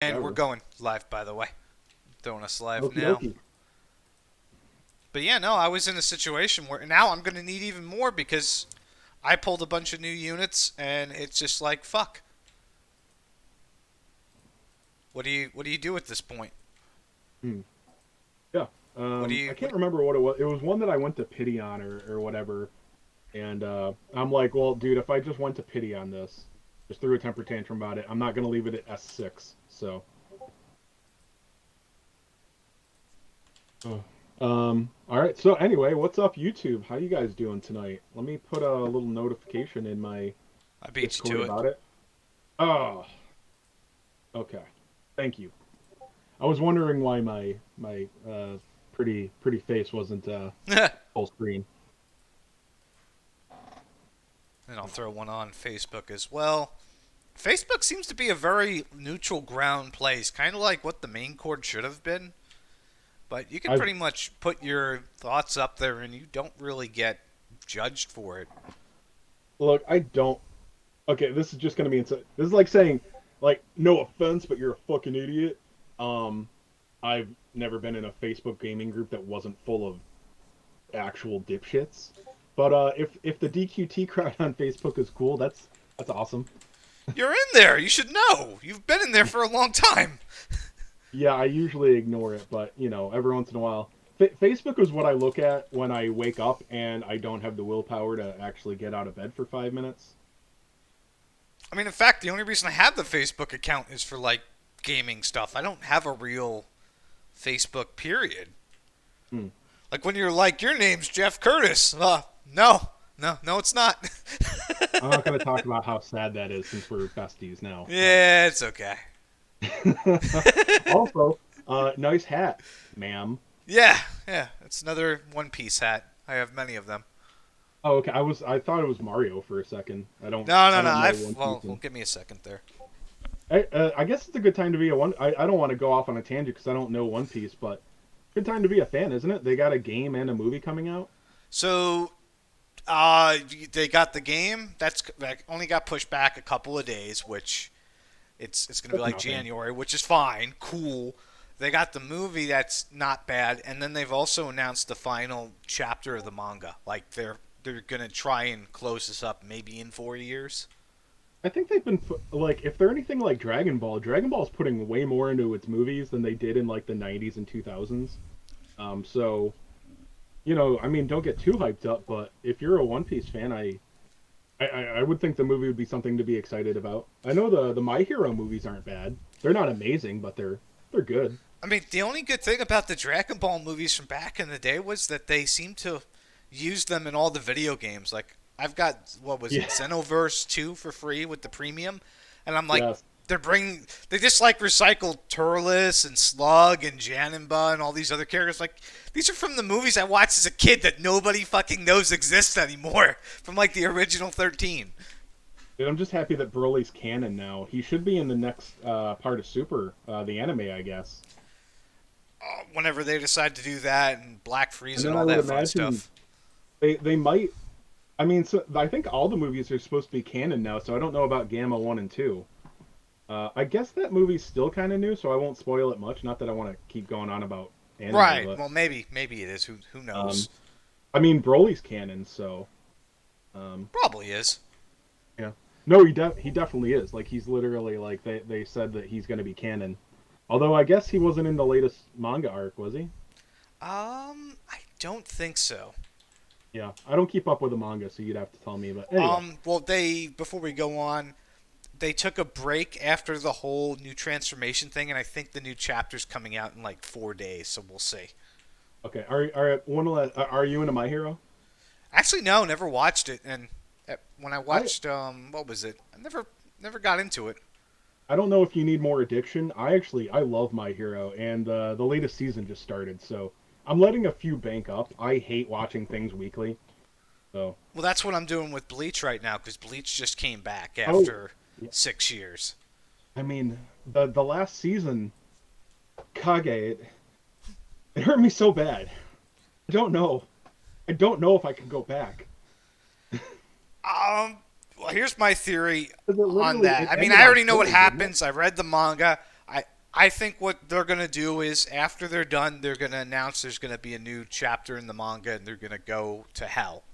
And we're Whatever. going live, by the way. Throwing us live Okie now. dokie. But yeah, no, I was in a situation where now I'm going to need even more because I pulled a bunch of new units and it's just like, fuck. What do you do at this point? Hmm. Yeah. What do I you can't what remember what it was. It was one that I went to pity on or whatever. And I'm like, well, dude, if I just went to pity on this, just threw a temper tantrum about it, I'm not gonna leave it at S6. So, oh. All right. So anyway, what's up, YouTube? How you guys doing tonight? Let me put a little notification in my I beat you Discord to it. about it. Oh, okay. Thank you. I was wondering why my pretty face wasn't And full screen. I'll throw one on Facebook as well. Facebook seems to be a very neutral ground place, kind of like what the main chord should have been. But you can I've pretty much put your thoughts up there and you don't really get judged for it. look. I don't. Okay, this is just gonna be insane. This is like saying, like, no offense, but you're a fucking idiot. Um, I've never been in a Facebook gaming group that wasn't full of actual dipshits. But if the DQT crowd on Facebook is cool, that's awesome. You're in there. You should know. You've been in there for a long time. Yeah, I usually ignore it, but every once in a while, Facebook is what I look at when I wake up and I don't have the willpower to actually get out of bed for 5 minutes. I mean, in fact, the only reason I have the Facebook account is for like gaming stuff. I don't have a real Facebook period. Hmm. Like when you're like, your name's Jeff Curtis. No, no, no, it's not. I'm not going to talk about how sad that is since we're besties now. Yeah, it's okay. Also, nice hat, ma'am. Yeah, yeah, it's another One Piece hat. I have many of them. Oh, okay. I thought it was Mario for a second. No, I no, no. don't know One Well, Piece. give me a second there. I guess it's a good time to be a one. I don't want to go off on a tangent because I don't know One Piece, but good time to be a fan, isn't it? They got a game and a movie coming out. So, they got the game. That only got pushed back a couple of days, which it's going to be That's like nothing. January, which is fine, cool. They got the movie that's not bad, and then they've also announced the final chapter of the manga. Like they're going to try and close this up maybe in 4 years. I think they've been like, if they're anything like Dragon Ball, Dragon Ball's putting way more into its movies than they did in like the 90s and 2000s. So I mean, don't get too hyped up, but if you're a One Piece fan, I would think the movie would be something to be excited about. I know the My Hero movies aren't bad. They're not amazing, but they're good. I mean, the only good thing about the Dragon Ball movies from back in the day was that they seemed to use them in all the video games. Like, I've got, what was it, Yeah. Xenoverse 2 for free with the premium, and I'm like, Yes. they just like recycled Turles and Slug and Janemba and all these other characters. Like, these are from the movies I watched as a kid that nobody fucking knows exist anymore, from like the original 13. Dude, I'm just happy that Broly's canon now. He should be in the next part of Super, the anime, I guess. Whenever they decide to do that, and Black And Frieza and then I all would that fun imagine stuff. they might. I mean, so I think all the movies are supposed to be canon now, so I don't know about Gamma 1 and 2. I guess that movie's still kind of new, so I won't spoil it much. Not that I want to keep going on about anime, Right. but Well, maybe it is. Who um, knows? I mean, Broly's canon, so um, Probably is. yeah. No, he definitely is. Like he's literally like they said that he's going to be canon. Although I guess he wasn't in the latest manga arc, was he? I don't think so. Yeah, I don't keep up with the manga, so you'd have to tell me. But anyway, Well, before we go on, they took a break after the whole new transformation thing, and I think the new chapter's coming out in like 4 days, so we'll see. okay. Are you into My Hero? Actually, no, never watched it, and when I I watched, what was it? I never got into it. I don't know if you need more addiction. I love My Hero, and the latest season just started, so I'm letting a few bank up. I hate watching things weekly, so Well, that's what I'm doing with Bleach right now, because Bleach just came back oh, after yeah. 6 years. I mean the last season, Kage, it hurt me so bad. I don't know. I don't know if I can go back. Well, here's my theory 'Cause it on literally that. it I mean, ended I on already know what filler, didn't it? happens. I read the manga. I I think what they're gonna do is after they're done, they're gonna announce there's gonna be a new chapter in the manga, and they're gonna go to hell.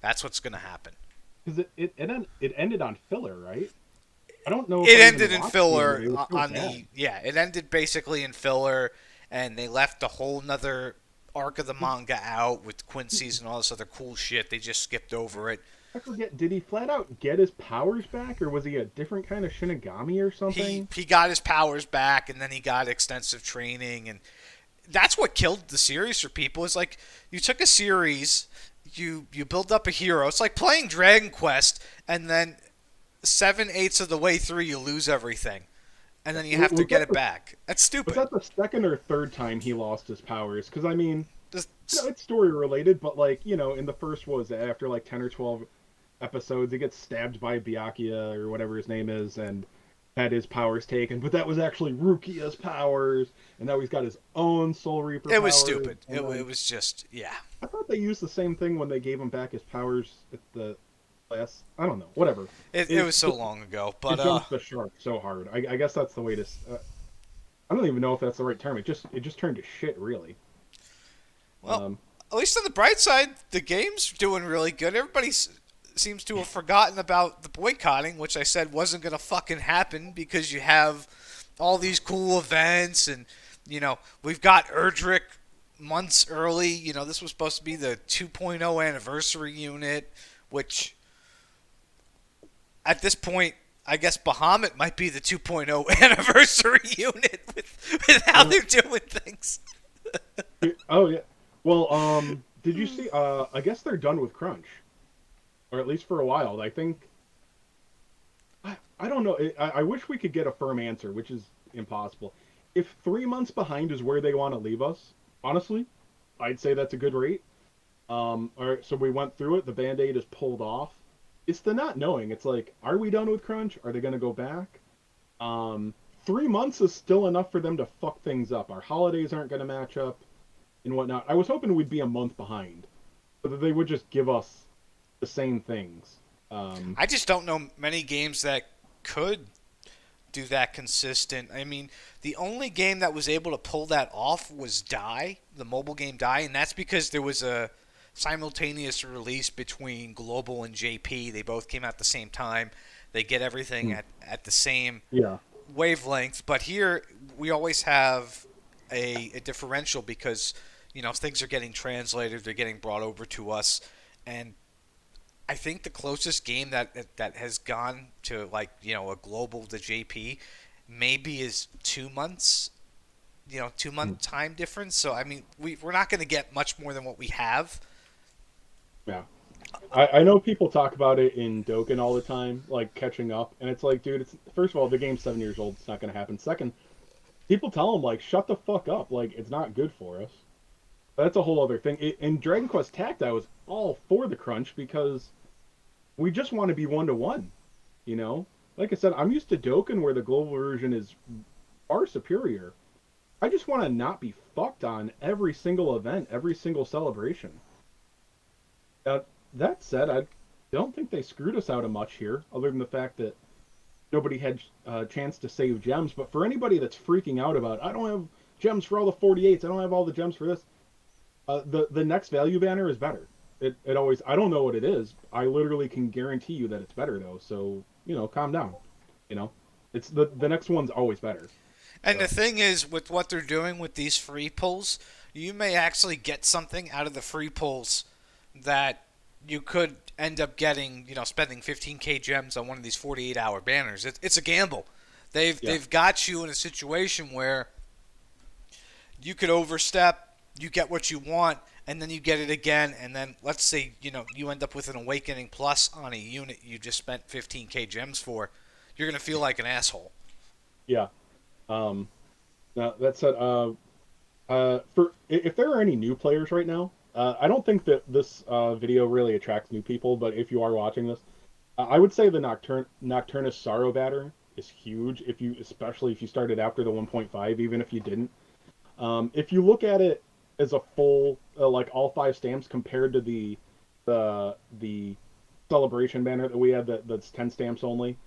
That's what's gonna happen. Because it ended on filler, right? I don't know if It I even ended in watched the end, but filler it was so on bad. the yeah. It ended basically in filler, and they left a whole nother arc of the manga out with Quincy's and all this other cool shit. They just skipped over it. I forget, did he flat out get his powers back, or was he a different kind of Shinigami or He something? he got his powers back, and then he got extensive training, and that's what killed the series for people. Is like you took a series, you build up a hero. It's like playing Dragon Quest, and then 7/8 of the way through you lose everything, and then you have to Was get that it back. That's was stupid. that the second or third time he lost his powers? Because I mean, Just, it's story related, but like in the first, what was it, after like 10 or 12 episodes, he gets stabbed by Byakuya or whatever his name is, and had his powers taken. But that was actually Rukia's powers, and now he's got his own Soul Reaper it was powers. stupid. And It like, was just yeah. I thought they used the same thing when they gave him back his powers at the last. I don't know, whatever. It was so long ago, It but jumped the shark so hard. I guess that's the way to. I don't even know if that's the right term. It just turned to shit, really. well, Um, at least on the bright side, the game's doing really good. Everybody seems to have forgotten about the boycotting, which I said wasn't gonna fucking happen because you have all these cool events, and we've got Erdrick months early. This was supposed to be the 2.0 anniversary unit, which at this point, I guess Bahamut might be the 2.0 anniversary unit with how uh, they're doing things. oh yeah. Well, did you see? I guess they're done with Crunch, or at least for a while. I think. I don't know. I wish we could get a firm answer, which is impossible. If 3 months behind is where they want to leave us, honestly, I'd say that's a good rate. All right, so we went through it. The band-aid is pulled off. It's the not knowing. It's like, are we done with Crunch? Are they going to go back? 3 months is still enough for them to fuck things up. Our holidays aren't going to match up and whatnot. I was hoping we'd be a month behind, but that they would just give us the same things. I just don't know many games that could do that consistent. I mean, the only game that was able to pull that off was Die, the mobile game Die, and that's because there was a simultaneous release between Global and JP. They both came out at the same time. They get everything Hmm. at the same Yeah. wavelength. But here, we always have a differential because, things are getting translated, they're getting brought over to us. And I think the closest game that has gone to like a global to JP maybe is 2 months. 2 month time difference. So I mean, we're not going to get much more than what we have. Yeah. I know people talk about it in Dokkan all the time, like catching up, and it's like, dude, it's first of all, the game's 7 years old. It's not going to happen. Second, people tell them like, shut the fuck up. Like, it's not good for us. That's a whole other thing. In Dragon Quest Tact, I was all for the crunch because we just want to be 1-to-1. You know, like I said, I'm used to Dokkan where the global version is far superior. I just want to not be fucked on every single event, every single celebration. Uh, that said, I don't think they screwed us out of much here, other than the fact that nobody had a chance to save gems. But for anybody that's freaking out about, I don't have gems for all the 48s, I don't have all the gems for this, the next value banner is better. It always, I don't know what it is. I literally can guarantee you that it's better though. So calm down. It's the next one's always better. And the So thing is, with what they're doing with these free pulls, you may actually get something out of the free pulls that you could end up getting, spending 15k gems on one of these 48-hour banners. It's a gamble. They've yeah, they've got you in a situation where you could overstep, you get what you want, and then you get it again, and then let's say you end up with an awakening plus on a unit you just spent 15k gems for. You're gonna feel like an asshole. yeah. Um, Now that said, for if there are any new players right now, I don't think that this video really attracts new people. But if you are watching this, I would say the Nocturnus Sorrow Batter is huge. Especially if you started after the 1.5, even if you didn't. If you look at it as a full, like all 5 stamps compared to the celebration banner that we had that's 10 stamps only,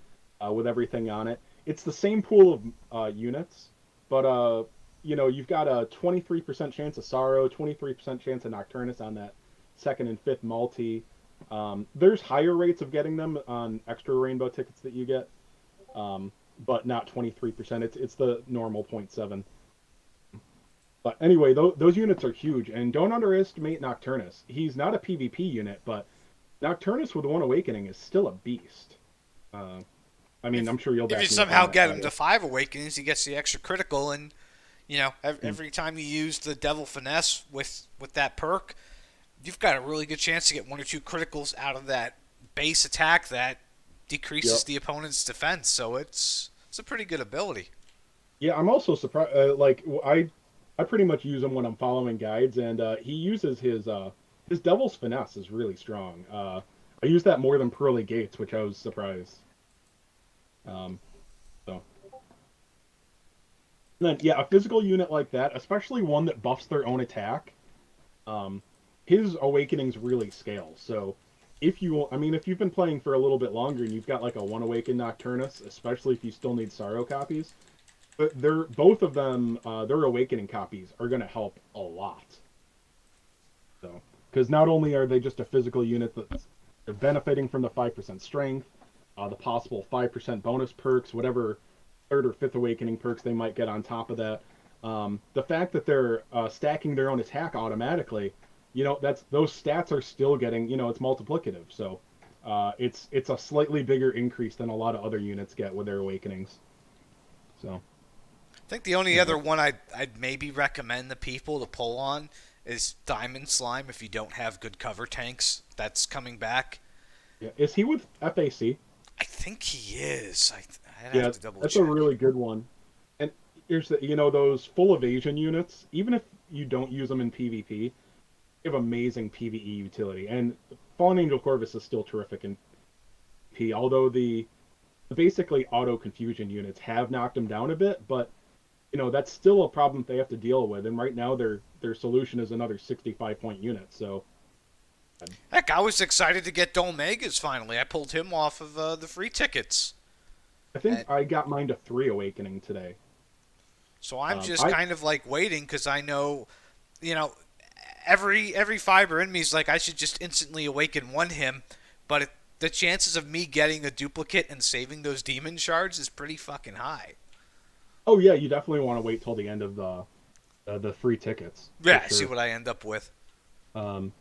with everything on it. it's the same pool of units, but you've got a 23% chance of Sorrow, 23% chance of Nocturnus on that second and fifth multi. There's higher rates of getting them on extra rainbow tickets that you get, but not 23%. It's the normal point 0.7. But anyway, those units are huge, and don't underestimate Nocturnus. He's not a PvP unit, but Nocturnus with one awakening is still a beast. Uh, I mean, I'm sure you'll If you back me up on somehow that, get him Tyler. to 5 awakenings, he gets the extra critical, and Hmm. every time you use the Devil Finesse with that perk, you've got a really good chance to get one or two criticals out of that base attack that decreases Yep. the opponent's defense. So it's a pretty good ability. Yeah, I'm also surprised. I pretty much use him when I'm following guides, and he uses his Devil's Finesse is really strong. I use that more than Pearly Gates, which I was surprised. Um, so and then yeah, a physical unit like that, especially one that buffs their own attack, um, his awakenings really scale. So if you've been playing for a little bit longer and you've got like a one awakened Nocturnus, especially if you still need Sorrow copies, but they're both of them, their awakening copies are going to help a lot. So, because not only are they just a physical unit that's they're benefiting from the 5% strength, the possible 5% bonus perks, whatever third or fifth awakening perks they might get on top of that. The fact that they're stacking their own attack automatically, that's those stats are still getting, it's multiplicative. So it's a slightly bigger increase than a lot of other units get with their awakenings. So I think the only anyway, other one I'd maybe recommend the people to pull on is Diamond Slime if you don't have good cover tanks. That's coming back. yeah, is he with FAC? I think he is. I'd have Yeah, to double that's a check. really good one. And here's those full evasion units, even if you don't use them in PvP, they have amazing PvE utility. And Fallen Angel Corvus is still terrific in P, although the basically auto confusion units have knocked them down a bit, but that's still a problem they have to deal with. And right now their solution is another 65 point unit. So Heck, I was excited to get Dolmegas finally. I pulled him off of the free tickets. I think And I got mine to 3 awakening today. so I'm just I kind of like waiting because I know, you know, every fiber in me is like I should just instantly awaken one him, but the chances of me getting a duplicate and saving those demon shards is pretty fucking high. Oh yeah, you definitely want to wait till the end of the free tickets for Yeah, see sure. what I end up with. Um,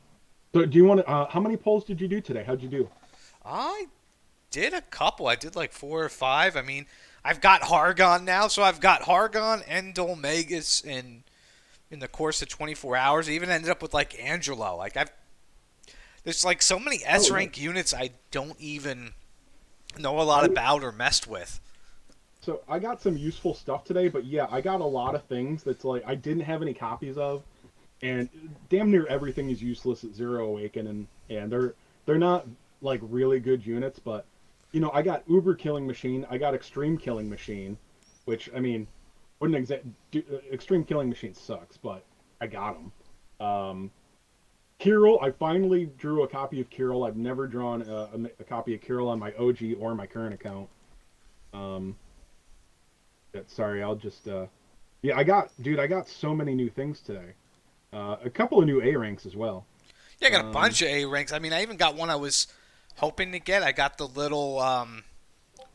so do you want to? How many polls did you do today? How'd you do? I did a couple. I did like 4 or 5. I mean, I've got Hargon now, so I've got Hargon and Dolmegas in the course of 24 hours. I even ended up with like Angelo. There's like so many Oh, S nice. rank units I don't even know a lot I about or messed with. so I got some useful stuff today, but yeah, I got a lot of things that's like I didn't have any copies of, and damn near everything is useless at Zero Awaken, and they're not like really good units, but I got Uber Killing Machine, I got Extreme Killing Machine, which I mean, wouldn't Extreme Killing Machine sucks, but I got them. Kirill, I finally drew a copy of Kirill. I've never drawn a copy of Kirill on my OG or my current account. Um, Sorry, I'll just yeah, I got so many new things today. A couple of new A ranks as well. Yeah, I got a Um, bunch of A ranks. I mean, I even got one I was hoping to get. I got the little I'm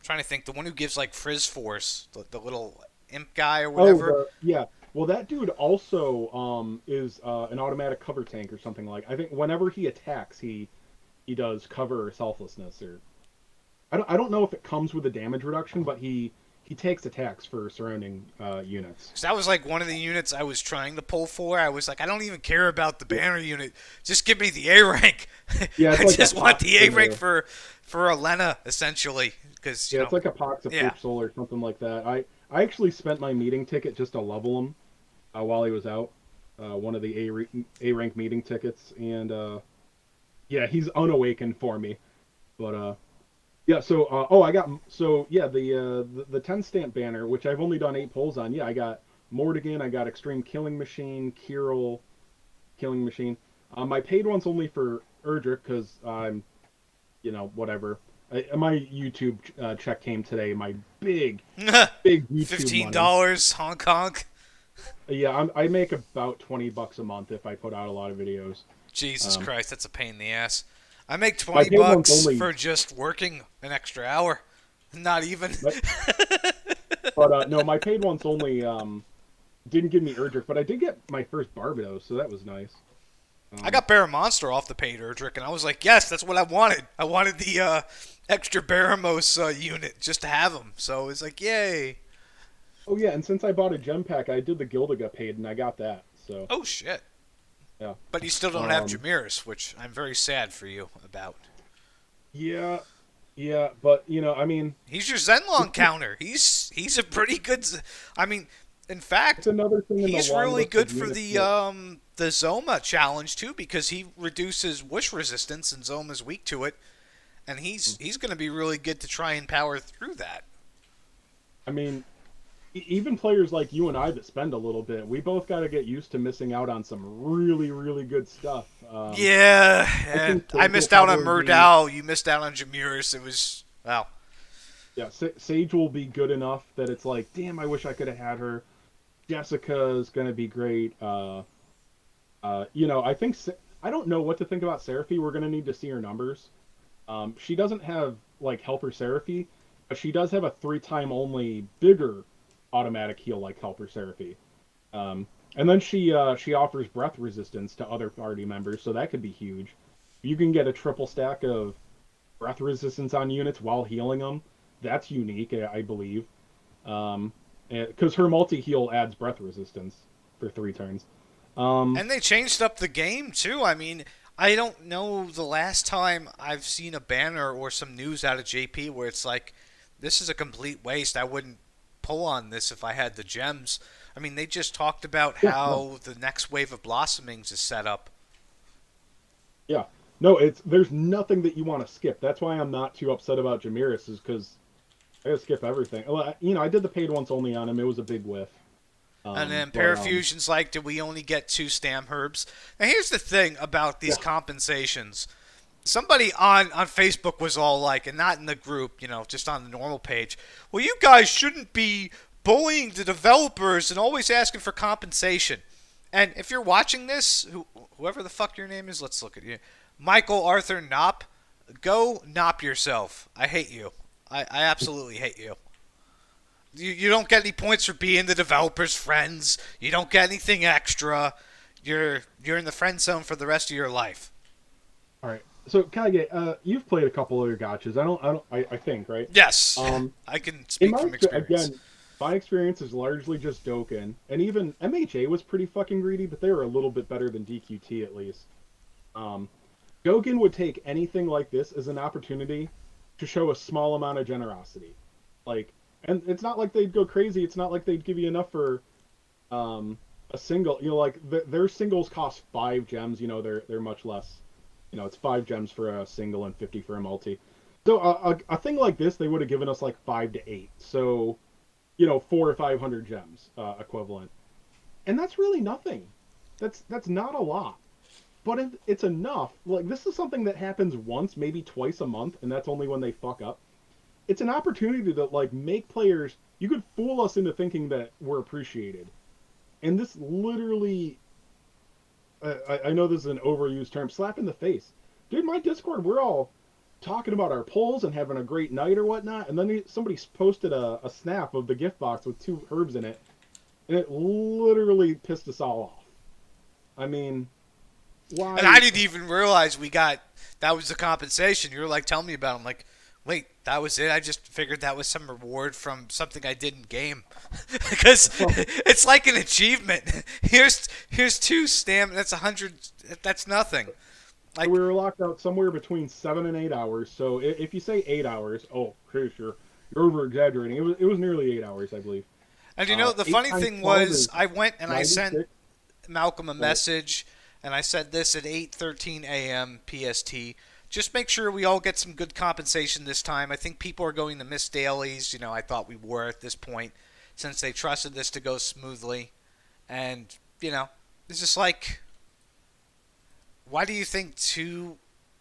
trying to think, the one who gives like Frizz Force, the little imp guy or oh, whatever. yeah. Well, that dude also is an automatic cover tank or something like. I think whenever he attacks, he does cover or selflessness or I don't know if it comes with a damage reduction, but he takes attacks for surrounding units. So that was like one of the units I was trying to pull for. I was like, I don't even care about the banner unit. Just give me the A rank. Yeah, it's I like a just want pox the A in rank the for Elena essentially, because yeah, it's like a pox of yeah. Poop Soul or something like that. I actually spent my meeting ticket just to level him while he was out. One of the A rank meeting tickets, and yeah, he's unawakened for me. But yeah, so oh, I got so yeah the 10 stamp banner, which I've only done 8 polls on. Yeah, I got Mordigan, I got Extreme Killing Machine, Kirill Killing Machine. My paid one's only for Erdrick because I'm whatever. My YouTube check came today. My big YouTube money. $15 Hong Kong. Yeah, I make about $20 a month if I put out a lot of videos. Jesus Um, Christ, that's a pain in the ass. I make my 20 paid one's bucks only, for just working an extra hour. Not even. but, but no, my paid one's only didn't give me Erdrick, but I did get my first Barbados, so that was nice. I Um, got Barra Monster off the paid Erdrick, and I was like, yes, that's what I wanted. I wanted the extra Baramos unit just to have them. So it's like, yay. oh yeah, and since I bought a gem pack, I did the Gildiga paid, and I got that. So Oh, shit. yeah, But you still don't have um, Jamirus, which I'm very sad for you about. yeah, yeah, but I mean, He's your Zenlong counter. He's a pretty good. I mean, in it's fact, another thing in the he's long really list of good for units that the Zoma challenge too because he reduces whoosh resistance and Zoma's weak to it, and he's going to be really good to try and power through that. I mean, even players like you and I that spend a little bit, we both got to get used to missing out on some really, really good stuff. Yeah, I and think I Sage will missed out on probably be, Murdal. You missed out on Jamirus. It was wow. yeah, Sage will be good enough that it's like, damn, I wish I could have had her. Jessica is going to be great. I think I don't know what to think about Seraphy. We're going to need to see her numbers. She doesn't have like Helper Seraphy, but she does have a 3-time only bigger automatic heal like Helper Seraphy. And then she offers breath resistance to other party members, so that could be huge. You can get a triple stack of breath resistance on units while healing them. That's unique, I believe. Because her multi heal adds breath resistance for 3 turns. Um, And they changed up the game too. I mean, I don't know the last time I've seen a banner or some news out of JP where it's like, this is a complete waste. I wouldn't pull on this if I had the gems. I mean, they just talked about yeah, no, how the next wave of blossomings is set up. yeah, no. There's nothing that you want to skip. That's why I'm not too upset about Jamirus, is because I gotta skip everything. Well, I did the paid once only on him. It was a big whiff. And then But Parafusion's like, do we only get 2 stam herbs? Now here's the thing about these yeah, compensations. Somebody on Facebook was all like, and not in the group, just on the normal page, well, you guys shouldn't be bullying the developers and always asking for compensation. And if you're watching this, whoever the fuck your name is, let's look at you. Michael Arthur Knopp, go Knopp yourself. I hate you. I absolutely hate you. You don't get any points for being the developer's friends. You don't get anything extra. You're in the friend zone for the rest of your life. all right. So Kage, you've played a couple of your gotchas. I think, right? Yes, Um, I can in speak my from experience. again, my experience is largely just Dokkan, and even MHA was pretty fucking greedy, but they were a little bit better than DQT at least. Um, Dokkan would take anything like this as an opportunity to show a small amount of generosity, like, and it's not like they'd go crazy. It's not like they'd give you enough for a single. Like their singles cost 5 gems. They're much less. It's 5 gems for a single and 50 for a multi. So a thing like this, they would have given us like 5 to 8. So 400 or 500 gems equivalent, and that's really nothing. That's not a lot, but it's enough. Like this is something that happens once, maybe twice a month, and that's only when they fuck up. It's an opportunity to like make players. You could fool us into thinking that we're appreciated, and this literally. I know this is an overused term. Slap in the face, dude. My Discord, we're all talking about our polls and having a great night or whatnot, and then somebody posted a snap of the gift box with 2 herbs in it, and it literally pissed us all off. I mean, And I why? didn't even realize that was the compensation. You were like, tell me about it. I'm like, wait, that was it? I just figured that was some reward from something I did in game. Because Well, it's like an achievement. Here's 2 stamp. That's 100. That's nothing. we Like, were locked out somewhere between 7 and 8 hours. So if you say 8 hours, oh, Chris, you're over exaggerating. It was nearly 8 hours, I believe. and the Eight funny times thing 12 was, is I went and I sent 96. Malcolm a Right. message, and I said this at 8:13 a.m. PST. Just make sure we all get some good compensation this time. I think people are going to miss dailies. I thought we were at this point, since they trusted this to go smoothly. And, it's just like, why do you think 2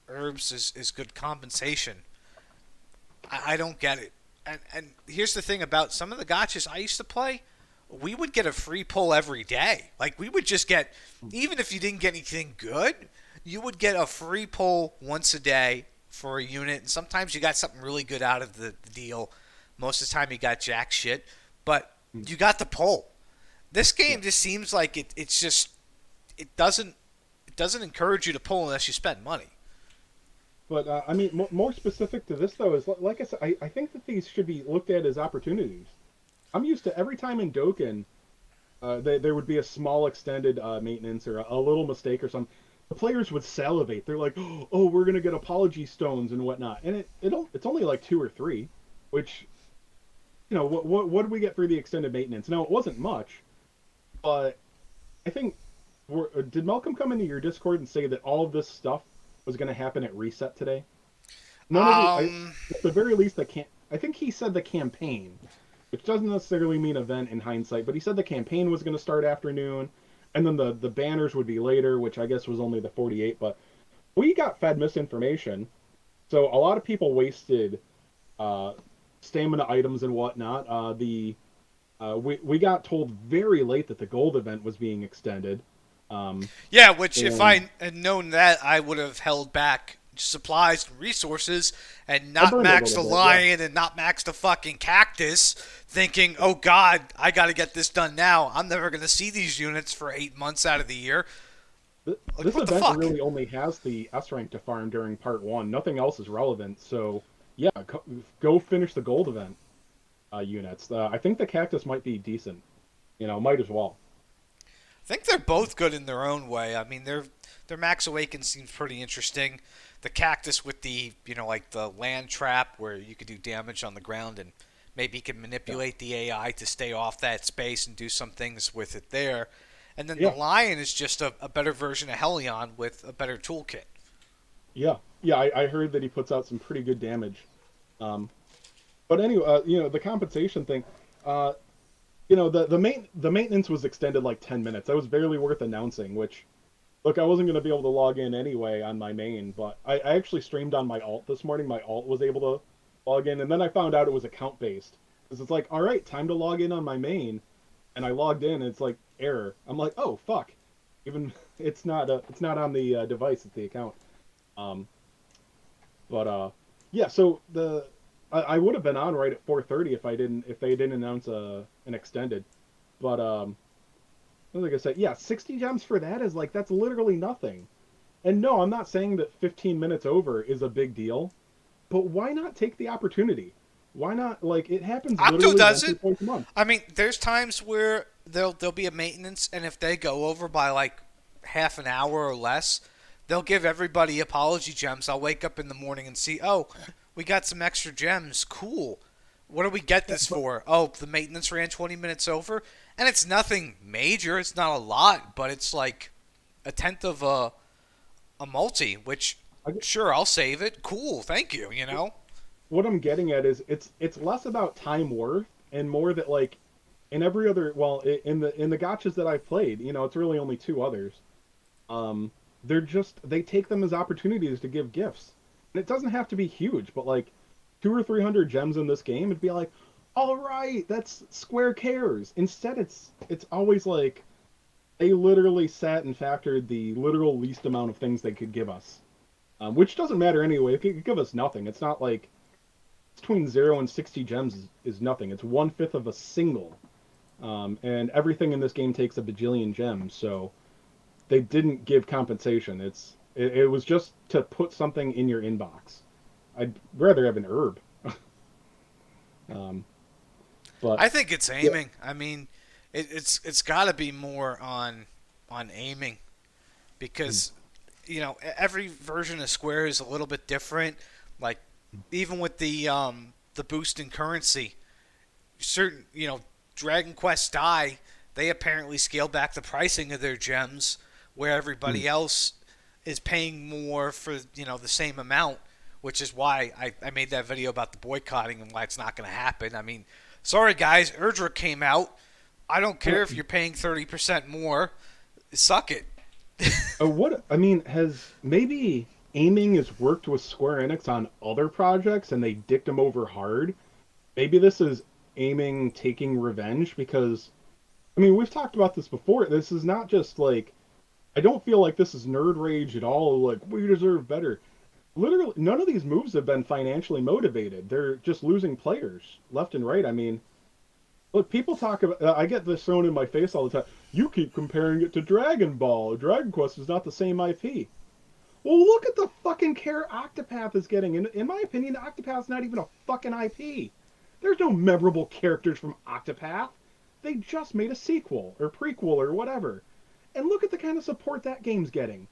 herbs is good compensation? I don't get it. And here's the thing about some of the gotchas I used to play. We would get a free pull every day. Like we would just get, even if you didn't get anything good, you would get a free pull once a day for a unit. And sometimes you got something really good out of the deal. Most of the time you got jack shit, but you got the pull. This game just seems like it's just it doesn't encourage you to pull unless you spend money. But I mean, more specific to this though is like I said, I think that these should be looked at as opportunities. I'm used to every time in Dokkan, there would be a small extended maintenance or a little mistake or something. The players would salivate. They're like, "Oh, we're gonna get apology stones and whatnot," and it's only like two or three, which what did we get for the extended maintenance? No, it wasn't much, but I think did Malcolm come into your Discord and say that all of this stuff was going to happen at reset today? None of Um, at the very least, I think he said the campaign, which doesn't necessarily mean event in hindsight, but he said the campaign was going to start afternoon, and then the banners would be later, which I guess was only the 48. But we got fed misinformation, so a lot of people wasted uh, stamina items and whatnot. We got told very late that the gold event was being extended. yeah, which if And I had known that, I would have held back supplies and resources and I not burned a maxed the little bit, yeah. lion and not maxed the fucking cactus, thinking, oh god, I got to get this done now. I'm never going to see these units for 8 months out of the year. Like, This what the event fuck? really only has the S rank to farm during part one. Nothing else is relevant. So yeah, go finish the gold event units. I think the cactus might be decent. Might as well. I think they're both good in their own way. I mean, their Max Awaken seems pretty interesting. The cactus with the like the land trap where you could do damage on the ground and maybe you can Yeah, manipulate the AI to stay off that space and do some things with it there. And then the yeah, lion is just a better version of Helion with a better toolkit. yeah, yeah. I heard that he puts out some pretty good damage. Um, but anyway, the compensation thing. Uh, the maintenance was extended like 10 minutes. That was barely worth announcing. Which, look, I wasn't going to be able to log in anyway on my main, but I actually streamed on my alt this morning. My alt was able to log in, and then I found out it was account based. Because it's like, all right, time to log in on my main, and I logged in, and it's like error. I'm like, oh fuck, even it's not on the device, it's the account. Um, but yeah, so I would have been on right at 4:30 if they didn't announce an extended. But like I said, yeah, 60 gems for that is like that's literally nothing. And no, I'm not saying that 15 minutes over is a big deal, but why not take the opportunity? Why not, like, it happens Octo literally does once or it. twice a month. I mean, there's times where there'll be a maintenance, and if they go over by like half an hour or less, they'll give everybody apology gems. I'll wake up in the morning and see, oh, we got some extra gems. Cool. What do we get Yeah, this but for? Oh, the maintenance ran 20 minutes over, and it's nothing major. It's not a lot, but it's like a tenth of a multi. Which, I, sure, I'll save it. Cool, thank you. You know. what I'm getting at is it's less about time worth and more that, like, in every other, well, in the gotchas that I've played, it's really only two others. Um, they take them as opportunities to give gifts, and it doesn't have to be huge, but like two or three hundred gems in this game, it'd be like, all right, that's Square cares. Instead, it's always like they literally sat and factored the literal least amount of things they could give us, which doesn't matter anyway. It could give us nothing. It's not like between 0 and 60 gems is nothing. It's one fifth of a single, and everything in this game takes a bajillion gems. So they didn't give compensation. It was just to put something in your inbox. I'd rather have an herb. Um, but I think it's yeah, aiming. I mean, it's got to be more on aiming mm, because every version of Square is a little bit different. Like even with the boost in currency, certain Dragon Quest Die, they apparently scaled back the pricing of their gems, where mm, everybody else is paying more for the same amount, which is why I made that video about the boycotting and why it's not going to happen. I mean, sorry guys, Erdrick came out. I don't care if you're paying 30% more. Suck it. what I mean has maybe aiming has worked with Square Enix on other projects and they dicked them over hard. Maybe this is aiming taking revenge because I mean we've talked about this before. This is not just like I don't feel like this is nerd rage at all. Like we deserve better. Literally, none of these moves have been financially motivated. They're just losing players left and right. I mean, look, people talk about. I get this thrown in my face all the time. You keep comparing it to Dragon Ball. Dragon Quest is not the same IP. Well, look at the fucking care Octopath is getting. In my opinion, Octopath's not even a fucking IP. There's no memorable characters from Octopath. They just made a sequel or prequel or whatever. And look at the kind of support that game's getting.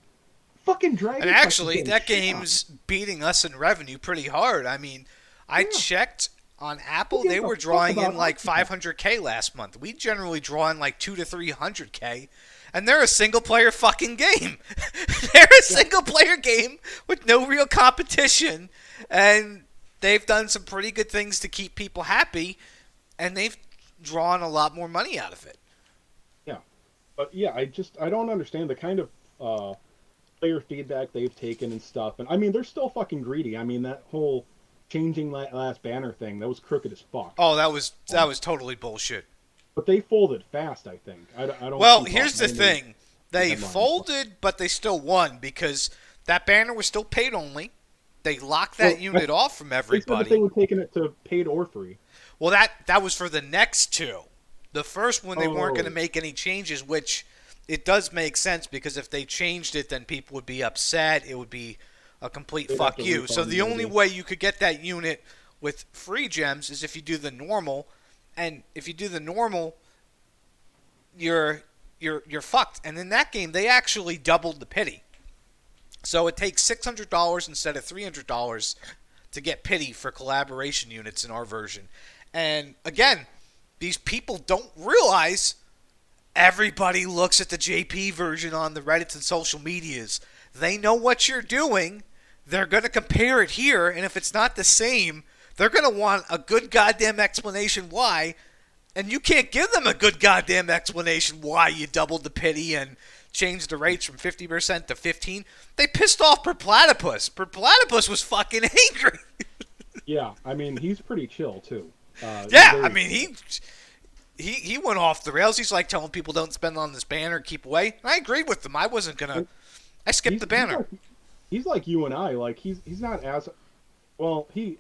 Fucking Dragon And Quest actually, is that getting game's beating us in revenue pretty hard. I mean, I checked on Apple; Who they gives a were fuck drawing in about like Octopath? 500K last month. We generally draw in like 2 to 300K, and they're a single player fucking game. They're a single player game with no real competition, and they've done some pretty good things to keep people happy, and they've drawn a lot more money out of it. Yeah, but yeah, I don't understand the kind of player feedback they've taken and stuff. And I mean, they're still fucking greedy. I mean, that whole changing that last banner thing that was crooked as fuck. Oh, that was totally bullshit. But they folded fast, I think. I don't. Well, see here's the Pop thing. They headlines. folded, but they still won because that banner was still paid only. They locked that Well, unit off from They said that they everybody. were taking it to paid or free. Well, that was for the next two. The first one, they weren't going to Oh. make any changes, which it does make sense because if they changed it, then people would be upset. It would be a complete They'd fuck have to you. So refund the the only money. way you could get that unit with free gems is if you do the normal, and if you do the normal, you're fucked. And in that game, they actually doubled the pity. So it takes $600 instead of $300 to get pity for collaboration units in our version. And again, these people don't realize everybody looks at the JP version on the Reddits and social medias. They know what you're doing. They're going to compare it here, and if it's not the same, they're going to want a good goddamn explanation why. And you can't give them a good goddamn explanation why you doubled the pity and changed the rates from 50% to 15%. They pissed off Perplatypus. Perplatypus was fucking angry. Yeah, I mean, he's pretty chill too. Yeah, very- I mean, he went off the rails. He's like telling people don't spend on this banner, keep away. And I agreed with them. I wasn't gonna. I skipped he's- the banner. He's like you and I. Like he's not as well. He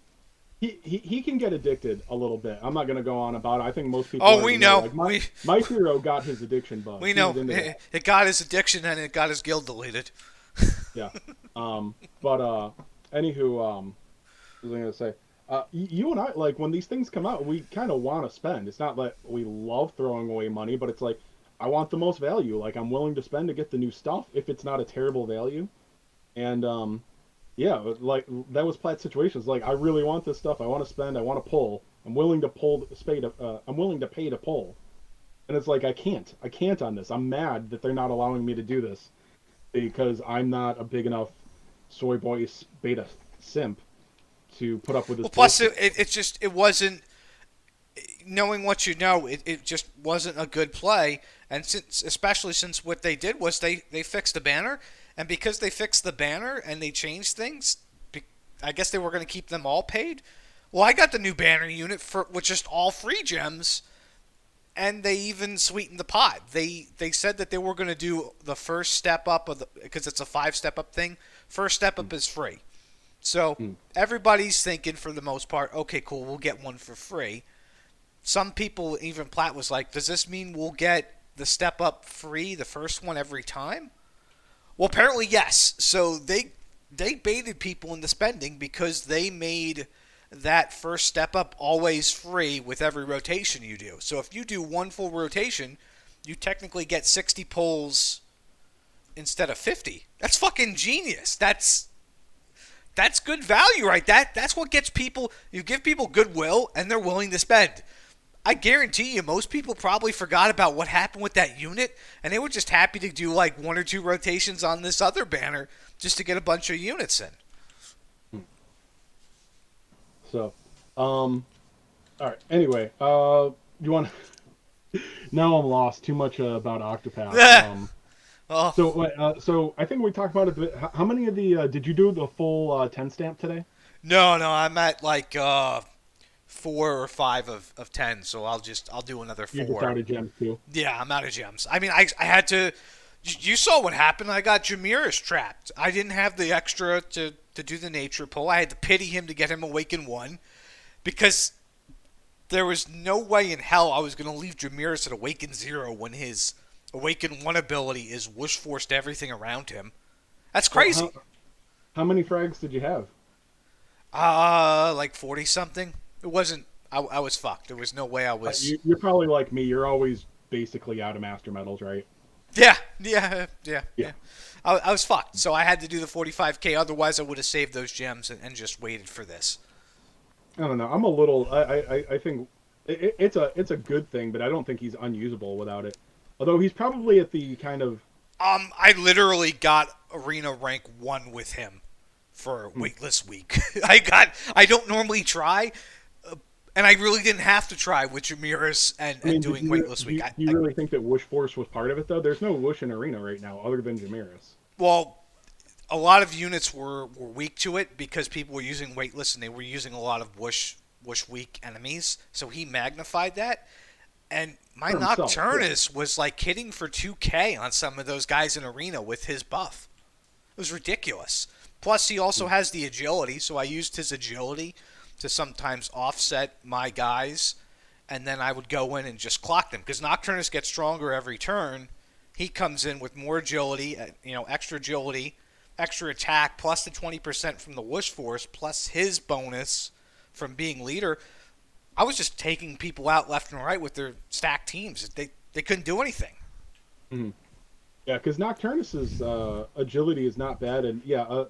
can get addicted a little bit. I'm not gonna go on about it. I think most people. Oh, already we know. Like, We my hero got his addiction bug. we He know was into that. it got his addiction and it got his guild deleted. Yeah. But anywho, what was I gonna say? You and I, like, when these things come out, we kind of want to spend. It's not like we love throwing away money, but it's like I want the most value. Like I'm willing to spend to get the new stuff if it's not a terrible value. And yeah, like that was Platt's situation. It's like I really want this stuff. I want to spend. I want to pull. I'm willing to pull. I'm willing to pay to pull. And it's like I can't. I can't on this. I'm mad that they're not allowing me to do this because I'm not a big enough soy boy beta simp to put up with this. Well, plus bullshit. it wasn't knowing what you know. It just wasn't a good play. And especially since what they did was they fixed the banner. And because they fixed the banner and they changed things, I guess they were going to keep them all paid. Well, I got the new banner unit with just all free gems, and they even sweetened the pot. They said that they were going to do the first step up of because it's a 5-step up thing. First step up is free, so everybody's thinking for the most part, okay, cool, we'll get one for free. Some people, even Platt was like, does this mean we'll get the step up free, the first one every time? Well, apparently yes. So they baited people into spending because they made that first step up always free with every rotation you do. So if you do one full rotation, you technically get 60 pulls instead of 50. That's fucking genius. That's good value, right? That's what gets people. You give people goodwill, and they're willing to spend. I guarantee you, most people probably forgot about what happened with that unit, and they were just happy to do like 1 or 2 rotations on this other banner just to get a bunch of units in. So, all right. Anyway, you want? Now I'm lost. Too much about Octopath. Oh, So I think we talked about it. How many of the did you do the full 10 stamp today? no, no, I'm at like 4 or 5 of 10, so I'll do another You're just 4. out of gems too. Yeah, I'm out of gems. I mean, I had to. You saw what happened. I got Jamirus trapped. I didn't have the extra to do the nature pull. I had to pity him to get him Awaken 1 because there was no way in hell I was going to leave Jamirus at Awaken 0 when his Awaken 1 ability is Whoosh Forced everything around him. That's Well, crazy. how many frags did you have? Like 40 something. It wasn't. I was fucked. There was no way I was. You're probably like me. You're always basically out of master metals, right? Yeah, yeah, yeah, Yeah. yeah. I was fucked. So I had to do the 45k. Otherwise, I would have saved those gems and just waited for this. I don't know. I'm a little. I think it's a good thing, but I don't think he's unusable without it. Although he's probably at the kind of. I literally got arena rank 1 with him for weightless week. I don't normally try, and I really didn't have to try with Jamirus I mean, and doing weightless do week. you, do you really think that Whoosh Force was part of it though? There's no Whoosh in arena right now, other than Jamirus. Well, a lot of units were weak to it because people were using weightless and they were using a lot of whoosh weak enemies. So he magnified that. And my For himself, yeah. Nocturnus was like hitting for 2k on some of those guys in arena with his buff. It was ridiculous. Plus, he also has the agility, so I used his agility to sometimes offset my guys, and then I would go in and just clock them because Nocturnus gets stronger every turn. He comes in with more agility, extra agility, extra attack, plus the 20% from the Whoosh Force, plus his bonus from being leader. I was just taking people out left and right with their stacked teams. They couldn't do anything. Mhm. Yeah, because Nocturnus's agility is not bad, and yeah,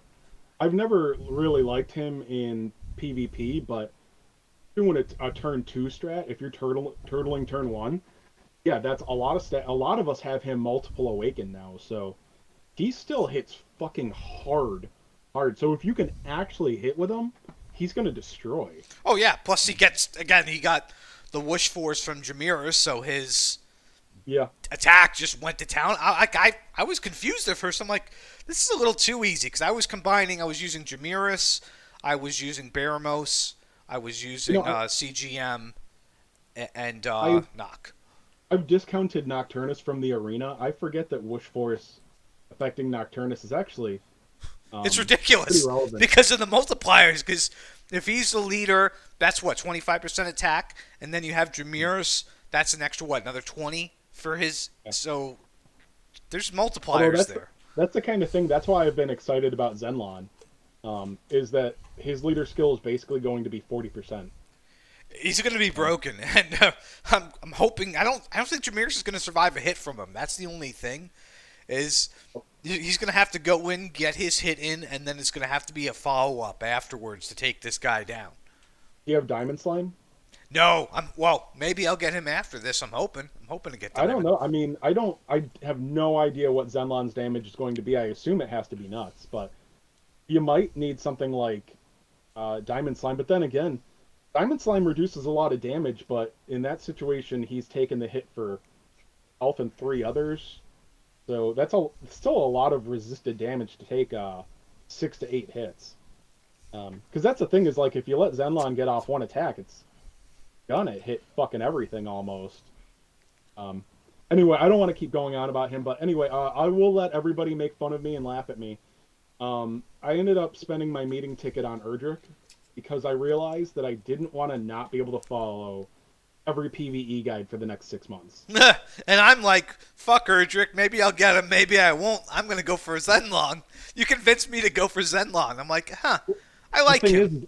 I've never really liked him in PvP, but doing a turn 2 strat, if you're turtling turn 1, yeah, that's a lot of a lot of us have him multiple awaken now, so he still hits fucking hard. So if you can actually hit with him, he's gonna destroy. Oh yeah. Plus he got the Whoosh Force from Jamirus, so his Yeah. attack just went to town. I was confused at first. I'm like, this is a little too easy because I was combining. I was using Jamirus, I was using Baramos, I was using CGM, and I Nock. I've discounted Nocturnus from the arena. I forget that Whoosh Force affecting Nocturnus is actually It's pretty ridiculous relevant. because of the multipliers. Because if he's the leader, that's what 25% attack, and then you have Jamirus. That's an extra what, another 20 for his. So there's Although multipliers there. that's the kind of thing. That's why I've been excited about Zenlon. Is that his leader skill is basically going to be 40%. He's going to be broken, and I'm hoping. I don't think Jamirus is going to survive a hit from him. That's the only thing. Is he's going to have to go in, get his hit in, and then it's going to have to be a follow up afterwards to take this guy down. Do you have Diamond Slime? No, well. Maybe I'll get him after this. I'm hoping. I'm hoping to get I don't Diamond. know. I mean, I have no idea what Zenlon's damage is going to be. I assume it has to be nuts, but you might need something like Diamond Slime. But then again, Diamond Slime reduces a lot of damage, but in that situation, he's taken the hit for health and 3 others. So that's still a lot of resisted damage to take 6 to 8 hits. Because that's the thing is like if you let Zenlon get off one attack, it's gonna hit fucking everything almost. Anyway, I don't want to keep going on about him, but anyway, I will let everybody make fun of me and laugh at me. I ended up spending my meeting ticket on Erdrick because I realized that I didn't want to not be able to follow every PvE guide for the next 6 months. And I'm like, fuck Erdrick. Maybe I'll get him. Maybe I won't. I'm going to go for Zenlong. You convinced me to go for Zenlong. I'm like, I like The thing him. is,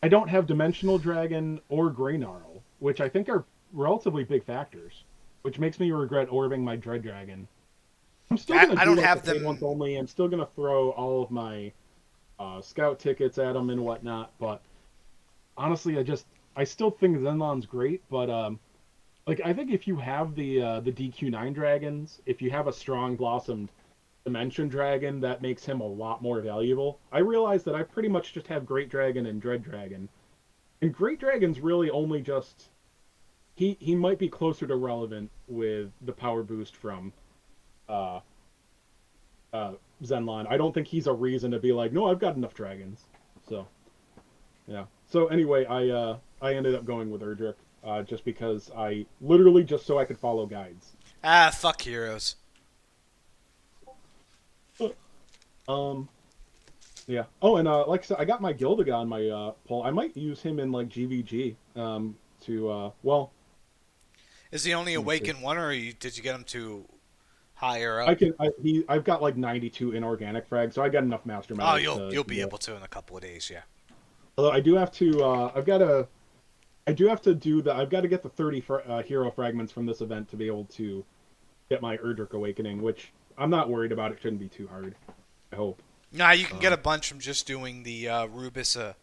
I don't have Dimensional Dragon or Greynarl, which I think are relatively big factors, which makes me regret orbing my Dread Dragon. I'm still gonna I do don't like have the paid them. ones only. I'm still gonna throw all of my scout tickets at them and whatnot. But honestly, I still think Zenlon's great. But like I think if you have the DQ9 dragons, if you have a strong blossomed Dimension Dragon, that makes him a lot more valuable. I realize that I pretty much just have Great Dragon and Dread Dragon, and Great Dragon's really only just he might be closer to relevant with the power boost from uh Zenlon. I don't think he's a reason to be like, no, I've got enough dragons. So yeah. So anyway, I ended up going with Erdrick just because I literally just so I could follow guides. Ah, fuck heroes. Um, yeah. Oh, and like I said, I got my Gildiga on my poll. I might use him in like GVG. To well, Is he only let me see. awakened one, or did you get him to higher I up? can. I've got like 92 inorganic frags, so I got enough master Oh, medals you'll to you'll be do it. able to in a couple of days, yeah. Although I do have to. I've got to. I do have to do the. I've got to get the 30 hero fragments from this event to be able to get my Erdrick awakening, which I'm not worried about. It shouldn't be too hard. I hope. Nah, you can get Um, a bunch from just doing the Rubissa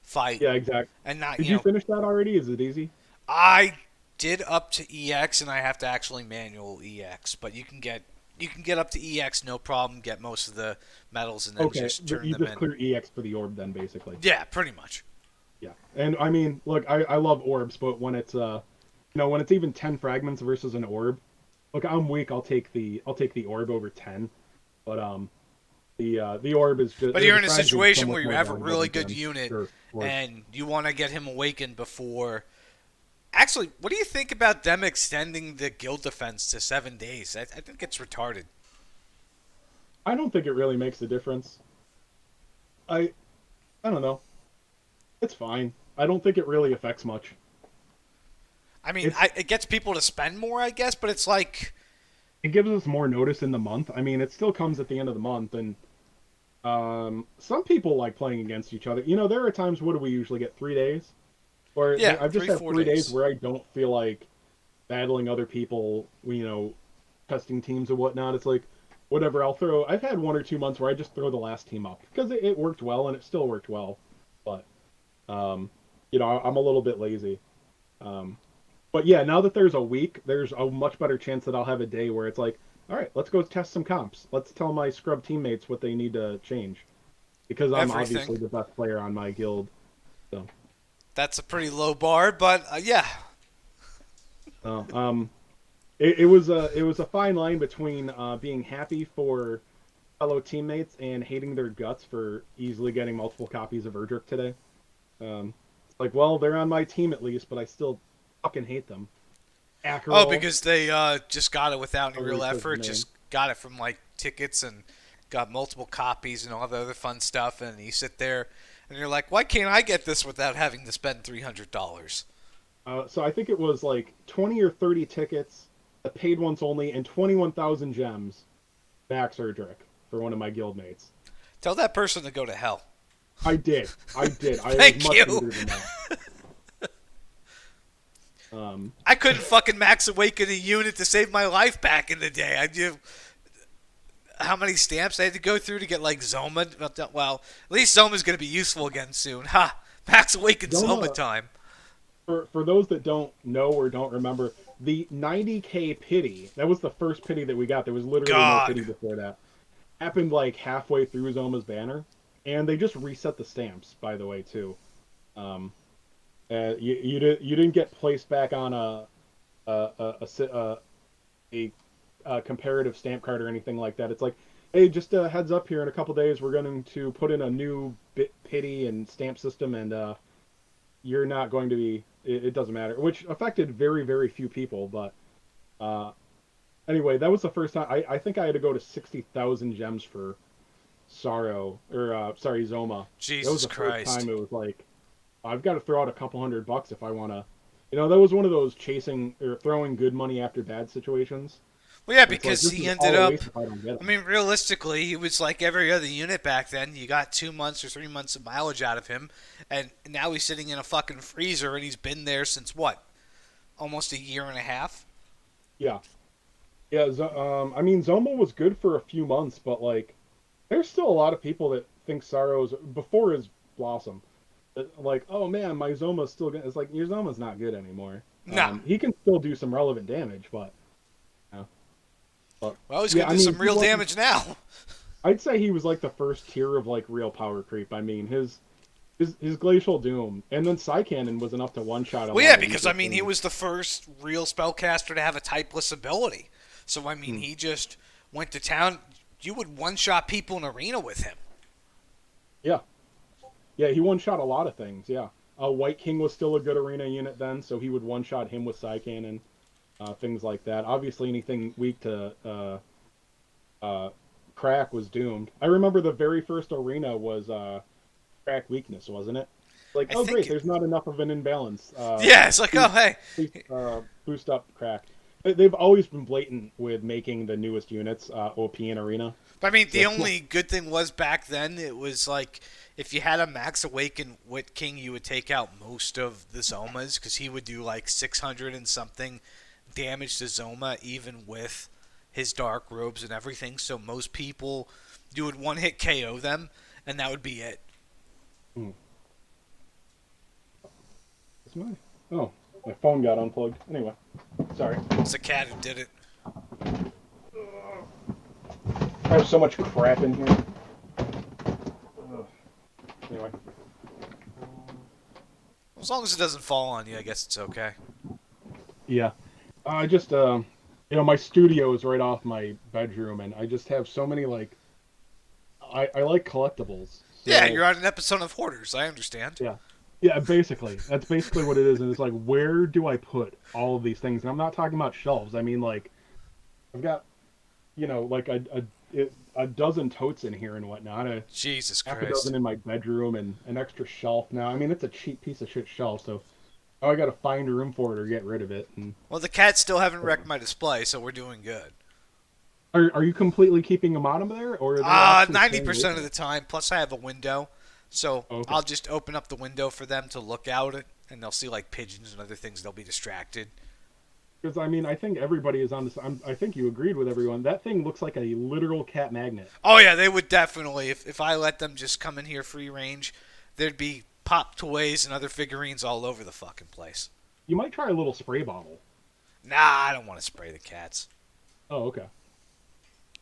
fight, yeah, exactly. and not Did you you know. finish that already? Is it easy? I did up to EX, and I have to actually manual EX, but you can get up to EX no problem. Get most of the medals, and then Okay, just turn you them just in. clear EX for the orb then, basically. Yeah, pretty much. Yeah, and I mean, look, I love orbs, but when it's when it's even 10 fragments versus an orb, look, I'm weak. I'll take the orb over 10, but the orb is just But you're the in a frags are so situation much where you more have a valuable really than good gems. unit, Sure, of course. and you want to get him awakened before. Actually, what do you think about them extending the guild defense to 7 days? I think it's retarded. I don't think it really makes a difference. I I don't know. It's fine. I don't think it really affects much. I mean, It's it gets people to spend more, I guess, but it's like, it gives us more notice in the month. I mean, it still comes at the end of the month, and some people like playing against each other. There are times. What do we usually get? 3 days, or yeah, I've just three, had four 3 days days. where I don't feel like battling other people. Testing teams and whatnot. It's like whatever. I'll throw. I've had 1 or 2 months where I just throw the last team up because it worked well and it still worked well. But um, I'm a little bit lazy. Um, but yeah, now that there's a week, there's a much better chance that I'll have a day where it's like, all right, let's go test some comps. Let's tell my scrub teammates what they need to change because I'm Everything. obviously the best player on my guild. So, That's a pretty low bar, but yeah. uh, um, it was a fine line between being happy for fellow teammates and hating their guts for easily getting multiple copies of Erdrick today. It's like, well, they're on my team at least, but I still fucking hate them. Oh, Ackroll, because they just got it without any however he real says his effort. name. Just got it from like tickets and got multiple copies and all the other fun stuff. And you sit there and you're like, why can't I get this without having to spend $300? So I think it was like 20 or 30 tickets, the paid ones only, and 21,000 gems. Max Erdrick for one of my guildmates. Tell that person to go to hell. I did. I did. I was Thank much you. angrier than that. Um, I couldn't fucking max awaken a unit to save my life back in the day. I do. How many stamps I had to go through to get like Zoma? Well, at least Zoma's going to be useful again soon. Ha! Max awaken Zoma Zoma, time. for those that don't know or don't remember, the 90k pity, that was the first pity that we got. There was literally no God. pity before that. Happened like halfway through Zoma's banner. And they just reset the stamps, by the way, too. Um, you didn't get placed back on a comparative stamp card or anything like that. It's like, hey, just a heads up here. In a couple days, we're going to put in a new pity and stamp system, and you're not going to be. It doesn't matter, which affected very very few people. But anyway, that was the first time. I think I had to go to 60,000 gems for Sorrow or sorry Zoma. That was Jesus the first Christ. time it was like I've got to throw out a couple $100 if I want to. That was one of those chasing or throwing good money after bad situations. Well, yeah, It's like because this he is ended all a up. waste if I don't get I them. mean, realistically, he was like every other unit back then. You got 2 months or 3 months of mileage out of him, and now he's sitting in a fucking freezer, and he's been there since what? Almost a year and a half? Yeah, yeah. I mean, Zoma was good for a few months, but like, there's still a lot of people that think Sorrow's before his Blossom. Like, oh man, my Zoma's still good. It's like your Zoma's not good anymore. Nah. He can still do some relevant damage, but. But Well, he's yeah, going to I do mean, some real damage now. I'd say he was like the first tier of like real power creep. I mean, his glacial doom, and then Psycannon was enough to one shot him. Well, on yeah, a because, weaker I mean, he team. was the first real spellcaster to have a typeless ability. So, I mean, Hmm. he just went to town. you would one shot people in arena with him. Yeah, yeah, he one shot a lot of things. Yeah, White King was still a good arena unit then, so he would one shot him with Psy Cannon, things like that. Obviously, anything weak to crack was doomed. I remember the very first arena was crack weakness, wasn't it? Like, I oh think great, it, there's not enough of an imbalance. yeah, it's like, oh Boost, hey. boost up crack. They've always been blatant with making the newest units OP in arena. But I mean, the So, only good thing was back then it was like if you had a Max Awaken Wit King, you would take out most of the Zomas because he would do like 600 and something damage to Zoma even with his dark robes and everything. So most people, you would one hit KO them and that would be it. hmm. It's oh, my phone got unplugged. Anyway, sorry. It's the cat who did it. I have so much crap in here. Anyway. As long as it doesn't fall on you, I guess it's okay. Yeah. I just, my studio is right off my bedroom, and I just have so many, like, I like collectibles. So, Yeah, you're on an episode of Hoarders. I understand. yeah. Yeah, basically. That's basically what it is, and it's like, where do I put all of these things? And I'm not talking about shelves. I mean, like, I've got, like a dozen totes in here and whatnot. Jesus Half a Christ. dozen in my bedroom and an extra shelf now. I mean, it's a cheap piece of shit shelf, so I got to find room for it or get rid of it. And Well, the cats still haven't wrecked my display, so we're doing good. are you completely keeping them on there, or are they actually 90% of the time. Plus, I have a window, so Okay. I'll just open up the window for them to look out at, and they'll see like pigeons and other things. They'll be distracted. Because I mean, I think everybody is on this. I think you agreed with everyone. That thing looks like a literal cat magnet. Oh yeah, they would definitely. If I let them just come in here free range, there'd be pop toys and other figurines all over the fucking place. You might try a little spray bottle. Nah, I don't want to spray the cats. Oh, okay.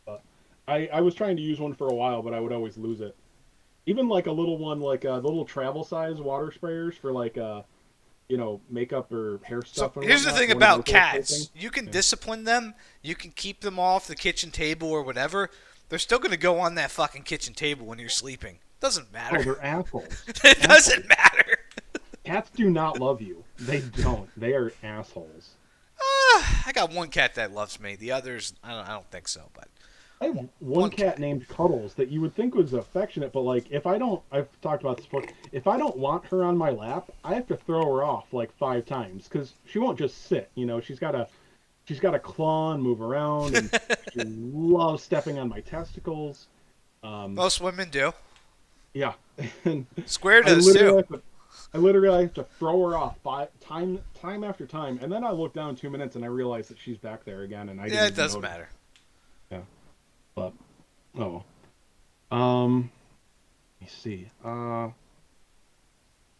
But I was trying to use one for a while, but I would always lose it. Even like a little one, like the little travel size water sprayers for like makeup or hair So stuff. And here's the whatnot, thing one of about those little spray cats. things. You can Yeah. discipline them. You can keep them off the kitchen table or whatever. They're still going to go on that fucking kitchen table when you're sleeping. Doesn't Oh, matter. they're assholes. It doesn't matter. Cats do not love you. They don't. They are assholes. I got one cat that loves me. The others, I don't think so. But I have one cat named Cuddles that you would think was affectionate, but like I've talked about this before. If I don't want her on my lap, I have to throw her off like 5 times because she won't just sit. She's got to claw and move around, and she loves stepping on my testicles. most women do. Yeah, and Square I does literally too. have to throw her off time after time, and then I look down 2 minutes and I realize that she's back there again, and I Yeah, didn't it even doesn't notice. matter. Yeah, but let me see. Oh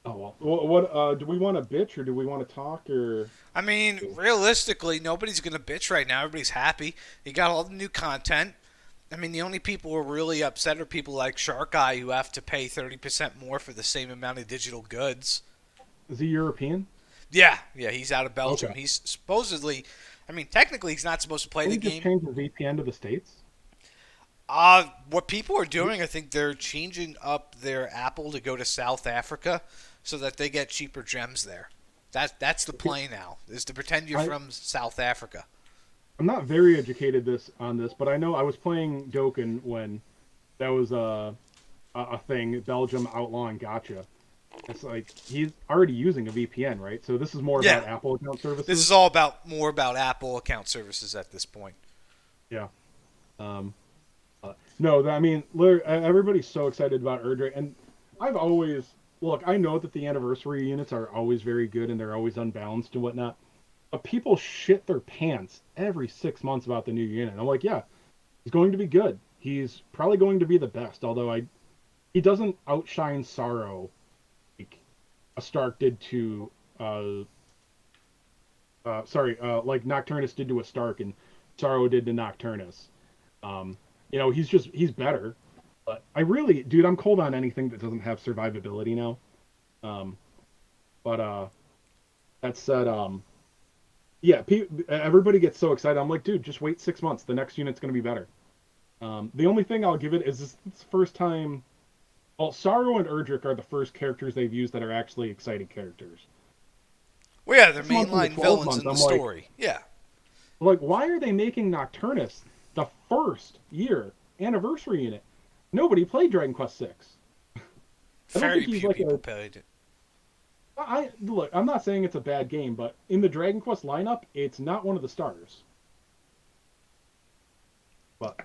well, what do we want to bitch or do we want to talk or? I mean, realistically, nobody's gonna bitch right now. Everybody's happy. You got all the new content. I mean, the only people who are really upset are people like Shark Eye who have to pay 30% more for the same amount of digital goods. Is he European? Yeah, he's out of Belgium. Okay. He's supposedly, I mean, technically he's not supposed to play Did the he just game. change the VPN to the States? What people are doing, I think they're changing up their Apple to go to South Africa so that they get cheaper gems there. That's the play now, is to pretend you're from South Africa. I'm not very educated on this, but I know I was playing Dokkan when that was a thing. Belgium outlawing gotcha. It's like he's already using a VPN, right? So this is more about Apple account services. This is all more about Apple account services at this point. Yeah. No, I mean, everybody's so excited about Erdrick, and I've always I know that the anniversary units are always very good and they're always unbalanced and whatnot, but people shit their pants every 6 months about the new unit. I'm like, yeah, he's going to be good. He's probably going to be the best, although he doesn't outshine Sorrow like a Stark did to like Nocturnus did to a Stark and Sorrow did to Nocturnus. He's better. But dude, I'm cold on anything that doesn't have survivability now. That said, yeah, everybody gets so excited. I'm like, dude, just wait 6 months. The next unit's going to be better. The only thing I'll give it is it's the first time. Well, Sorrow and Erdrick are the first characters they've used that are actually exciting characters. Well, yeah, they're 6 months into mainline 12 villains months, in the I'm like, story. Yeah. why are they making Nocturnus the first year anniversary in it? Nobody played Dragon Quest Six. I don't Very think he's few like people a. played it. I look. I'm not saying it's a bad game, but in the Dragon Quest lineup, it's not one of the stars. But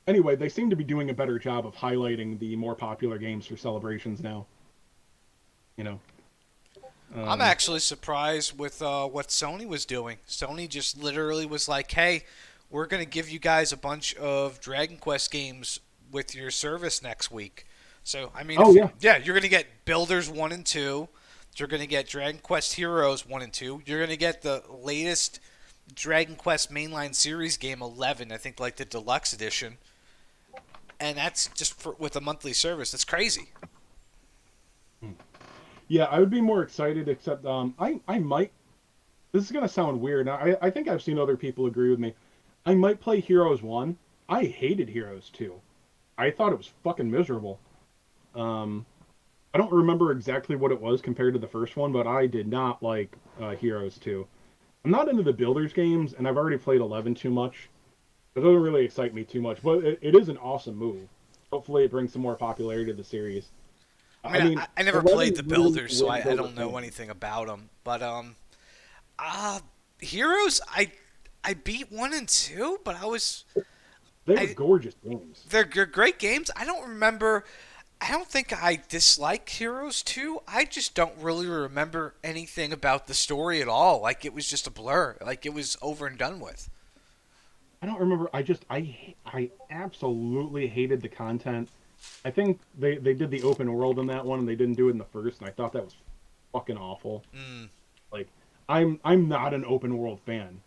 anyway, they seem to be doing a better job of highlighting the more popular games for celebrations now. You know. I'm Um, actually surprised with what Sony was doing. Sony just literally was like, "Hey, we're gonna give you guys a bunch of Dragon Quest games with your service next week." So I mean, oh if yeah, yeah, you're gonna get Builders 1 and 2. You're gonna get Dragon Quest Heroes 1 and 2. You're gonna get the latest Dragon Quest mainline series game 11. I think like the deluxe edition, and that's just with a monthly service. That's crazy. yeah. I would be more excited, except I might. This is gonna sound weird. I think I've seen other people agree with me. I might play Heroes One. I hated Heroes Two. I thought it was fucking miserable. Um, I don't remember exactly what it was compared to the first one, but I did not like Heroes 2. I'm not into the Builders games, and I've already played 11 too much. It doesn't really excite me too much, but it is an awesome move. Hopefully, it brings some more popularity to the series. I I mean, mean, I never 11 played the literally Builders, so I wins over don't know 10. anything about them. But uh, Heroes, I beat 1 and 2, but They were I gorgeous games. they're great games. I don't remember. I don't think I dislike Heroes 2. I just don't really remember anything about the story at all. Like it was just a blur. Like it was over and done with. I don't remember. I absolutely hated the content. I think they did the open world in that one, and they didn't do it in the first, and I thought that was fucking awful. Mm. Like, I'm not an open world fan.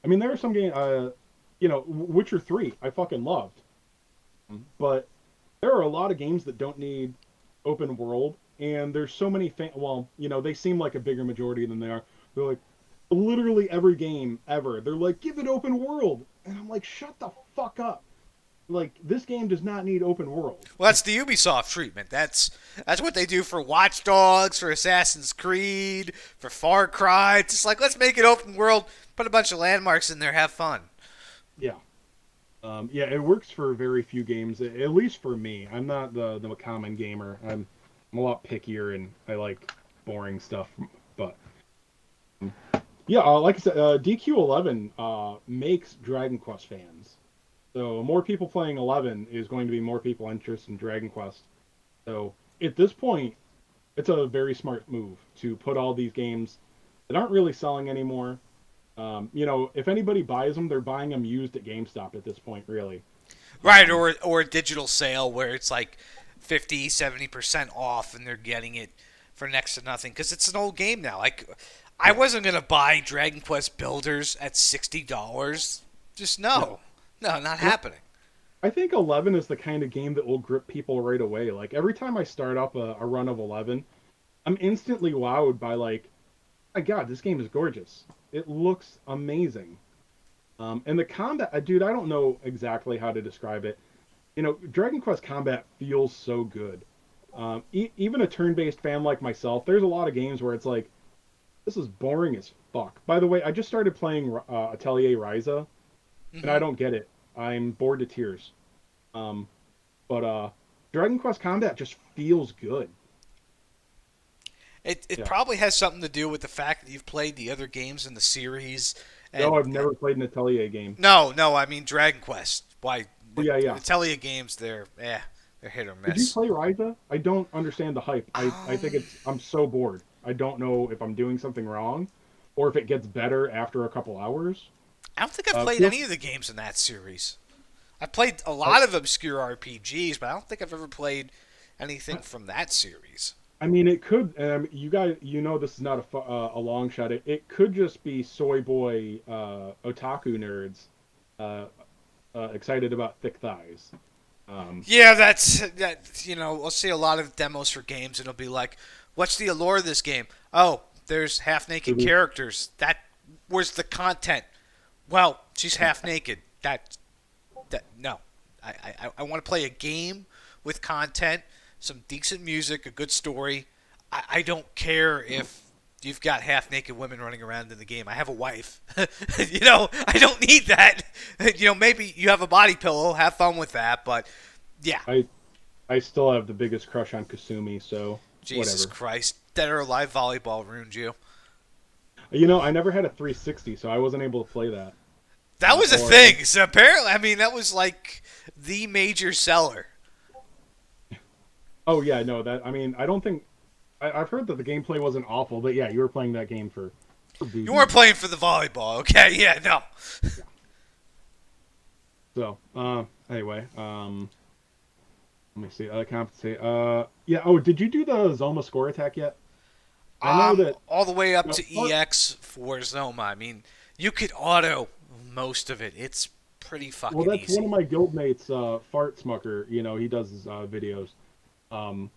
I mean, there are some games, Witcher 3, I fucking loved, but there are a lot of games that don't need open world, and there's so many well, they seem like a bigger majority than they are. They're like, literally every game ever, they're like, give it open world, and I'm like, shut the fuck up. Like, this game does not need open world. Well, that's the Ubisoft treatment. That's what they do for Watch Dogs, for Assassin's Creed, for Far Cry. It's just like let's make it open world, put a bunch of landmarks in there, have fun. Yeah. Yeah, it works for very few games, at least for me. I'm not the common gamer. I'm a lot pickier, and I like boring stuff. But yeah, like I said, DQ11 makes Dragon Quest fans. So more people playing 11 is going to be more people interested in Dragon Quest. So at this point, it's a very smart move to put all these games that aren't really selling anymore. If anybody buys them, they're buying them used at GameStop at this point, really. Right, or a digital sale where it's like 50, 70% off and they're getting it for next to nothing because it's an old game now. Like I wasn't going to buy Dragon Quest Builders at $60. Just no. No, not happening. I think 11 is the kind of game that will grip people right away. Like, every time I start up a run of 11, I'm instantly wowed by, like, my God, this game is gorgeous. It looks amazing. And the combat, dude, I don't know exactly how to describe it. Dragon Quest combat feels so good. Even a turn-based fan like myself, there's a lot of games where it's like, this is boring as fuck. By the way, I just started playing Atelier Ryza, and I don't get it. I'm bored to tears. But Dragon Quest combat just feels good. It Yeah. probably has something to do with the fact that you've played the other games in the series. And, No, I've never played an Atelier game. no, I mean Dragon Quest. Why? Oh, yeah, yeah. Atelier games, they're hit or Did you miss. play Ryza? I don't understand the hype. I think I'm so bored. I don't know if I'm doing something wrong, or if it gets better after a couple hours. I don't think I've played feel- any of the games in that series. I've played a lot of obscure RPGs, but I don't think I've ever played anything from that series. I mean, it could. You guys, this is not a long shot. It could just be soy boy otaku nerds excited about thick thighs. Yeah, that. We'll see a lot of demos for games, and it'll be like, "What's the allure of this game?" Oh, there's half-naked characters. Where's the content? Well, she's half naked. That no, I want to play a game with content, some decent music, a good story. I don't care if you've got half naked women running around in the game. I have a wife. I don't need that. Maybe you have a body pillow. Have fun with that. But yeah, I I still have the biggest crush on Kasumi, so Jesus whatever. Christ, Dead or Alive Volleyball ruined you. I never had a 360, so I wasn't able to play that. That was a Or thing. So apparently, I mean, that was like the major seller. oh yeah, no, that I mean, I don't think I've heard that the gameplay wasn't awful, but yeah, you were playing that game for You weren't boobies. playing for the volleyball, okay? Yeah, no. Yeah. So, anyway, let me see. Compensate. Yeah. Oh, did you do the Zoma score attack yet? I know that. All the way up No, to EX for Zoma. I mean, you could auto most of it. It's pretty well, fucking that's one easy. of my guildmates, Fart Smucker. He does his videos. Um,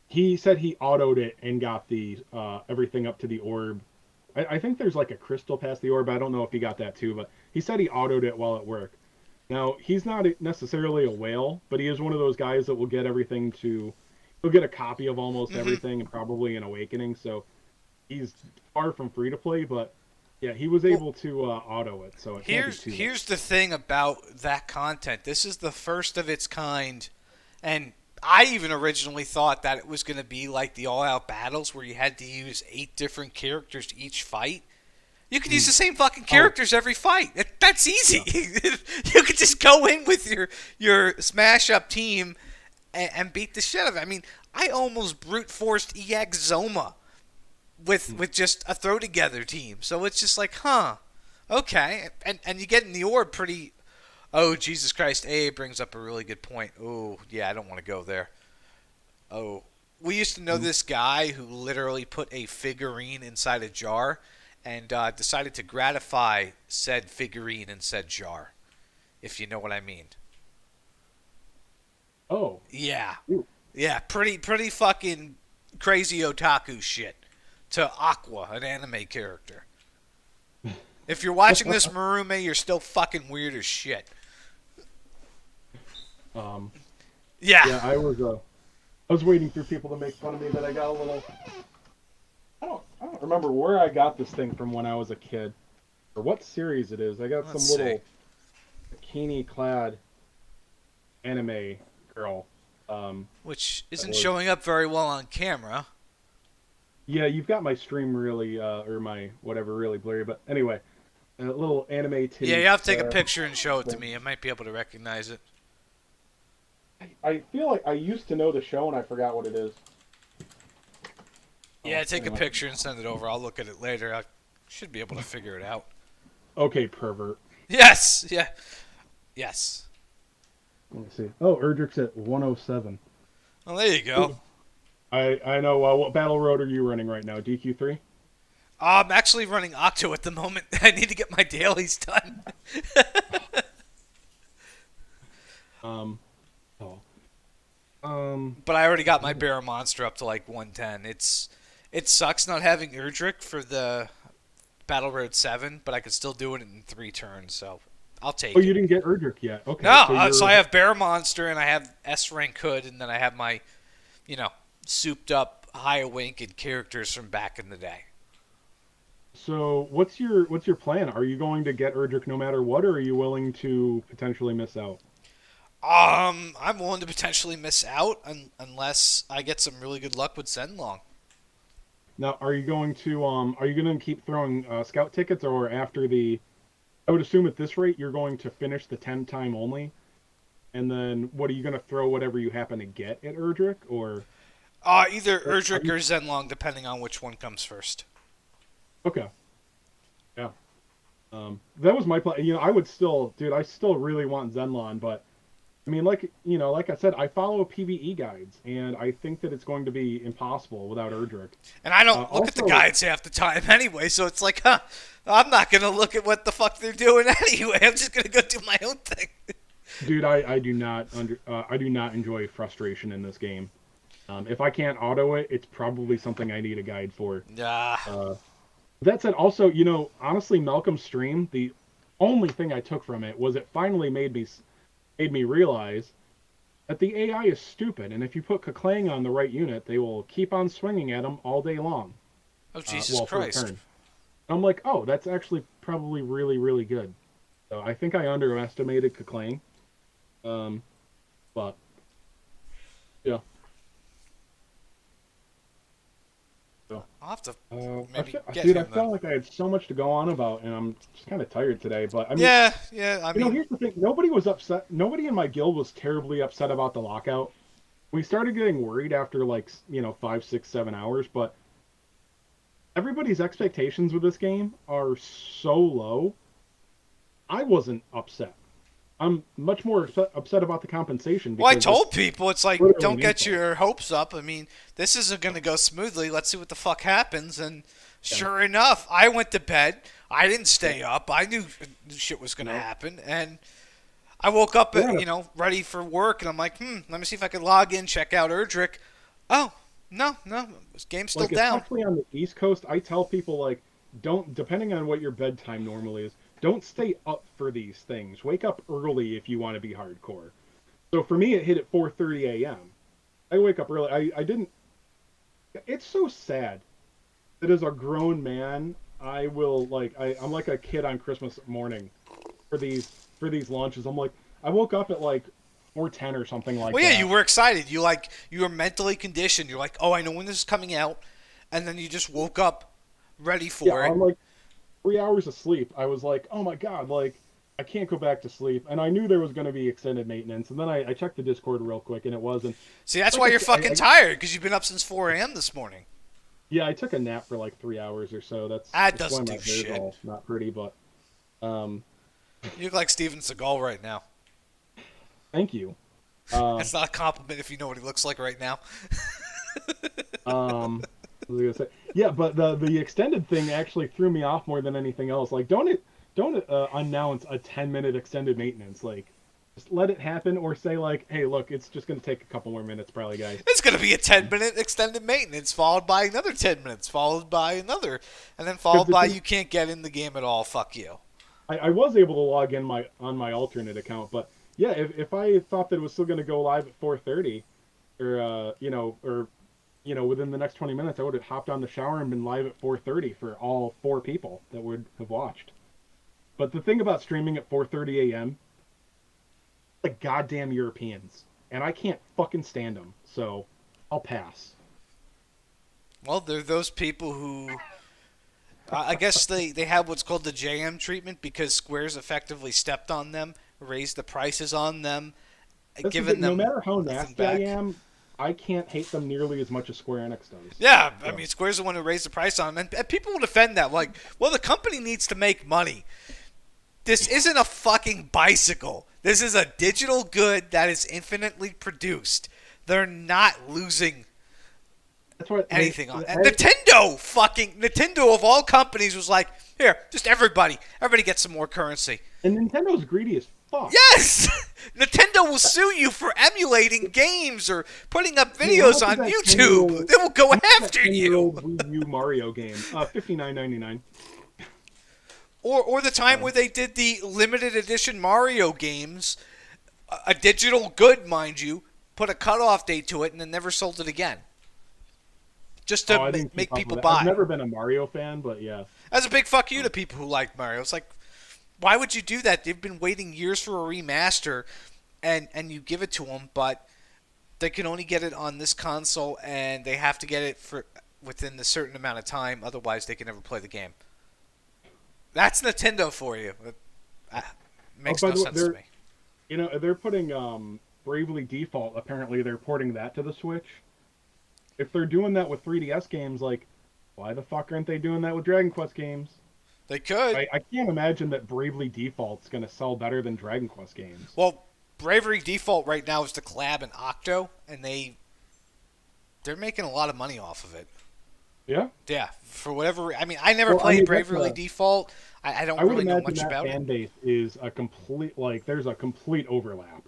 he said he autoed it and got the everything up to the orb. I think there's like a crystal past the orb. I don't know if he got that too, but he said he autoed it while at work. Now he's not necessarily a whale, but he is one of those guys that will get everything to. He'll get a copy of almost Hmm. everything and probably an awakening. So he's far from free to play, but yeah, he was Well, able to auto it, so it can't be too bad. here's the thing about that content. This is the first of its kind, and I even originally thought that it was going to be like the all-out battles where you had to use 8 different characters each fight. You could use Mm. the same fucking Oh, characters every fight. That's easy. yeah. You could just go in with your smash up team and beat the shit out of it. I mean, I almost brute forced EX Zoma Mm. with just a throw together team. So it's just like, huh, okay, and you get in the orb pretty. Oh Jesus Christ! AA brings up a really good point. Oh yeah, I don't want to go there. Oh, we used to know Mm. this guy who literally put a figurine inside a jar and decided to gratify said figurine in said jar, if you know what I mean. Oh. Yeah, Ooh. yeah, pretty fucking crazy otaku shit to Aqua, an anime character. If you're watching this, Marume, you're still fucking weird as shit. um. Yeah. Yeah, I was waiting for people to make fun of me that I got a little. I don't remember where I got this thing from when I was a kid, or what series it is. I got Let's some see. little bikini clad anime girl. Which That isn't was showing up very well on camera. yeah. You've got my stream really, or my whatever really blurry, but anyway, a little anime Yeah, titty. you have to take a picture and show it to me. I might be able to recognize it. I feel like I used to know the show and I forgot what it is. Yeah, Oh, take a anyway. picture and send it over. I'll look at it later. I should be able to figure it out. Okay, pervert. Yes. Yeah. Yes. Let me see. Oh, Erdrick's at 107. Well, there you go. I know. What battle road are you running right now? DQ3? I'm actually running Octo at the moment. I need to get my dailies done. Um. Oh. But I already got my Bear Monster up to like 110. It sucks not having Erdrick for the Battle Road 7, but I could still do it in 3 turns, so I'll Oh, take you it. didn't get Erdrick yet. No, Okay, so so you're I have Bear Monster and I have S rank Hood, and then I have my, you know, souped up high awakened characters from back in the day. so what's your plan? Are you going to get Erdrick no matter what, or are you willing to potentially miss out? I'm willing to potentially miss out unless I get some really good luck with Zenlong. Now, are you going to keep throwing scout tickets, or after the? I would assume at this rate you're going to finish the 10 time only, and then what are you going to throw whatever you happen to get at Erdrick, or Either are Erdrick you or Zenlong, depending on which one comes first. okay? Yeah. That was my plan. I would still, dude. I still really want Zenlon, but I mean, like I said, I follow PVE guides, and I think that it's going to be impossible without Erdrick. And I don't look at the Also, guides half the time anyway, so it's like, huh, I'm not going to look at what the fuck they're doing anyway. I'm just going to go do my own thing. dude, I do not enjoy frustration in this game. If I can't auto it, it's probably something I need a guide for. Nah. Uh, that said, also, honestly, Malcolm's stream, the only thing I took from it was it finally made me made me realize that the AI is stupid, and if you put Keklang on the right unit, they will keep on swinging at them all day long. Oh, Jesus Well, for a Christ. turn. I'm like, oh, that's actually probably really, really good. So I think I underestimated Keklang. Um, but yeah. So, I'll have to I maybe get dude, I him then. felt like I had so much to go on about, and I'm just kind of tired today. But I mean, Yeah, yeah. I mean, here's the thing: nobody was upset. Nobody in my guild was terribly upset about the lockout. We started getting worried after like 5, 6, 7 hours, but everybody's expectations with this game are so low. I wasn't upset. I'm much more upset about the compensation well, I because told it's people it's like literally don't an get insult. your hopes up. I mean, this isn't going to go smoothly. Let's see what the fuck happens. And Yeah. sure enough, I went to bed. I didn't stay Yeah. up. I knew shit was going to No. happen, and I woke up, We're on a, ready for work, and I'm like, let me see if I could log in, check out Erdrick. Oh, no, this game's still like down. especially on the East Coast. I tell people like don't depending on what your bedtime normally is, don't stay up for these things. Wake up early if you want to be hardcore. So for me, it hit at 4:30 a.m. I wake up early. I didn't. It's so sad that as a grown man, I will I'm like a kid on Christmas morning for these launches. I'm like I woke up at like 4:10 or something like Well, yeah, you that. were excited. You were mentally conditioned. You're like, oh, I know when this is coming out, and then you just woke up ready Yeah, for it. I'm like 3 hours of sleep. I was like, oh my god, like I can't go back to sleep. And I knew there was going to be extended maintenance. And then I checked the Discord real quick, and it wasn't. See, that's Like why I you're said, fucking tired because you've been up since 4 a.m. this morning. yeah, I took a nap for like 3 hours or so. That That's why doesn't my do hair's shit. all not pretty. But um, You look like Steven Seagal right now. thank you. Uh, That's not a compliment if you know what he looks like right now. what was I gonna say? Yeah, but the extended thing actually threw me off more than anything else. Like, don't announce a 10-minute extended maintenance. Like, just let it happen, or say like, hey, look, it's just gonna take a couple more minutes, probably, guys. It's going to be a 10-minute extended maintenance, followed by another 10 minutes, followed by another, and then Because followed by you can't get in the game at all. Fuck you. I was able to log in my on my alternate account, but yeah, if I thought that it was still gonna go live at 4:30, or within the next 20 minutes, I would have hopped on the shower and been live at 4:30 for all four people that would have watched. But the thing about streaming at 4:30 a.m., the goddamn Europeans, and I can't fucking stand them. So I'll pass. Well, they're those people who. I guess they have what's called the JM treatment because Square's effectively stepped on them, raised the prices on them, That's the given thing. No them matter how nothing nasty I back. am, I can't hate them nearly as much as Square Enix does. Yeah, I So, mean, Square's the one who raised the price on them, and people will defend that. Like, well, the company needs to make money. This isn't a fucking bicycle. This is a digital good that is infinitely produced. They're not losing that's what anything on it. Nintendo of all companies was like, here, just everybody get some more currency. and Nintendo's greedy as fuck. Yes, Nintendo will sue you for emulating games or putting up I mean, how videos much is on that YouTube. 10-year-old They will go how much is that after 10-year-old you. Wii U Mario game? $59.99. Or the time where they did the limited edition Mario games, a digital good, mind you, put a cutoff date to it, and then never sold it again, just Oh, to I didn't keep make up people with it. I've buy. never been a Mario fan, but yeah. That's a big fuck you to people who like Mario. It's like, why would you do that? They've been waiting years for a remaster, and you give it to them, but they can only get it on this console, and they have to get it for within a certain amount of time. Otherwise, they can never play the game. That's Nintendo for you. It makes By no the way, sense to me. they're putting Bravely Default. Apparently, they're porting that to the Switch. If they're doing that with 3DS games, like, why the fuck aren't they doing that with Dragon Quest games? They could. I can't imagine that Bravely Default's going to sell better than Dragon Quest games. Well, Bravery Default right now is the collab and Octo, and they're making a lot of money off of it. Yeah? Yeah, for whatever. I mean, I never Well, I played mean, Bravely Default. I don't I would really know imagine much that about fan it. base is a complete there's a complete overlap.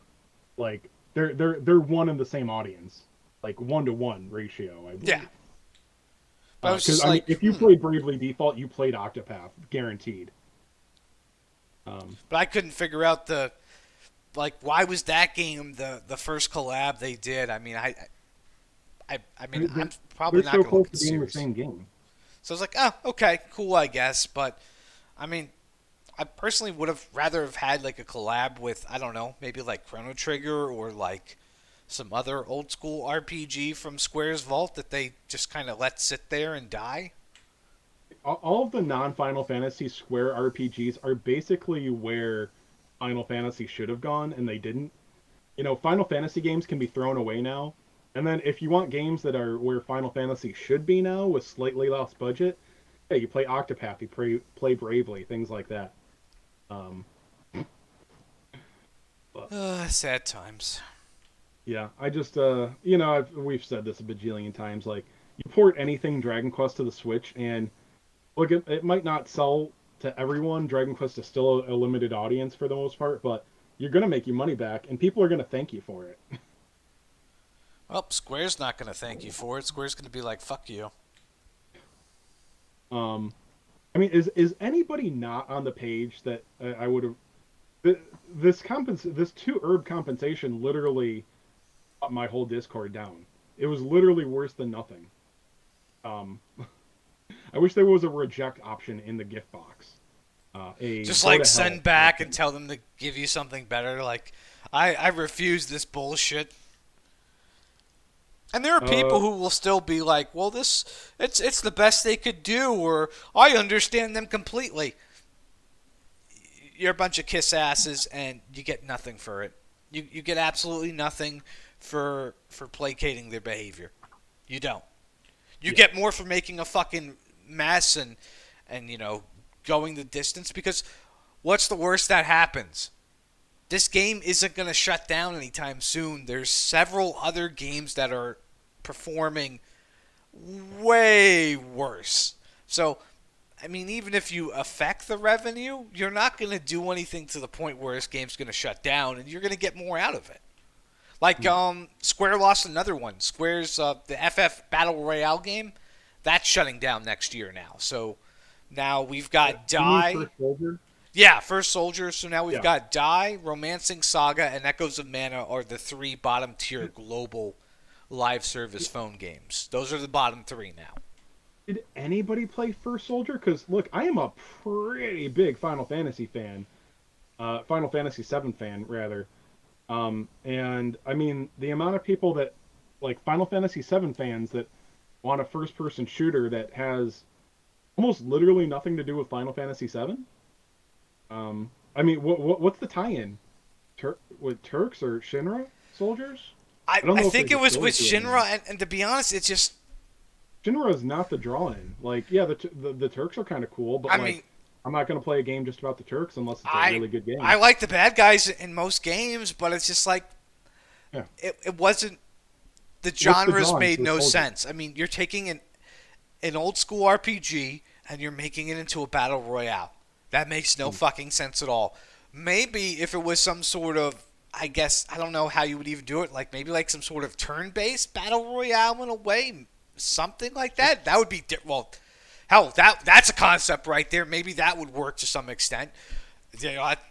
Like they're one and the same audience, like 1-to-1 ratio. I believe. Yeah, but I was Because just I mean, like, if you played Bravely Default, you played Octopath, guaranteed. but I couldn't figure out like, why was that game the first collab they did? I mean, I mean, I'm probably they're not so going to look close at to the being the series. same game. So I was like, oh, okay, cool, I guess. But I mean, I personally would have rather have had like a collab with, I don't know, maybe like Chrono Trigger or like some other old school RPG from Square's vault that they just kind of let sit there and die. All of the non-Final Fantasy Square RPGs are basically where Final Fantasy should have gone, and they didn't. Final Fantasy games can be thrown away now. And then if you want games that are where Final Fantasy should be now with slightly less budget, hey, you play Octopath, you play Bravely, things like that. Um, but Sad times. yeah, I just we've said this a bajillion times. Like, you port anything Dragon Quest to the Switch, and look, it might not sell to everyone. Dragon Quest is still a limited audience for the most part, but you're gonna make your money back, and people are gonna thank you for it. Well, Square's not going to thank you for it. Square's going to be like, fuck you. Um, I mean, is anybody not on the page that I would have? This two herb compensation literally cut my whole Discord down. It was literally worse than nothing. Um, I wish there was a reject option in the gift box. A Just go like to hell send back option. and tell them to give you something better. Like, I refuse this bullshit. And there are Uh, people who will still be like, well, it's the best they could do, or I understand them completely. You're a bunch of kiss asses, and you get nothing for it. You get absolutely nothing for placating their behavior. You don't. You yeah, get more for making a fucking mess and going the distance, because what's the worst that happens? This game isn't going to shut down anytime soon. There's several other games that are performing way worse. So, I mean, even if you affect the revenue, you're not going to do anything to the point where this game's going to shut down, and you're going to get more out of it. Like, yeah. Square lost another one. Square's the FF Battle Royale game, that's shutting down next year now. So now we've got You mean Die. First Soldier? Yeah, First Soldier. So now we've Yeah. got Die, Romancing Saga, and Echoes of Mana are the three bottom tier global live service phone games. Those are the bottom three now. Did anybody play First Soldier? Because look, I am a pretty big Final Fantasy fan. Final Fantasy VII fan, rather. And I mean, the amount of people that like Final Fantasy VII fans that want a first-person shooter that has almost literally nothing to do with Final Fantasy VII. I mean, what's the tie-in? With Turks or Shinra soldiers? I, I don't I know if think there's it a was story with to it anymore. Shinra, and to be honest, it's just. Shinra is not the draw-in. Like, yeah, the Turks are kind of cool, but I like, mean, I'm not gonna play a game just about the Turks unless it's a I really good I game. like the bad guys in most games, but it's just like Yeah. it wasn't. The What's the genres drawing made for no soldier? sense. I mean, you're taking an old school RPG and you're making it into a battle royale. That makes no Hmm. fucking sense at all. Maybe if it was some sort of, I guess, I don't know how you would even do it, like maybe like some sort of turn-based battle royale in a way, something like that. That would be well, hell, that's a concept right there. Maybe that would work to some extent.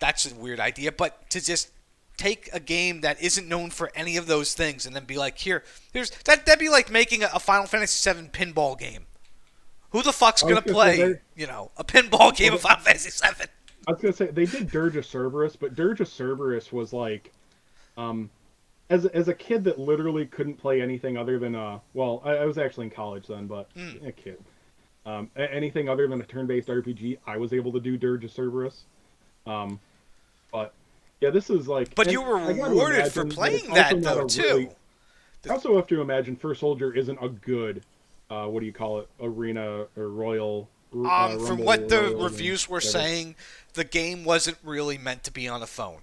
That's a weird idea, but to just take a game that isn't known for any of those things and then be like, that'd be like making a Final Fantasy VII pinball game. Who the fuck's I was gonna gonna say play, a pinball game well, of Final Fantasy VII? I was gonna say they did Dirge of Cerberus, but Dirge of Cerberus was like, um, as a kid that literally couldn't play anything other than well, I was actually in college then, but Mm. a kid. Anything other than a turn-based RPG, I was able to do Dirge of Cerberus. Um, but yeah, this is like, But and you were I got to rewarded for imagine that it's playing also that not though a too. really. I also have to imagine First Soldier isn't a good, what do you call it, arena or Royal From Rumble what the Royal reviews were whatever. saying, the game wasn't really meant to be on a phone.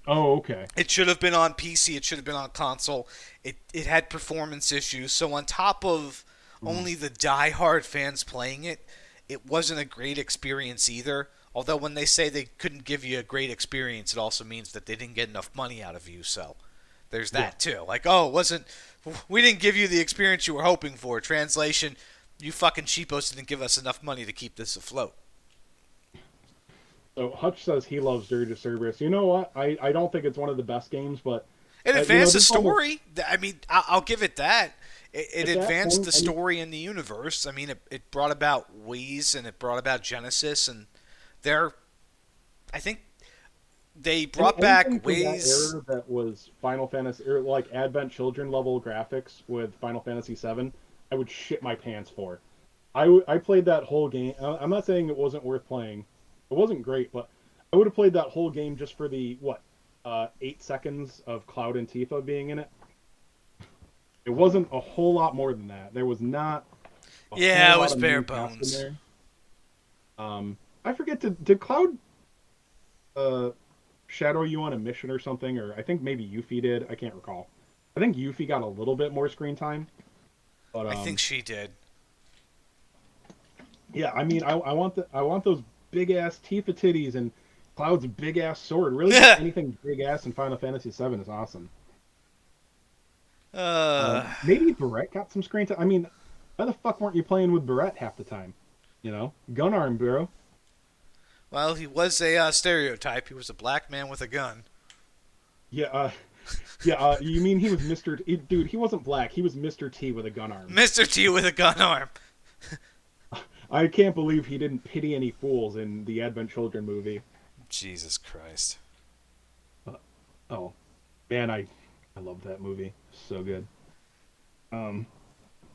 Oh, okay. It should have been on PC. It should have been on console. It had performance issues. So on top of Mm. only the die-hard fans playing it, it wasn't a great experience either. Although when they say they couldn't give you a great experience, it also means that they didn't get enough money out of you. So there's Yeah. that too. Like, oh, we didn't give you the experience you were hoping for. Translation, you fucking cheapos didn't give us enough money to keep this afloat. So Hutch says he loves Dirge of Cerberus. You know what? I don't think it's one of the best games, but It advanced the there's almost story. I mean, I'll give it that. It at that advanced point. the I mean, story in the universe. I mean, it brought about Whis and it brought about Genesis, and they're. I think they brought anything back from that Whis. era that was Final Fantasy or like Advent Children level graphics with Final Fantasy VII, I would shit my pants for. I played that whole game. I'm not saying it wasn't worth playing. It wasn't great, but I would have played that whole game just for the 8 seconds of Cloud and Tifa being in it. It wasn't a whole lot more than that. There was not a Yeah, whole it lot was of bare new cast in bones. there. I forget, did Cloud uh, shadow you on a mission or something? Or I think maybe Yuffie did. I can't recall. I think Yuffie got a little bit more screen time, but I think she did. yeah. I mean, I want those big ass Tifa titties and Cloud's big ass sword. Really, just anything big ass in Final Fantasy VII is awesome. uh, Maybe Barrett got some screen time. I mean, why the fuck weren't you playing with Barrett half the time? Gun arm, bro. well, he was a stereotype. He was a black man with a gun. Yeah, yeah. You mean he was Mister? Dude, he wasn't black. He was Mister T with a gun arm. Mr. T with a gun arm. I can't believe he didn't pity any fools in the Advent Children movie. Jesus Christ. Uh, oh, man, I love that movie. So good. Um,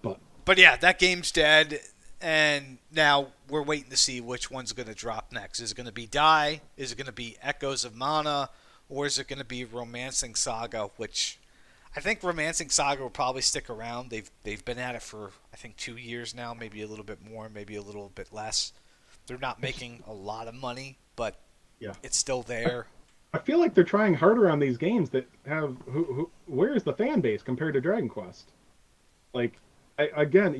but But yeah, that game's dead, and now we're waiting to see which one's going to drop next. Is it going to be Die? Is it going to be Echoes of Mana? Or is it going to be Romancing Saga? Which I think Romancing Saga will probably stick around. They've been at it for I think 2 years now, maybe a little bit more, maybe a little bit less. They're not making a lot of money, but yeah, it's still there. I feel like they're trying harder on these games that have where's the fan base compared to Dragon Quest? Like, again,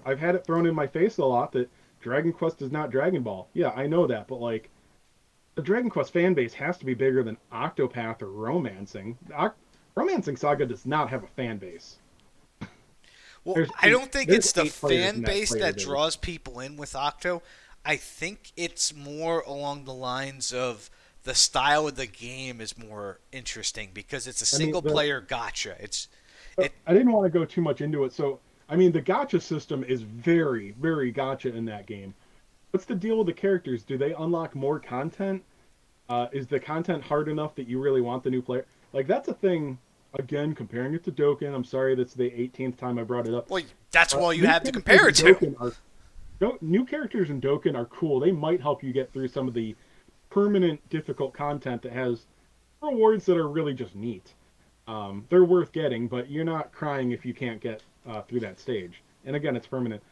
I've had it thrown in my face a lot that Dragon Quest is not Dragon Ball. Yeah, I know that, but like, the Dragon Quest fan base has to be bigger than Octopath or Romancing. Romancing Saga does not have a fan base. Well, There's I eight, don't think there's it's the 8 players fan in that base player that base. draws people in with Octo. I think it's more along the lines of the style of the game is more interesting because it's a I mean, single player gotcha. It I didn't want to go too much into it, so I mean, the gotcha system is very, very gotcha in that game. What's the deal with the characters? Do they unlock more content? Is the content hard enough that you really want the new player? Like, that's a thing. Again, comparing it to Dokkan. I'm sorry, that's the 18th time I brought it up. well, that's all you New have to characters compare in it to. Dokkan are new characters in Dokkan are cool. They might help you get through some of the permanent difficult content that has rewards that are really just neat. They're worth getting, but you're not crying if you can't get through that stage. And again, it's permanent.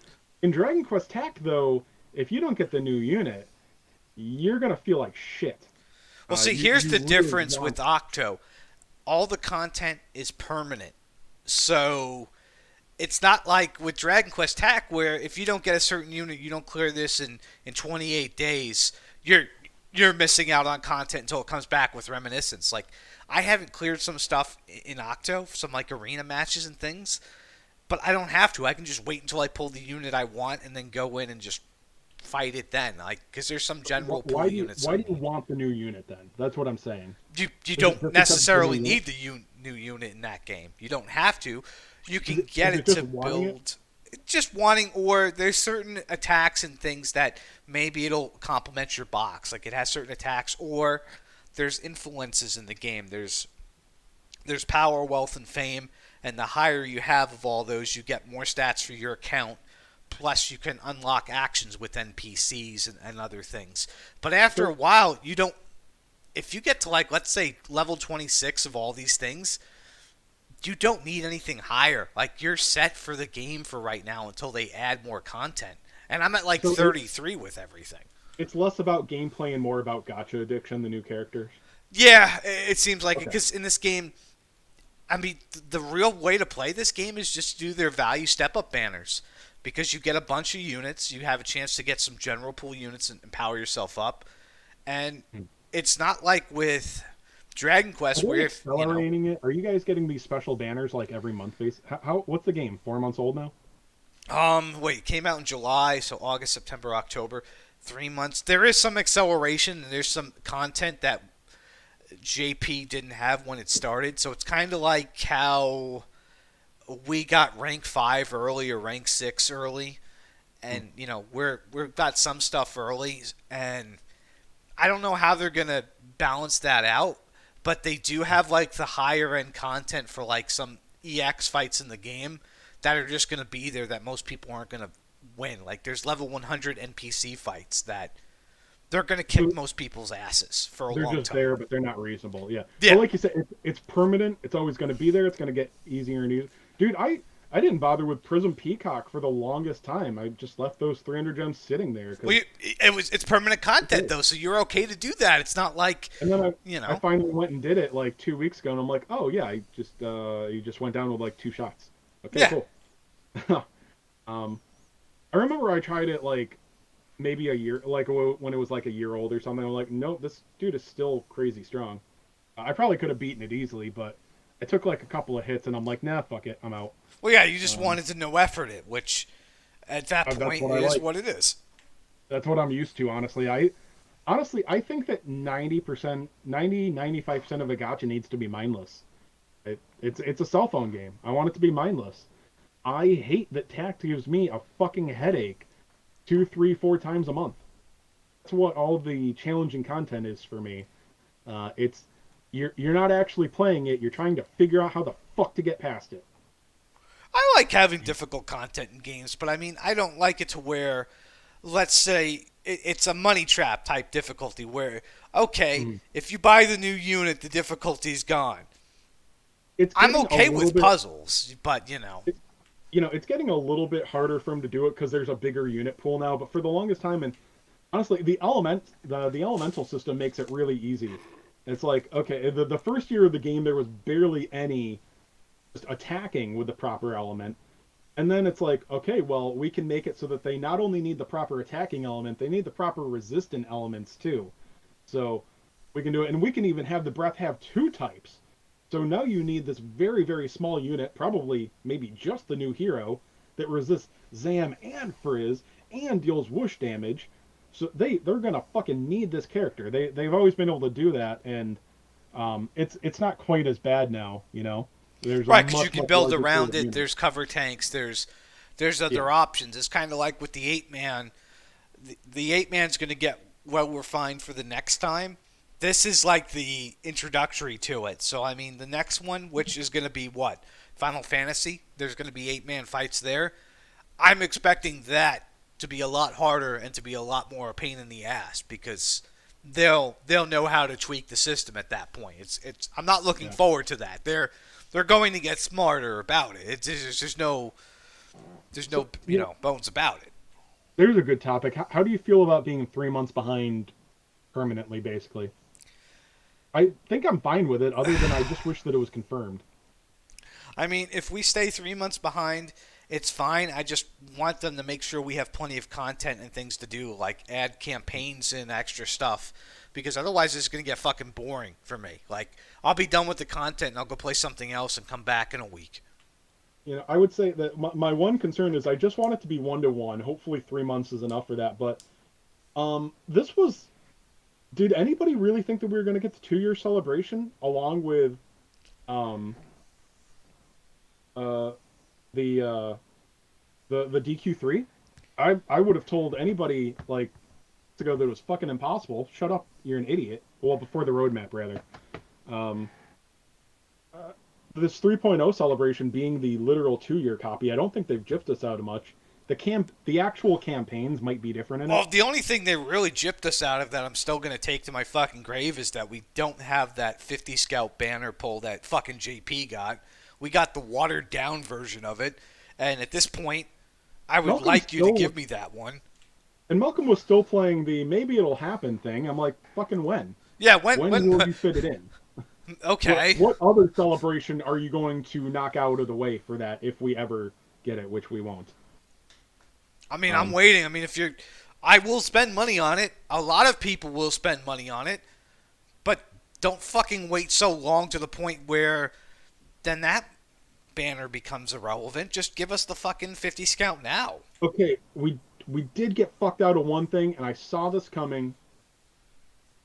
In Dragon Quest TAC, though, if you don't get the new unit, you're gonna feel like shit. Well, see, You, here's you the really difference want. with Octo. All the content is permanent. So it's not like with Dragon Quest TAC where if you don't get a certain unit, you don't clear this in 28 days, you're missing out on content until it comes back with Reminiscence. Like I haven't cleared some stuff in Octo, some like arena matches and things, but I don't have to. I can just wait until I pull the unit I want and then go in and just fight it then. Like because there's some general Why pull do you units. why do you want the new unit then? That's what I'm saying. You Is it don't just because it's the new necessarily unit? need the new unit in that game. You don't have to. You Is can it, get is it it to just wanting it? build. Just wanting, or there's certain attacks and things that maybe it'll complement your box. Like it has certain attacks, or there's influences in the game. There's power, wealth, and fame, and the higher you have of all those, you get more stats for your account. Plus, you can unlock actions with NPCs and other things. But after a So, while, you don't. If you get to like, let's say, level 26 of all these things, you don't need anything higher. Like you're set for the game for right now until they add more content. And I'm at like so 33 with everything. it's less about gameplay and more about gotcha addiction, the new characters. Yeah, it seems like it Okay. because in this game, I mean, the real way to play this game is just do their value step up banners because you get a bunch of units, you have a chance to get some general pool units and power yourself up, and Hmm. it's not like with Dragon Are Quest they where if you know, accelerating it? Are you guys getting these special banners like every month? Base? What's the game? 4 months old now? wait, it came out in July, so August, September, October. 3 months. There is some acceleration and there's some content that JP didn't have when it started. So it's kind of like how we got rank 5 early or rank 6 early, and we've got some stuff early, and I don't know how they're gonna balance that out, but they do have like the higher end content for like some EX fights in the game that are just gonna be there that most people aren't gonna win. Like there's level 100 NPC fights that they're gonna kick most people's asses for a They're long just time. there, but they're not reasonable. Yeah. Yeah. But like you said, it's permanent. It's always going to be there. It's going to get easier and easier. Dude, I didn't bother with Prism Peacock for the longest time. I just left those 300 gems sitting there. Well, it's permanent content though, so you're okay to do that. It's not like And then you I know. finally went and did it like 2 weeks ago, and I'm like, oh yeah, I just you just went down with like 2 shots. Okay, Yeah. cool. I remember I tried it like maybe a year, like when it was like a year old or something. I'm like, nope, this dude is still crazy strong. I probably could have beaten it easily, but I took like a couple of hits, and I'm like, nah, fuck it, I'm out. Well, yeah, you just wanted to no effort it, which at that That's point what I is like. what it is. That's what I'm used to, honestly. I think that 95% of a gacha needs to be mindless. It's a cell phone game. I want it to be mindless. I hate that tact gives me a fucking headache 2, 3, 4 times a month. That's what all the challenging content is for me. It's you're not actually playing it. You're trying to figure out how the fuck to get past it. I like having difficult content in games, but I mean, I don't like it to where, let's say, it's a money trap type difficulty where, okay, if you buy the new unit, the difficulty's gone. It's I'm getting okay a with little bit, puzzles, but it's getting a little bit harder for him to do it because there's a bigger unit pool now. But for the longest time, and honestly, the elemental system makes it really easy. It's like, okay, the first year of the game there was barely any just attacking with the proper element. And then it's like, okay, well, we can make it so that they not only need the proper attacking element, they need the proper resistant elements too. So we can do it, and we can even have the breath have 2 types. So now you need this very, very small unit, probably maybe just the new hero, that resists Zam and Frizz and deals whoosh damage. So they're gonna fucking need this character. They've always been able to do that, and it's not quite as bad now. There's a right, because you much can much build larger pool around of it. units. There's cover tanks. There's Yeah. other options. It's kind of like with the 8-man. The 8-man's going to get what we're fine for the next time. This is like the introductory to it. So I mean, the next one, which is going to be what, Final Fantasy. There's going to be 8-man fights there. I'm expecting that to be a lot harder and to be a lot more a pain in the ass because they'll know how to tweak the system at that point. It's I'm not looking Yeah. forward to that. They're going to get smarter about it. There's no So, yeah, bones about it. there's a good topic. How do you feel about being 3 months behind permanently, basically? I think I'm fine with it, other than I just wish that it was confirmed. I mean, if we stay 3 months behind, it's fine. I just want them to make sure we have plenty of content and things to do, like add campaigns and extra stuff, because otherwise it's going to get fucking boring for me. Like, I'll be done with the content and I'll go play something else and come back in a week. I would say that my one concern is I just want it to be 1-to-1. Hopefully 3 months is enough for that. But this was. Did anybody really think that we were going to get the 2-year celebration along with um, uh, the DQ3? I would have told anybody like to go that it was fucking impossible. Shut up, you're an idiot. Well, before the roadmap, rather. Um, this 3.0 celebration being the literal 2-year copy, I don't think they've gypped us out of much. The actual campaigns might be different in Well, it. the only thing they really gypped us out of that I'm still going to take to my fucking grave is that we don't have that 50 Scout banner pull that fucking JP got. We got the watered down version of it, and at this point, I would Malcolm like you to still give me that one. And Malcolm was still playing the maybe it'll happen thing. I'm like, fucking when? Yeah, When will you fit it in? okay. What other celebration are you going to knock out of the way for that if we ever get it, which we won't? I mean, I'm waiting. I mean, I will spend money on it. A lot of people will spend money on it, but don't fucking wait so long to the point where then that banner becomes irrelevant. Just give us the fucking 50 Scout now. Okay, we we did get fucked out of one thing, and I saw this coming.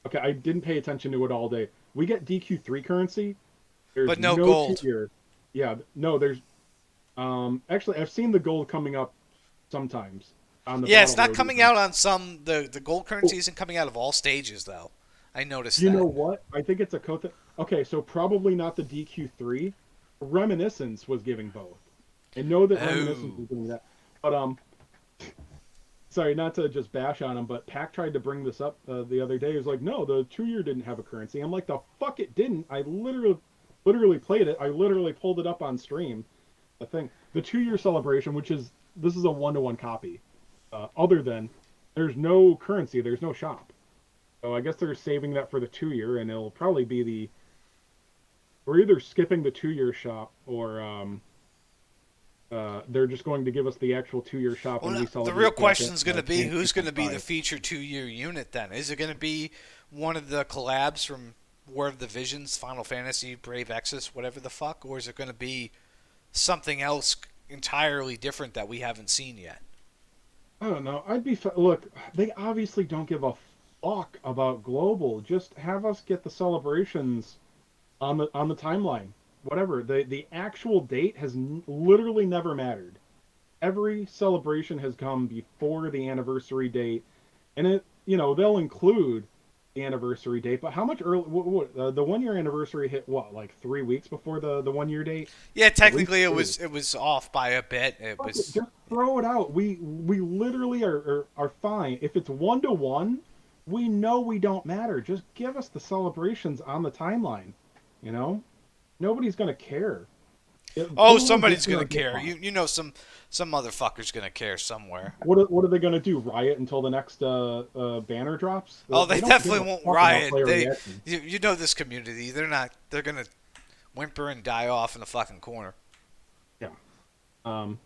Okay, I didn't pay attention to it all day. We get DQ3 currency. There's but no no two gold. year. Yeah, no, there's actually I've seen the gold coming up sometimes on the Yeah, it's battle not road coming even. out on some the gold Oh, currency isn't coming out of all stages though. I noticed you know that. what? I think it's a Kotha. Okay, so probably not the DQ3. Reminiscence was giving both. I know that Reminiscence Oh. was doing that. But sorry, not to just bash on him, but Pac tried to bring this up the other day. He was like, "No, the 2 year didn't have a currency." I'm like, "The fuck it didn't." I literally played it. I literally pulled it up on stream. The thing, the 2 year celebration, which is this is a 1-to-1 copy. Other than there's no currency, there's no shop. So I guess they're saving that for the 2 year, and it'll probably be the we're either skipping the 2 year shop or they're just going to give us the actual 2 year shop Well, when we the real celebrate question is going to be Champ who's going to be the 2.5. feature 2 year unit then? Is it going to be one of the collabs from War of the Visions, Final Fantasy, Brave Exodus, whatever the fuck, or is it going to be something else entirely different that we haven't seen yet? I don't know. Look. They obviously don't give a fuck about global. Just have us get the celebrations on the timeline. Whatever. The actual date has literally never mattered. Every celebration has come before the anniversary date, and they'll include the anniversary date. But how much early? The 1 year anniversary hit what, like 3 weeks before the 1 year date? Yeah, At least technically two. it was off by a bit. It Fuck it, was just throw it out. We literally are fine. If it's 1-to-1, we know we don't matter. Just give us the celebrations on the timeline. You know, nobody's gonna care. oh, Global somebody's Edition gonna are get care. fine. You know some motherfucker's gonna care somewhere. What are they gonna do? Riot until the next banner drops? Oh, They they don't give definitely a won't fuck about riot. player They reaction. you know this community. They're gonna whimper and die off in the fucking corner. Yeah. Um,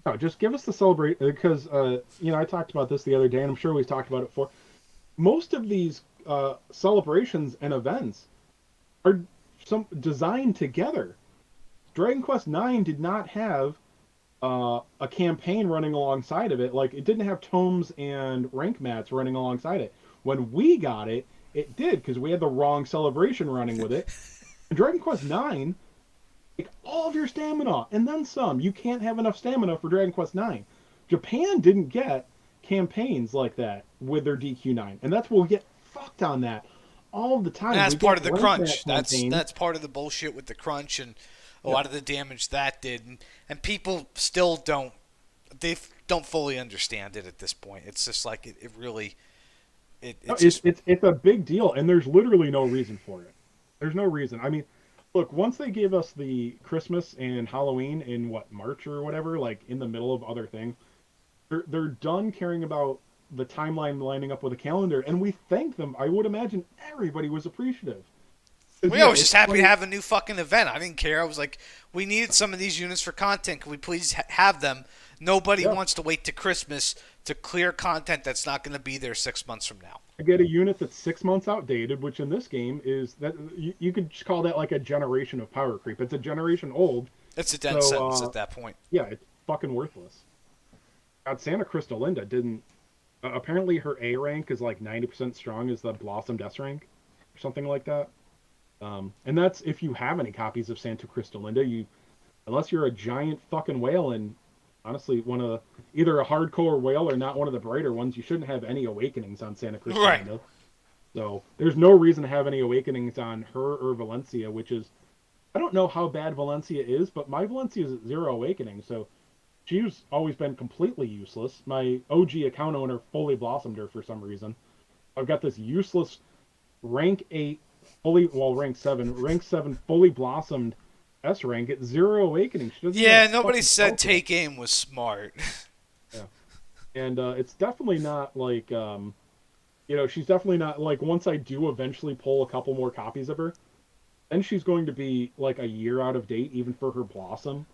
no, just give us the celebrate because I talked about this the other day, and I'm sure we've talked about it before. Most of these celebrations and events are some designed together. Dragon Quest IX did not have a campaign running alongside of it. Like it didn't have tomes and rank mats running alongside it. When we got it, it did because we had the wrong celebration running with it. In Dragon Quest IX, like all of your stamina and then some. You can't have enough stamina for Dragon Quest IX. Japan didn't get campaigns like that with their DQ9, and that's what we get fucked on that all the And time. that's We get part of the rank mat crunch. campaigns. That's part of the bullshit with the crunch and a Yeah. lot of the damage that did. And people still don't fully understand it at this point. It's just like it really No, it's just it's a big deal, and there's literally no reason for it. There's no reason. I mean, look, once they gave us the Christmas and Halloween in what March or whatever, like in the middle of other things, they're done caring about the timeline lining up with the calendar, and we thank them. I would imagine everybody was appreciative. 'Cause, well, I yeah, was just it's happy to funny. have a new fucking event. I didn't care. I was like, we needed some of these units for content. Can we please have them? Nobody Yeah, wants to wait to Christmas to clear content that's not going to be there 6 months from now. I get a unit that's 6 months outdated, which in this game is that you could just call that like a generation of power creep. It's a generation old, It's a dead so sentence at that point. yeah, it's fucking worthless. God, Santa Crystalinda didn't. Apparently, her A rank is like 90% strong as the Blossomed S rank, or something like that. And that's if you have any copies of Santa Crystalinda. Unless you're a giant fucking whale, and honestly, one of either a hardcore whale or not one of the brighter ones, you shouldn't have any awakenings on Santa Right. Crystalinda. So there's no reason to have any awakenings on her or Valencia, which is I don't know how bad Valencia is, but my Valencia is at 0 awakening, so she's always been completely useless. My OG account owner fully blossomed her for some reason. I've got this useless rank 8 rank 7 fully blossomed S rank at 0 awakening. She doesn't even Yeah, have a nobody fucking spell said check. take aim was smart. Yeah. And it's definitely not like she's definitely not like once I do eventually pull a couple more copies of her, then she's going to be like a year out of date even for her blossom.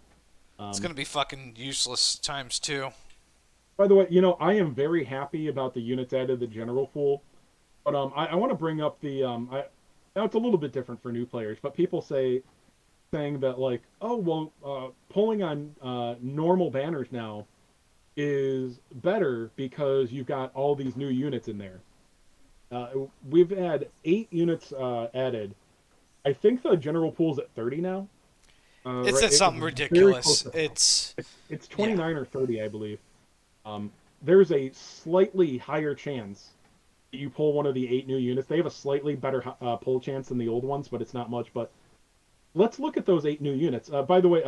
It's Um, gonna be fucking useless times two. by the way, I am very happy about the units added to the general pool, but I want to bring up the now it's a little bit different for new players, but people saying that like, oh well, pulling on normal banners now is better because you've got all these new units in there. We've had 8 units added. I think the general pool's at 30 now. It's Right, at something it's very close ridiculous. to. It's It's yeah. 29 or 30, I believe. Um, there's a slightly higher chance that you pull one of the 8 new units. They have a slightly better pull chance than the old ones, but it's not much. But let's look at those 8 new units. By the way,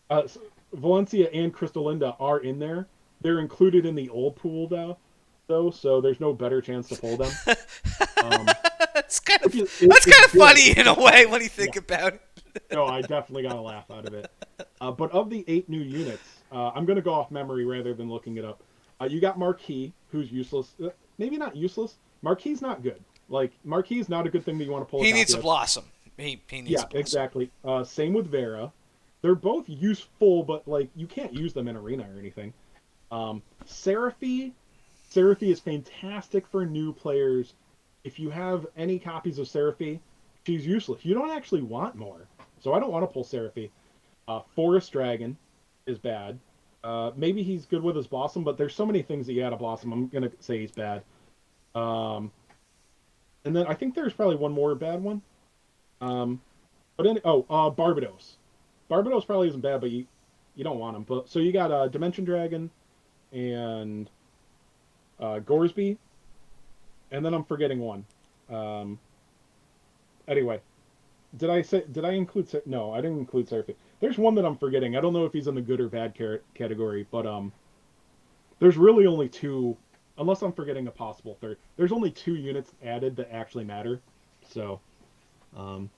uh, Valencia and Crystalinda are in there. They're included in the old pool though, so there's no better chance to pull them. Um, That's kind which of is that's it's kind of good. funny in a way when you Yeah, think about it. no, I definitely got a laugh out of it. But of the 8 new units, I'm going to go off memory rather than looking it up. You got Marquis, who's useless. Maybe not useless. Marquis not good. Like Marquis is not a good thing that you want to pull a He needs copy a of. blossom. He needs Yeah, a blossom. exactly. Same with Vera. They're both useful, but like you can't use them in arena or anything. Seraphie, Seraphie is fantastic for new players. If you have any copies of Seraphie, she's useless. You don't actually want more, so I don't want to pull Seraphie. Forest Dragon is bad. Maybe he's good with his Blossom, but there's so many things that you add a Blossom. I'm gonna say he's bad. Um, and then I think there's probably one more bad one. Um, Barbados. Barbados probably isn't bad, but you don't want him. But so you got Dimension Dragon and Goresby, and then I'm forgetting one. Um, anyway, did I include no, I didn't include Seraphim. There's one that I'm forgetting. I don't know if he's in the good or bad category, but there's really only two, unless I'm forgetting a possible third. There's only 2 units added that actually matter. So, um,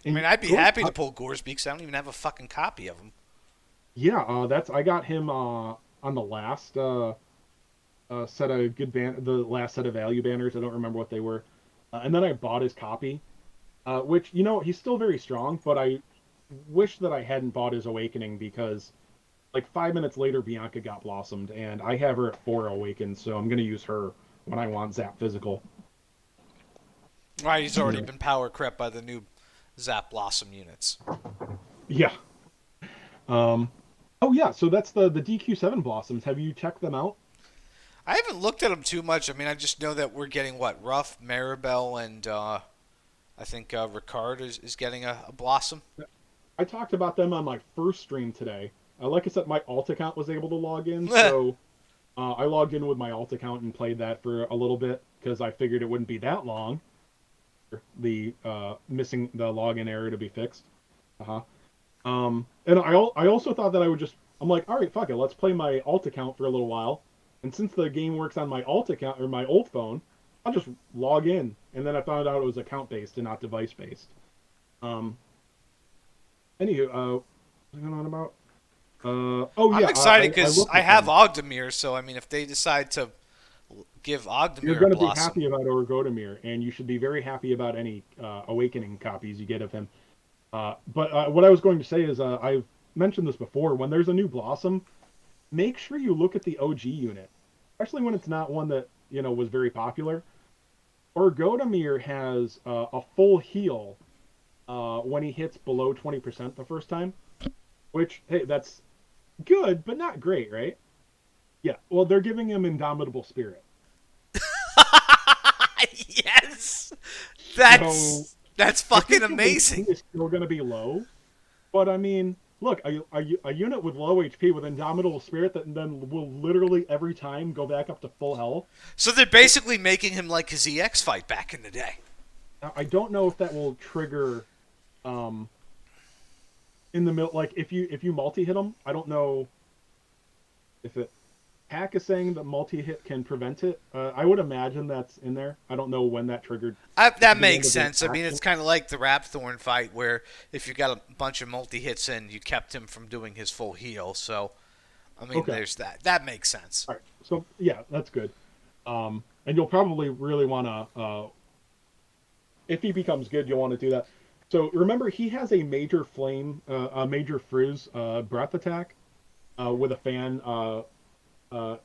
I mean, and I'd be Gore, happy to pull Goresbeak because I don't even have a fucking copy of him. yeah, that's I got him on the last set of the last set of value banners. I don't remember what they were, and then I bought his copy, which he's still very strong, but I wish that I hadn't bought his Awakening because like 5 minutes later Bianca got blossomed, and I have her at 4 awakened, so I'm gonna use her when I want Zap Physical. Right, he's already been power crept by the new Zap Blossom units. Yeah. Um. Oh yeah. So that's the DQ7 blossoms. Have you checked them out? I haven't looked at him too much. I mean, I just know that we're getting what Ruff, Maribel, and I think Ricard is getting a Blossom. I talked about them on my first stream today. Like I said, my alt account was able to log in, so I logged in with my alt account and played that for a little bit because I figured it wouldn't be that long. The missing the login error to be fixed. Uh-huh. And I also thought that I'm like, all right, fuck it, let's play my alt account for a little while. And since the game works on my alt account or my old phone, I'll just log in. And then I found out it was account based and not device based. Um, Anywho, what's going on about? Oh I'm yeah, excited I because looked I at have them. Ogdemir, so I mean, if they decide to give You're Ogdemir a going to be Blossom, happy about Orgodemir, and you should be very happy about any Awakening copies you get of him. But what I was going to say is, I've mentioned this before. When there's a new Blossom, make sure you look at the OG unit, especially when it's not one that was very popular. Orgodemir has a full heal when he hits below 20% the first time, which hey, that's good, but not great, right? Yeah. Well, they're giving him Indomitable Spirit. yes, So that's I fucking think his HP amazing. is still going to be low, but I mean, look, a unit with low HP with Indomitable Spirit that then will literally every time go back up to full health. So they're basically making him like his EX fight back in the day. Now, I don't know if that will trigger um, in the middle. Like if you multi hit him, I don't know if it. Hack is saying that multi hit can prevent it. I would imagine that's in there. I don't know when that triggered That the end makes of the sense. I mean, action. it's kind of like the Rapthorn fight where if you got a bunch of multi hits in, you kept him from doing his full heal. So, I mean, Okay. there's that. That makes sense. All right. So yeah, that's good. And you'll probably really want to, if he becomes good, you'll want to do that. So remember, he has a major flame, a major frizz breath attack with a fan. Uh, uh,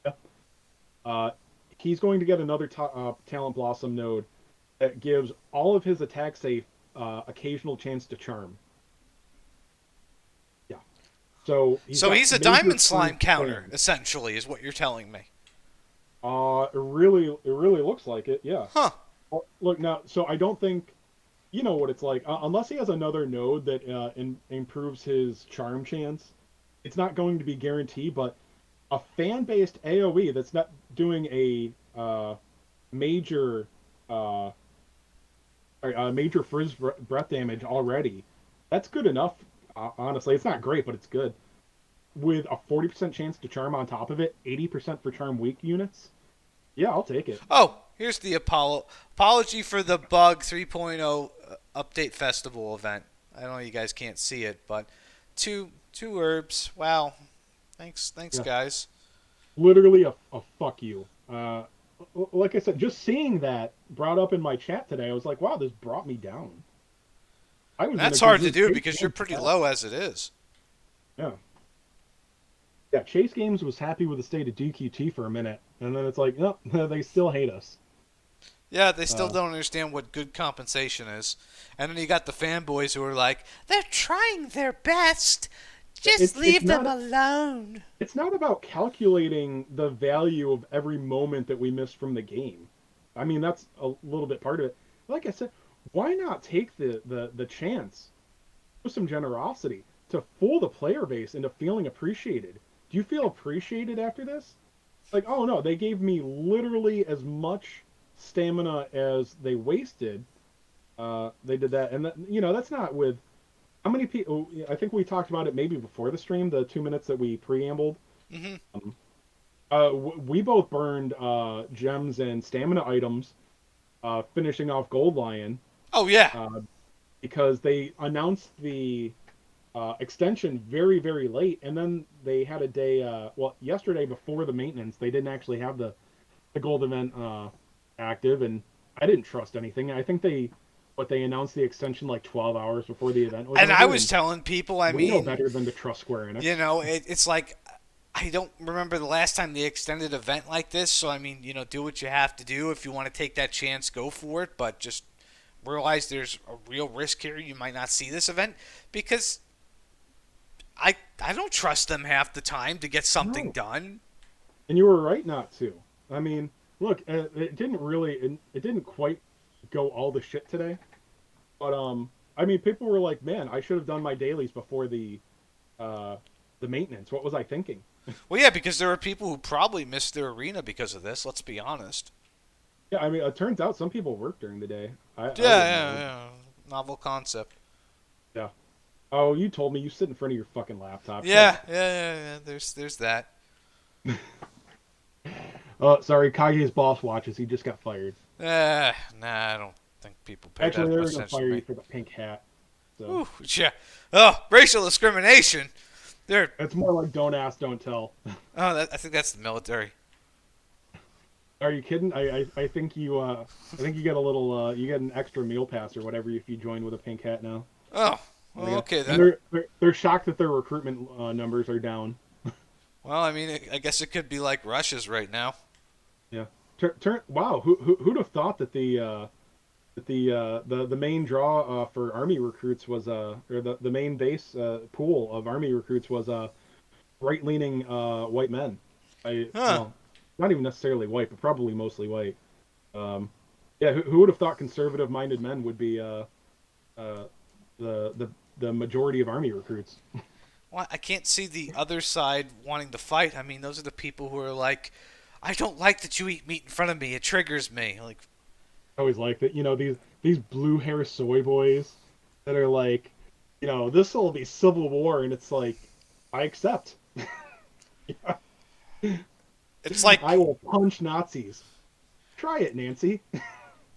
yeah. uh, he's going to get another talent blossom node that gives all of his attacks a occasional chance to charm. Yeah. So he's So got he's a major diamond slime true counter, fans. essentially, is what you're telling me. It really looks like it. Yeah. Huh. Well, look now. So I don't think you know what it's like unless he has another node that improves his charm chance. It's not going to be guaranteed, but a fan-based AOE that's not doing a major uh, major frizz breath damage already. That's good enough. Honestly, it's not great, but it's good. With a 40% chance to charm on top of it, 80% for charm weak units. Yeah, I'll take it. Oh, here's the apology for the bug 3.0 update festival event. I know you guys can't see it, but two herbs. Wow. Thanks Yeah, guys. literally a fuck you. Like I said, just seeing that brought up in my chat today, I was like, wow, this brought me down. I was in a That's good hard to mood. do Chase because you're Games was pretty happy. low as it is. Yeah, yeah. Chase Games was happy with the state of DQT for a minute, and then it's like, no, they still hate us. Yeah, they still Uh, don't understand what good compensation is. And then you got the fanboys who are like, they're trying their best. Just it's leave them not alone. it's not about calculating the value of every moment that we missed from the game. I mean, that's a little bit part of it. Like I said, why not take the chance with some generosity to fool the player base into feeling appreciated? Do you feel appreciated after this? Like, oh no, they gave me literally as much stamina as they wasted. They did that, and that's not with how many people. I think we talked about it maybe before the stream, the 2 minutes that we preambled. Hmm. Um, we both burned gems and stamina items, finishing off Gold Lion, Oh, yeah. uh, because they announced the extension very, very late, and then they had a day. Well, yesterday before the maintenance, they didn't actually have the gold event active, and I didn't trust anything. I think they announced the extension like 12 hours before the event was And I over, was and telling people, I we know mean, better than to trust Square Enix. it's like I don't remember the last time they extended an event like this. So I mean, do what you have to do. If you want to take that chance, go for it. But just realize there's a real risk here. You might not see this event because I don't trust them half the time to get something No, done. and you were right not to. I mean, look, it didn't quite go all the shit today, but I mean, people were like, man, I should have done my dailies before uh the maintenance. What was I thinking? Well, yeah, because there are people who probably missed their arena because of this. Let's be honest. Yeah, I mean, it turns out some people work during the day. I Yeah, wouldn't yeah, know. yeah. Novel concept. Yeah. Oh, you told me you sit in front of your fucking laptop. Shut Yeah, up. yeah, yeah, yeah. There's that. Sorry, Kage's boss watches. He just got fired. Nah, I don't think people pay Actually, that they much were gonna attention fire to you me. for the pink hat. So Ooh, yeah. Oh, racial discrimination. They're. it's more like don't ask, don't tell. Oh, I think that's the military. Are you kidding? I think you get a little you get an extra meal pass or whatever if you join with a pink hat now. Oh, Oh my well, God. okay And then. they're shocked that their recruitment numbers are down. Well, I mean, I guess it could be like Russia's right now. Yeah. Wow. Who'd have thought that the main draw for army recruits was or the main base pool of army recruits was right leaning white men. Huh? Well, not even necessarily white, but probably mostly white. Um, yeah, who would have thought conservative minded men would be uh, the majority of army recruits? Well, I can't see the other side wanting to fight. I mean, those are the people who are like, I don't like that you eat meat in front of me. It triggers me. Like, I always like that. These blue hair soy boys that are like, this will be civil war, and it's like, I accept. it's like, I will punch Nazis. Try it, Nancy.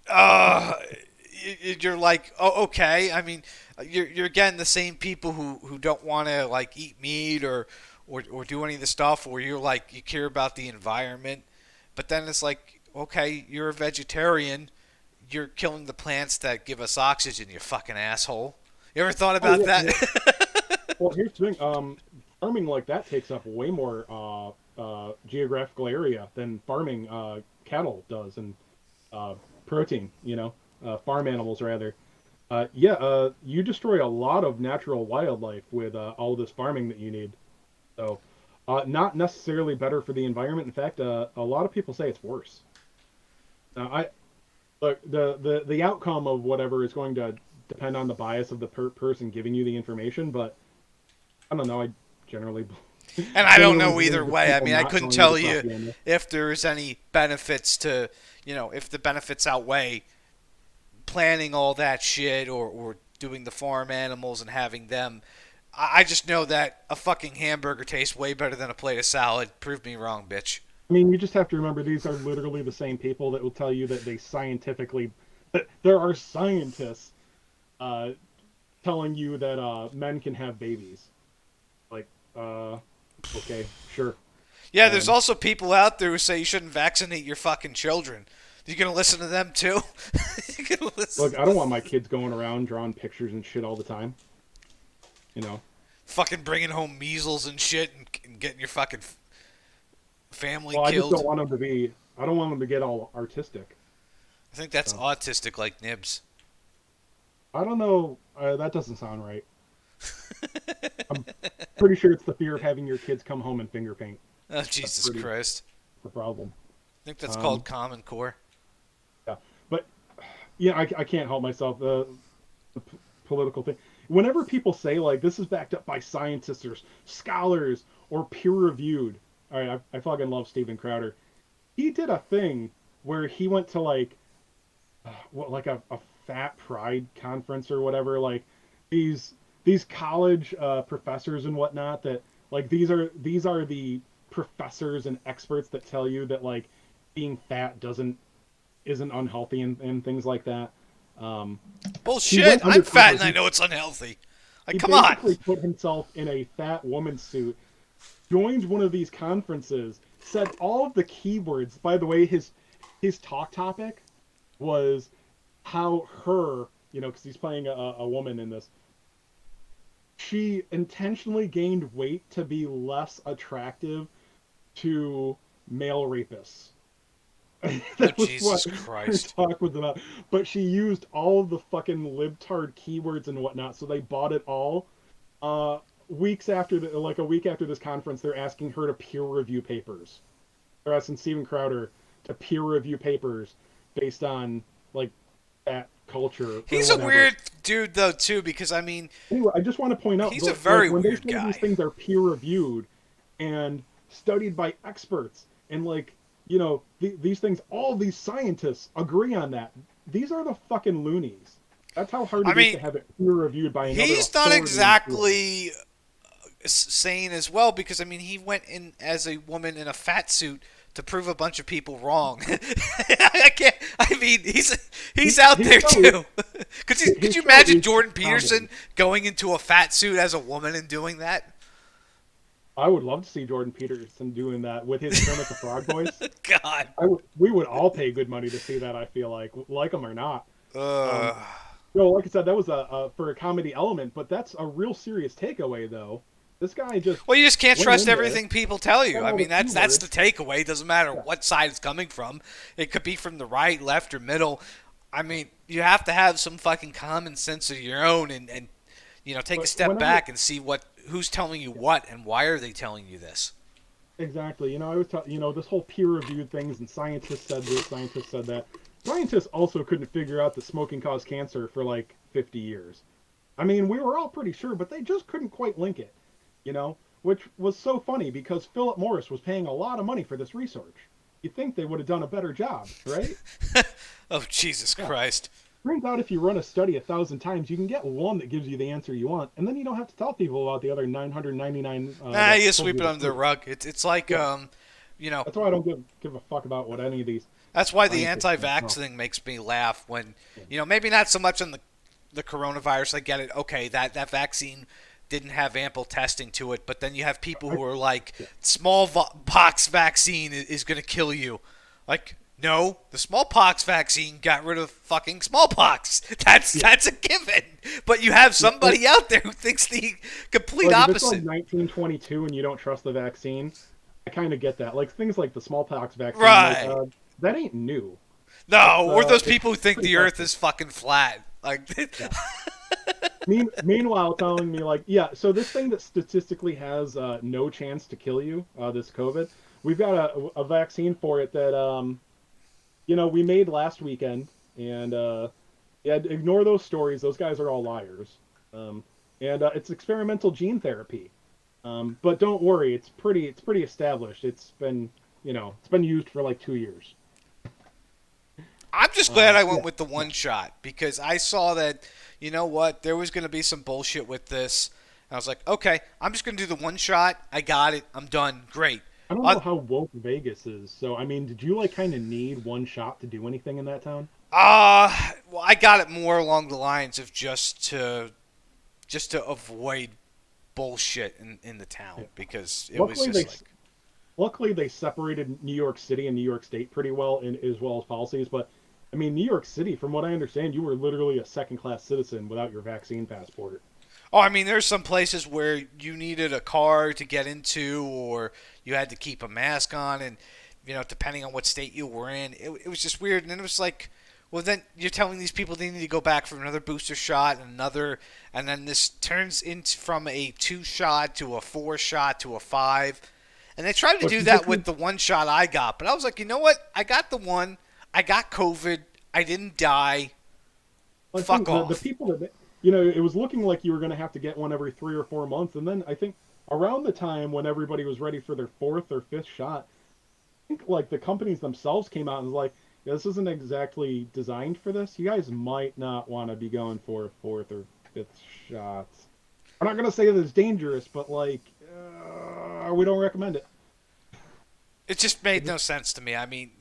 uh, you're like, oh, okay. I mean, you're getting the same people who don't want to like eat meat or do any of the stuff, or you're like you care about the environment, but then it's like, okay, you're a vegetarian. You're killing the plants that give us oxygen. You fucking asshole. You ever thought Oh about yeah, that? yeah. Well, here's the thing. Farming like that takes up way more geographical area than farming cattle does, and uh, protein. Farm animals rather. You destroy a lot of natural wildlife with all this farming that you need. So, not necessarily better for the environment. In fact, a lot of people say it's worse. Now, I look the outcome of whatever is going to depend on the bias of the person giving you the information, but I don't know. I generally And I don't generally know believe either the way. I people mean, I not couldn't telling you the tell you propaganda. if there's any benefits to, if the benefits outweigh planting all that shit or doing the farm animals and having them. I just know that a fucking hamburger tastes way better than a plate of salad. Prove me wrong, bitch. I mean, you just have to remember these are literally the same people that will tell you that that there are scientists uh, telling you that men can have babies. Like, okay, sure. Yeah, there's Um, also people out there who say you shouldn't vaccinate your fucking children. You gonna listen to them too? You gonna listen? Look, I don't want my kids going around drawing pictures and shit all the time. You know. Fucking bringing home measles and shit and getting your fucking family Well, I just don't killed. want them to be. I don't want them to get all artistic. I think that's So autistic like Nibs. I don't know. That doesn't sound right. I'm pretty sure it's the fear of having your kids come home and finger paint. Oh, That's Jesus pretty Christ. the problem. I think that's Um, called Common Core. yeah, but yeah, I can't help myself. Political thing. Whenever people say like this is backed up by scientists or scholars or peer reviewed, all right, I fucking love Steven Crowder. He did a thing where he went to like like a fat pride conference or whatever, like these college professors and whatnot that like these are the professors and experts that tell you that like being fat doesn't isn't unhealthy and things like that. Um, he Bullshit! went I'm fat undercover. and I know it's unhealthy. Like, He come on! basically put himself in a fat woman suit, joined one of these conferences, said all of the keywords. By the way, his talk topic was how because he's playing a woman in this, she intentionally gained weight to be less attractive to male rapists. Oh, That was what Jesus her Christ. talk was about. But she used all of the fucking libtard keywords and whatnot, so they bought it all. Uh, weeks after, like a week after this conference, they're asking her to peer review papers. They're asking Steven Crowder to peer review papers based on like that culture or He's a whatever. weird dude, though, too, because, I mean, Anyway, I just want to point out, he's a like very when they weird say these guy. things are peer reviewed and studied by experts, and like these things, all these scientists agree on that. These are the fucking loonies. That's how hard I it is to mean, have it peer reviewed by another he's not authority in the field. exactly sane as well, because, I mean, he went in as a woman in a fat suit to prove a bunch of people wrong. I can't. I mean, he's out His there show is too. Could his you show imagine is Jordan Peterson comedy. going into a fat suit as a woman and doing that? I would love to see Jordan Peterson doing that with his Kermit the Frog voice. God. We would all pay good money to see that. I feel like him or not. Um, Uh, like I said, that was a for a comedy element, but that's a real serious takeaway, though. This guy just well, you just can't went trust in there, everything people tell you. said I all the mean, that's the keywords. takeaway. It doesn't matter Yeah. what side it's coming from. It could be from the right, left, or middle. I mean, you have to have some fucking common sense of your own and take a But step whenever back and see who's telling you what and why are they telling you this. exactly, I was this whole peer-reviewed things and scientists said this, scientists said that. Scientists also couldn't figure out that smoking caused cancer for like 50 years. I mean, we were all pretty sure, but they just couldn't quite link it, which was so funny because Philip Morris was paying a lot of money for this research. You'd think they would have done a better job, right? Oh, Jesus Yeah. Christ. Turns out if you run a study 1,000 times, you can get one that gives you the answer you want, and then you don't have to tell people about the other 999 Nah, that you told sweep you it the under the truth. rug. It's like, Yeah, that's why I don't give a fuck about what any of these that's why the scientists think. anti-vax No. thing makes me laugh when, Yeah. maybe not so much on the coronavirus. I get it. Okay, that vaccine didn't have ample testing to it, but then you have people who are like, Yeah. smallpox vaccine is going to kill you. Like, no, the smallpox vaccine got rid of fucking smallpox. That's a given. But you have Yeah, somebody out there who thinks the complete like if it's like opposite. 1922 and you don't trust the vaccine, I kind of get that. Like things like the smallpox vaccine, like Right. that ain't new. No, or those It's people who think pretty the Earth tested. is fucking flat. Like, Yeah. Meanwhile, telling me like, yeah, so this thing that statistically has no chance to kill you, this COVID, we've got a vaccine for it that we made last weekend, and yeah, ignore those stories. Those guys are all liars. Um, and it's experimental gene therapy. But don't worry, it's pretty established. It's been used for like 2 years. I'm just glad I Yeah, went with the one shot because I saw that, you know what, there was going to be some bullshit with this. And I was like, okay, I'm just going to do the one shot. I got it. I'm done. Great. I don't Uh, know how woke Vegas is. So I mean, did you like kind of need one shot to do anything in that town? well, I got it more along the lines of just to avoid bullshit in the town Yeah. because it was Luckily they just like, luckily they separated New York City and New York State pretty well in as well as policies. But I mean, New York City, from what I understand, you were literally a second class citizen without your vaccine passport. oh, I mean, there's some places where you needed a car to get into, or you had to keep a mask on, and depending on what state you were in, it was just weird. And then it was like, well, then you're telling these people they need to go back for another booster shot and another, and then this turns into from a 2 shot to a 4 shot to a 5, and they tried to But do this that is with the one shot I got, but I was like, you know what? I got the one. I got COVID. I didn't die. I Fuck think the off. people that it was looking like you were going to have to get one every 3 or 4 months, and then I think around the time when everybody was ready for their fourth or fifth shot, I think like the companies themselves came out and was like, yeah, this isn't exactly designed for this. You guys might not want to be going for fourth or fifth shots. I'm not going to say that it's dangerous, but like we don't recommend it. It just made no sense to me. I mean,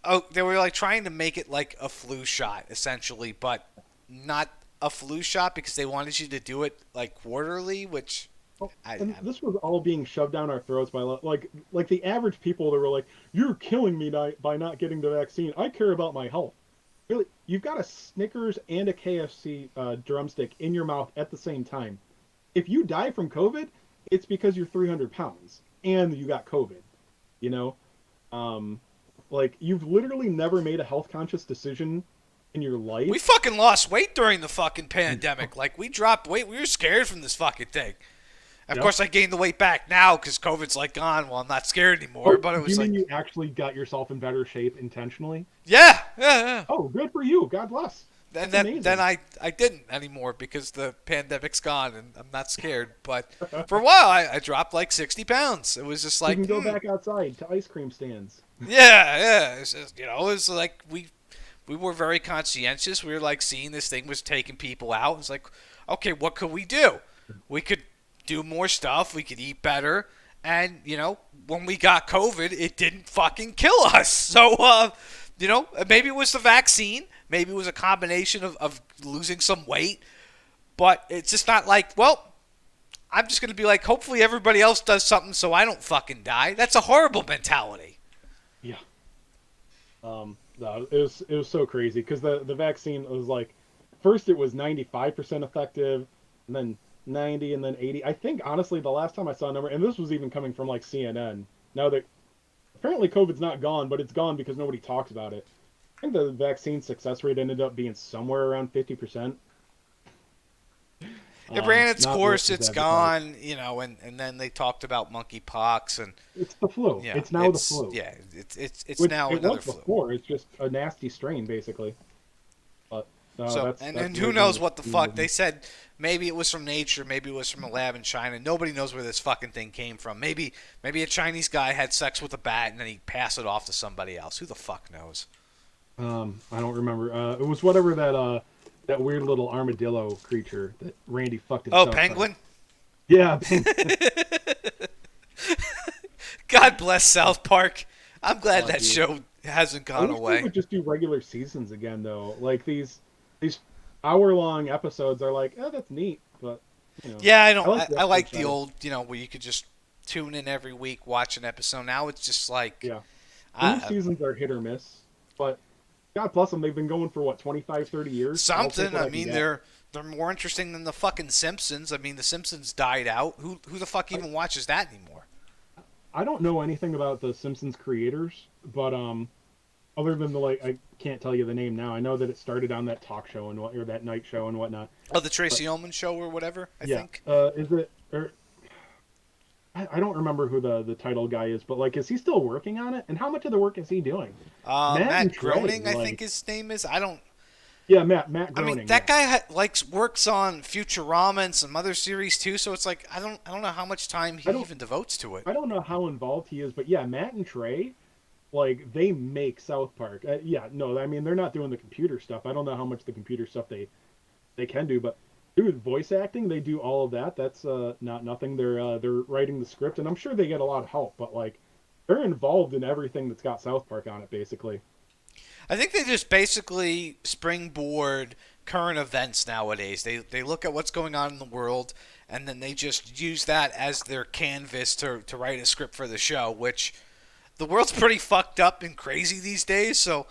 oh, they were like trying to make it like a flu shot essentially, but not a flu shot because they wanted you to do it like quarterly, which Oh, I and this was all being shoved down our throats by like the average people that were like, "You're killing me by not getting the vaccine. I care about my health." Really, you've got a Snickers and a KFC drumstick in your mouth at the same time. If you die from COVID, it's because you're 300 pounds and you got COVID. You know, um, like you've literally never made a health conscious decision in your we life. fucking lost weight during the fucking pandemic. Like we dropped weight. We were scared from this fucking thing. Of Yep. course, I gained the weight back now because COVID's like gone. Well, I'm not scared anymore. Oh, But it do you was mean like, you actually got yourself in better shape intentionally? yeah, yeah, yeah. Oh, good for you. God bless. And That's then amazing. I didn't anymore because the pandemic's gone and I'm not scared. But for a while, I dropped like 60 pounds. It was just You like, can go back outside to ice cream stands. yeah, yeah. It's just, it was like we were very conscientious. We were like seeing this thing was taking people out. It's like, okay, what could we do? We could do more stuff. We could eat better. And when we got COVID, it didn't fucking kill us. So maybe it was the vaccine. Maybe it was a combination of losing some weight. But it's just not like, well, I'm just going to be like, hopefully everybody else does something so I don't fucking die. That's a horrible mentality. Yeah. No, it was so crazy because the vaccine was like, first it was 95% effective, and then 90, and then 80. I think honestly the last time I saw a number, and this was even coming from like CNN. Now that apparently COVID's not gone, but it's gone because nobody talks about it. I think the vaccine success rate ended up being somewhere around 50%. It ran its Not what course. was It's advertised. gone. And then they talked about monkeypox and It's the flu. yeah, It's now the flu, it's which now it was another flu. before. It's just a nasty strain, basically. But no, So that's and who right when knows the what the flu fuck they movement. said? Maybe it was from nature. Maybe it was from a lab in China. Nobody knows where this fucking thing came from. Maybe a Chinese guy had sex with a bat and then he passed it off to somebody else. Who the fuck knows? I don't remember. It was whatever that weird little armadillo creature that Randy fucked in Oh, South Park. penguin. Yeah, God bless South Park. I'm glad that dude. show hasn't I gone wish they away. would just do regular seasons again, though. Like these hour-long episodes are like, oh, that's neat, but Yeah, I I don't. like I, the I episodes like the better. old, where you could just tune in every week, watch an episode. Now it's just like, Yeah, the new I, seasons are hit or miss, but God bless them. They've been going for what 25, 30 years. I'll take something. what I I can mean, get. they're more interesting than the fucking Simpsons. I mean, the Simpsons died out. Who the fuck I, even watches that anymore? I don't know anything about the Simpsons creators, but other than the like, I can't tell you the name now. I know that it started on that talk show and what, or that night show and whatnot. Oh, the But Tracy Ullman show or whatever, I yeah, think. is it? Or I don't remember who the title guy is, but like, is he still working on it? And how much of the work is he doing? Matt and Matt Trey, Groening, I think like, his name is. I don't. yeah, Matt I mean, Groening, that yeah. guy likes works on Futurama and some other series too. So it's like I don't know how much time he I don't even devotes to it. I don't know how involved he is, but yeah, Matt and Trey, like they make South Park. Yeah, no, I mean they're not doing the computer stuff. I don't know how much the computer stuff they can do, but dude, voice acting, they do all of that. That's not nothing. They're writing the script, and I'm sure they get a lot of help, but like they're involved in everything that's got South Park on it, basically. I think they just basically springboard current events nowadays. They look at what's going on in the world and then they just use that as their canvas to write a script for the show, which the world's pretty fucked up and crazy these days. So,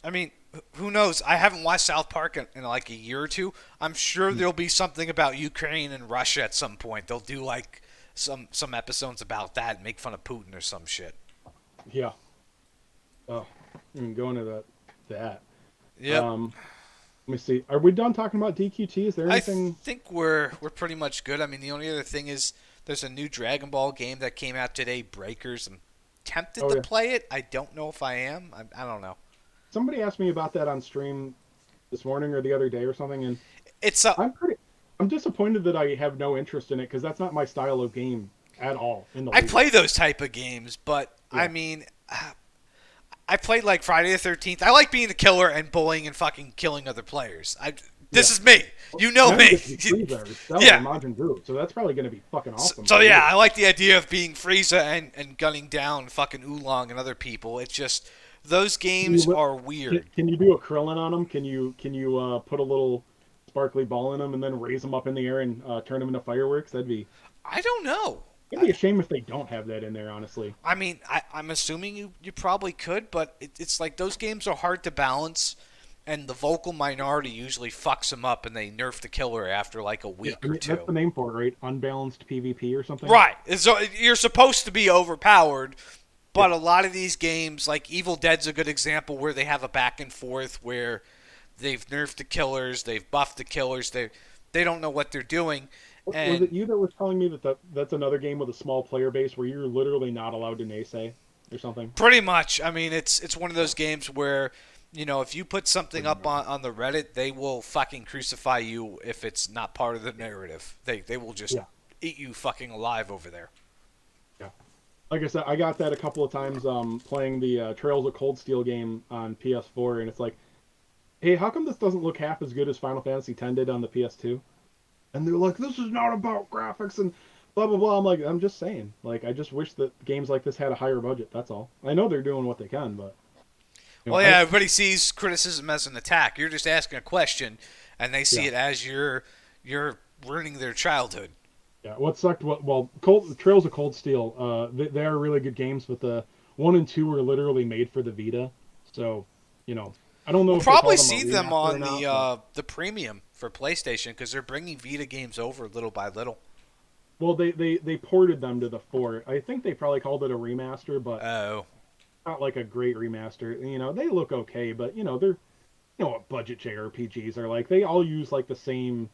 I mean, who knows? I haven't watched South Park in like a year or two. I'm sure there'll be something about Ukraine and Russia at some point. They'll do like some episodes about that and make fun of Putin or some shit. Yeah. Oh, going to that. Yep. Let me see. Are we done talking about DQT? Is there I anything? think we're pretty much good. I mean, the only other thing is there's a new Dragon Ball game that came out today, Breakers. I'm tempted Oh to yeah. play it. I don't know if I am. I don't know. Somebody asked me about that on stream this morning or the other day or something, and It's a. I'm pretty. I'm disappointed that I have no interest in it because that's not my style of game at all in the I least. play those type of games, but I Yeah. mean, I played like Friday the 13th. I like being the killer and bullying and fucking killing other players. This Yeah. is me. You know Now you me. get to be Frieza or Cell Yeah. or Majin Buu, so that's probably going to be fucking awesome. So for yeah, you. I like the idea of being Frieza and gunning down fucking Oolong and other people. It's just those Can you, games are weird. can you do a Krillin on them? Can you put a little sparkly ball in them and then raise them up in the air and turn them into fireworks? I don't know. It'd be a shame if they don't have that in there, honestly. I mean, I'm assuming you probably could, but it's like those games are hard to balance, and the vocal minority usually fucks them up, and they nerf the killer after like a Yeah, week I or mean, two. that's the name for it, right? Unbalanced PvP or something. Right. So you're supposed to be overpowered, but a lot of these games, like Evil Dead's a good example where they have a back and forth where they've nerfed the killers, they've buffed the killers, they don't know what they're doing, Was it and you that was telling me that's another game with a small player base where you're literally not allowed to naysay or something? pretty much, I mean, it's one of those games where, if you put something up on the Reddit, they will fucking crucify you if it's not part of the narrative. They will just Yeah. eat you fucking alive over there. Yeah. Like I said, I got that a couple of times playing the Trails of Cold Steel game on PS4, and it's like, hey, how come this doesn't look half as good as Final Fantasy X did on the PS2? And they're like, this is not about graphics and blah blah blah. I'm like, I'm just saying, like, I just wish that games like this had a higher budget. That's all. I know they're doing what they can, but Well, yeah, everybody sees criticism as an attack. You're just asking a question, and they see Yeah. it as you're ruining their childhood. Yeah, what sucked? Trails of Cold Steel. They are really good games, but the 1 and 2 were literally made for the Vita. So, I don't know We'll if they call probably them a see them remaster on or not, the premium for PlayStation because they're bringing Vita games over little by little. well, they ported them to the 4. I think they probably called it a remaster, but Oh, not like a great remaster. They look okay, but they're what budget JRPGs are like. They all use like the same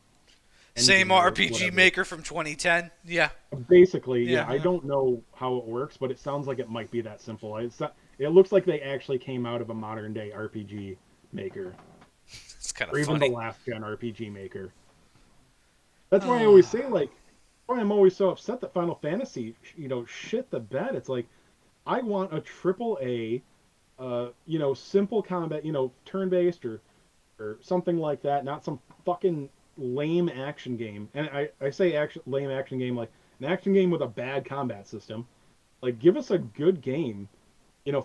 same engine or RPG whatever. maker from 2010. Yeah, Basically, yeah. Yeah, I yeah. don't know how it works, but it sounds like it might be that simple. It looks like they actually came out of a modern day RPG maker, it's kind or of even funny. the last gen RPG maker. That's why I always say, like, why I'm always so upset that Final Fantasy, shit the bed. It's like, I want a triple A, simple combat, turn based or something like that, not some fucking lame action game. And I say lame action game, like an action game with a bad combat system. Like, give us a good game,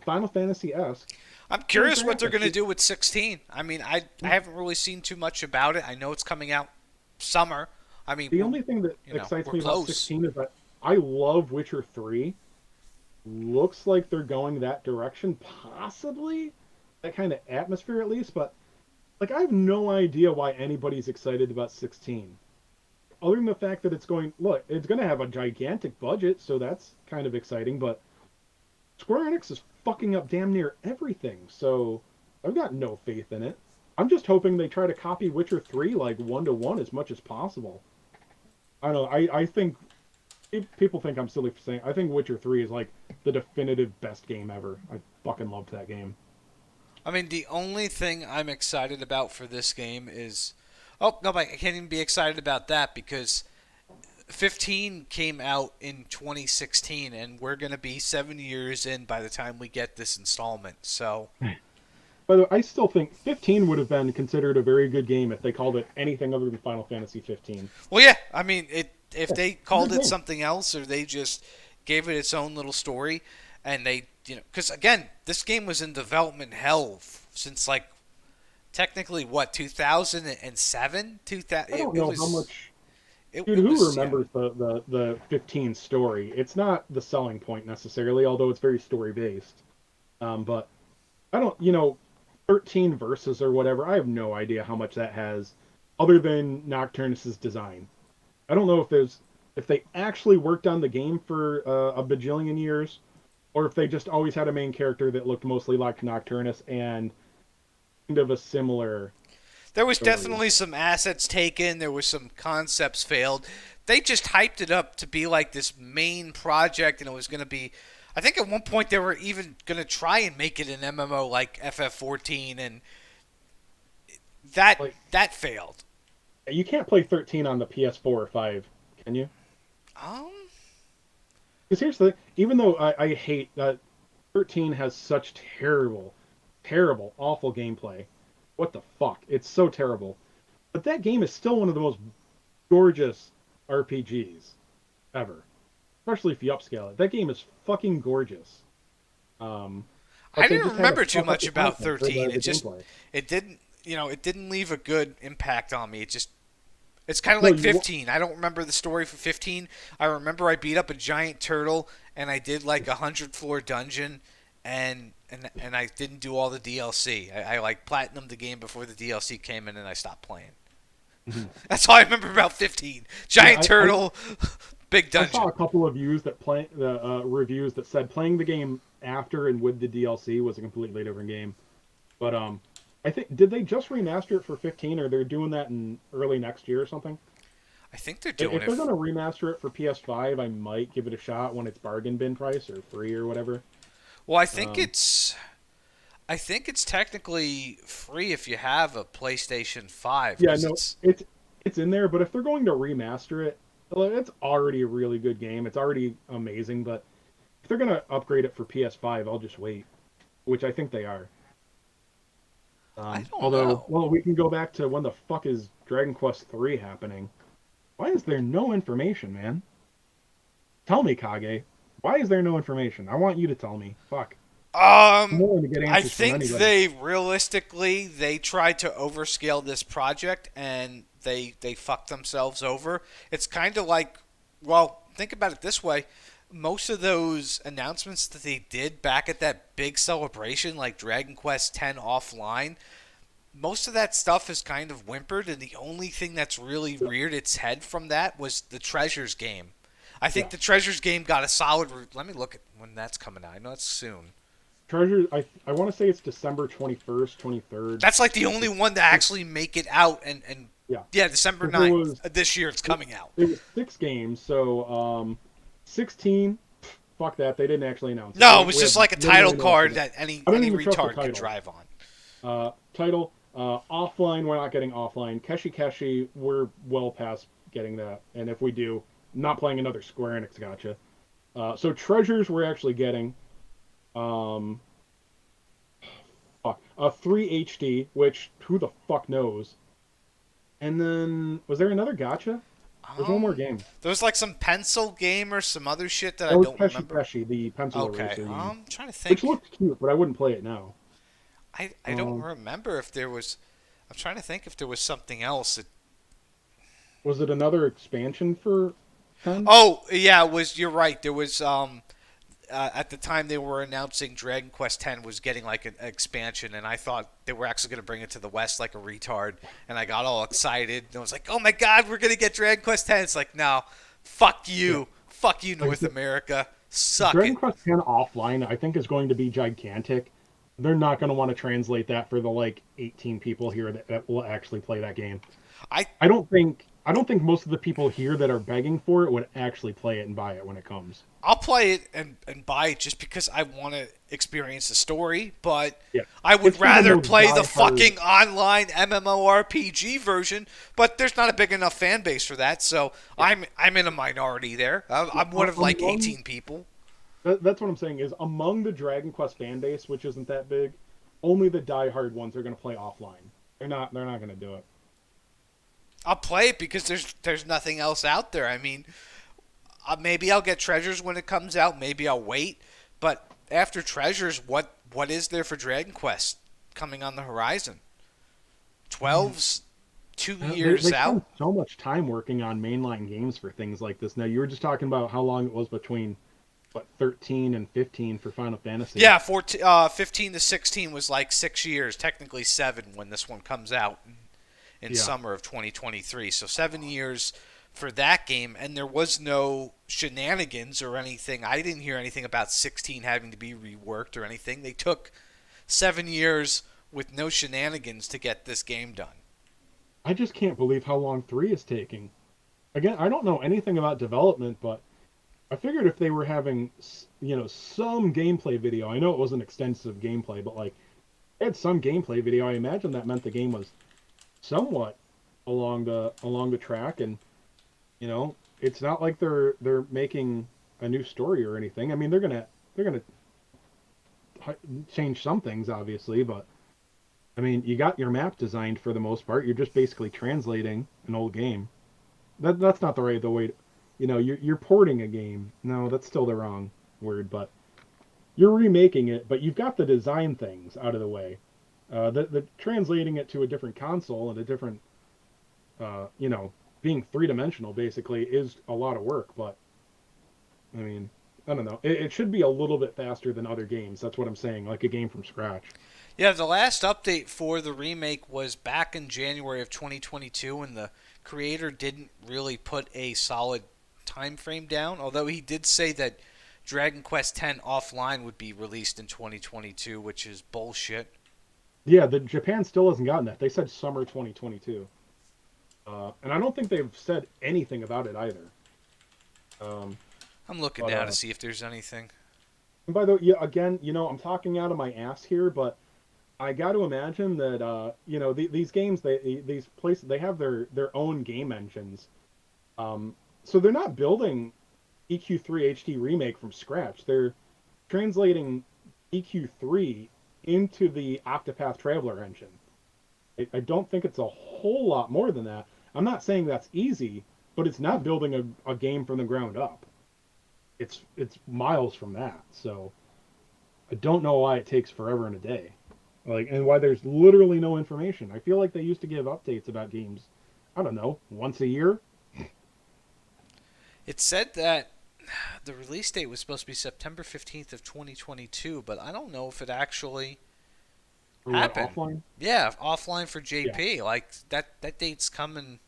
Final Fantasy esque. I'm curious what they're going to do with 16. I mean, I haven't really seen too much about it. I know it's coming out summer. I mean, The only thing that you know, excites we're me about close. 16 is that I love Witcher 3. Looks like they're going that direction, possibly. That kind of atmosphere, at least. But, like, I have no idea why anybody's excited about 16. Other than the fact that it's going to have a gigantic budget, so that's kind of exciting. But Square Enix is fucking up damn near everything. So I've got no faith in it. I'm just hoping they try to copy Witcher 3 like 1-to-1 as much as possible. I don't know. I think people think I'm silly for saying I think Witcher 3 is like the definitive best game ever. I fucking loved that game. I mean, the only thing I'm excited about for this game is, oh no, I can't even be excited about that because 15 came out in 2016, and we're gonna be 7 years in by the time we get this installment. So, By the way, I still think 15 would have been considered a very good game if they called it anything other than Final Fantasy 15. well, yeah, I mean, if Yeah, they good called it game. something else or they just gave it its own little story, and they, because again, this game was in development hell since like technically what 2007, 2000. I don't It know how was much. it, Dude, it who was yeah. remembers the 15 story? It's not the selling point necessarily, although it's very story based. But I don't, 13 verses or whatever. I have no idea how much that has, other than Nocturnus's design. I don't know if they actually worked on the game for a bajillion years, or if they just always had a main character that looked mostly like Nocturnus and kind of a similar There was story. definitely some assets taken. There was some concepts failed. They just hyped it up to be like this main project, and it was going to be. I think at one point they were even going to try and make it an MMO like FF14, and that Like, that failed. you can't play 13 on the PS4 or 5, can you? Um, Because here's the thing, even though I hate that 13 has such terrible, terrible, awful gameplay. What the fuck? It's so terrible. But that game is still one of the most gorgeous RPGs ever. Especially if you upscale it. That game is fucking gorgeous. Um, I but they didn't just had to remember too fuck up much the about content or 13. the It just gameplay. it didn't it didn't leave a good impact on me. It's kind of No, like 15. I don't remember the story for 15. I remember I beat up a giant turtle and I did like a 100 floor dungeon and I didn't do all the DLC. I like platinumed the game before the DLC came in and I stopped playing. That's all I remember about 15. yeah, Giant turtle, big I saw dungeon. a couple of reviews that said playing the game after and with the DLC was a completely different game. But I think did they just remaster it for 15, or they're doing that in early next year or something? I think they're doing If they're it. gonna remaster it for PS5, I might give it a shot when it's bargain bin price or free or whatever. Well, Um, I think it's technically free if you have a PlayStation 5 yeah, because no, it's it's in there, but if they're going to remaster it, well, it's already a really good game. It's already amazing, but if they're gonna upgrade it for PS5, I'll just wait, which I think they are. I don't Although, know. well, we can go back to when the fuck is Dragon Quest 3 happening? Why is there no information, man? Tell me, Kage. Why is there no information? I want you to tell me. Fuck. I'm willing to get I answers from think anybody. they tried to overscale this project and they fucked themselves over. It's kind of like, well, think about it this way. Most of those announcements that they did back at that big celebration, like Dragon Quest X offline, most of that stuff is kind of whimpered, and the only thing that's really Yeah. reared its head from that was the Treasures game. I think Yeah. the Treasures game got a solid. Let me look at when that's coming out. I know it's soon. Treasure, I want to say it's December 21st, 23rd. That's like the only one to actually make it out, and Yeah. yeah, December 'Cause there 9th was this year it's coming out. there was 6 games, so 16. Fuck that. They didn't actually announce it. No, We, it was we have just like a title literally no card idea. that any I don't any even trust the retard could title. drive on. Title offline. We're not getting offline. Keshi Keshi. We're well past getting that, and if we do, not playing another Square Enix gotcha. So treasures we're actually getting. Um, fuck. 3 HD, which who the fuck knows? And then was there another gotcha? There's one more Um, game. there was like some pencil game or some other shit that I That was don't Keshi remember. Keshi, the pencil Okay, eraser game, trying to which think. looked cute, but I wouldn't play it now. I don't Um, remember if there was. I'm trying to think if there was something else. was it another expansion for 10? Oh yeah, it was. You're right. There was at the time they were announcing Dragon Quest X was getting like an expansion, and I thought they were actually going to bring it to the West like a retard, and I got all excited. And I was like, "Oh my God, we're going to get Dragon Quest X!" It's like, no, Yeah. fuck you, Like, North America. Suck Dragon it. Quest X offline, I think, is going to be gigantic. They're not going to want to translate that for the like 18 people here that will actually play that game. I I don't think most of the people here that are begging for it would actually play it and buy it when it comes. I'll play it and buy it just because I want to experience the story, but Yeah, I would it's for the rather most play the diehard. fucking online MMORPG version. But there's not a big enough fan base for that, so Yeah, I'm in a minority there. I'm one of like among 18 people. that's what I'm saying is among the Dragon Quest fan base, which isn't that big, only the diehard ones are going to play offline. They're not going to do it. I'll play it because there's nothing else out there. I mean, maybe I'll get Treasures when it comes out. Maybe I'll wait. But after Treasures, what is there for Dragon Quest coming on the horizon? Man, 12's two they years spend out. so much time working on mainline games for things like this. Now you were just talking about how long it was between what 13 and 15 for Final Fantasy. Yeah, 15 to 16 was like 6 years, technically 7 when this one comes out in Yeah, summer of 2023. So 7 years for that game, and there was no shenanigans or anything. I didn't hear anything about 16 having to be reworked or anything. They took 7 years with no shenanigans to get this game done. I just can't believe how long 3 is taking. Again, I don't know anything about development, but I figured if they were having, some gameplay video, I know it wasn't extensive gameplay, but like it had some gameplay video. I imagine that meant the game was somewhat along the track, and it's not like they're making a new story or anything. I mean, they're gonna change some things, obviously, but I mean, you got your map designed for the most part. You're just basically translating an old game. That's not the way. You're porting a game. No, that's still the wrong word, but you're remaking it. But you've got the design things out of the way. The translating it to a different console and a different, uh, you know, being 3 dimensional basically is a lot of work. But I mean, I don't know. It should be a little bit faster than other games. That's what I'm saying. Like a game from scratch. Yeah, the last update for the remake was back in January of 2022, and the creator didn't really put a solid time frame down. Although he did say that Dragon Quest X offline would be released in 2022, which is bullshit. Yeah, the Japan still hasn't gotten that. They said summer 2022, and I don't think they've said anything about it either. Um, I'm looking but now to see if there's anything. and by the way, yeah, again, I'm talking out of my ass here, but I got to imagine that these games, these places, they have their own game engines. So they're not building EQ3 HD remake from scratch. They're translating EQ3 into the Octopath Traveler engine. I don't think it's a whole lot more than that. I'm not saying that's easy, but it's not building a game from the ground up. It's miles from that. So I don't know why it takes forever and a day. Like, and why there's literally no information. I feel like they used to give updates about games, I don't know, once a year. It said that the release date was supposed to be September 15th of 2022, but I don't know if it actually Or what, happened. offline? Yeah, offline for Yeah. JP. Like that date's coming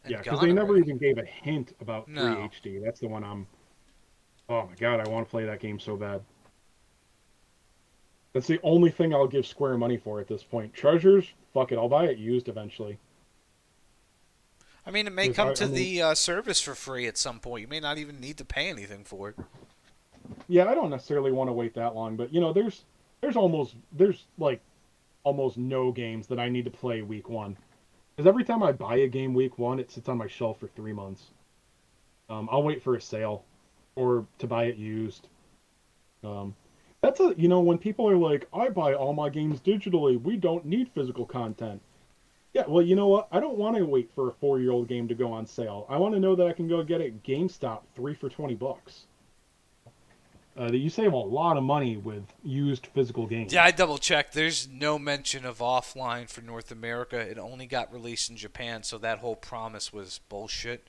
Yeah, and because gone they never already. even gave a hint about No. 3HD. That's the one oh my god, I want to play that game so bad. That's the only thing I'll give Square money for at this point. Treasures, fuck it, I'll buy it used eventually. I mean, it may 'Cause come I to mean, the service for free at some point. You may not even need to pay anything for it. yeah, I don't necessarily want to wait that long, but there's like almost no games that I need to play week one. Because every time I buy a game week one, it sits on my shelf for 3 months. I'll wait for a sale or to buy it used. Um, that's when people are like, I buy all my games digitally. We don't need physical content. Yeah, well, you know what? I don't want to wait for a 4-year-old game to go on sale. I want to know that I can go get it at GameStop 3 for $20. That you save a lot of money with used physical Yeah, I games. double checked. There's no mention of offline for North America. It only got released in Japan, so that whole promise was bullshit.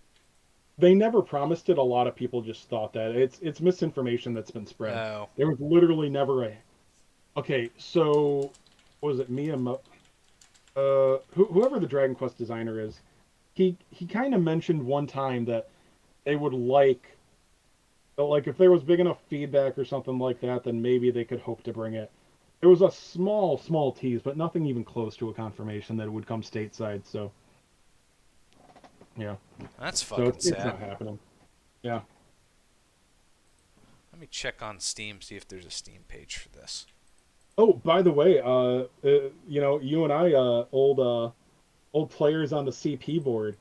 They never promised it. A lot of people just thought that it's misinformation that's been spread. Oh. There was literally never a. Okay, so was it Miyamoto? Whoever the Dragon Quest designer is, he kind of mentioned one time that they would like But like if there was big enough feedback or something like that, then maybe they could hope to bring it. It was a small tease, but nothing even close to a confirmation that it would come stateside. So yeah, That's so fucking it's sad. not happening. Yeah. Let me check on Steam, see if there's a Steam page for this. Oh, by the way, you know, you and I, old players on the CP board.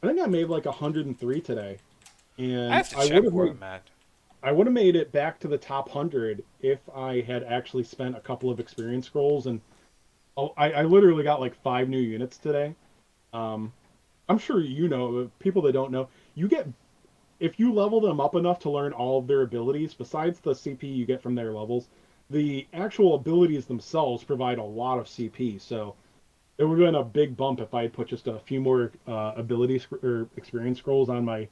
I think I made like 103 today, I and have to check where I'm at. I would have made it back to the top 100 if I had actually spent a couple of experience scrolls. And I literally got like 5 new units today. Um, I'm sure you know, people that don't know, you get if you level them up enough to learn all of their abilities, besides the CP you get from their levels, the actual abilities themselves provide a lot of CP. So it would have been a big bump if I had put just a few more or experience scrolls on my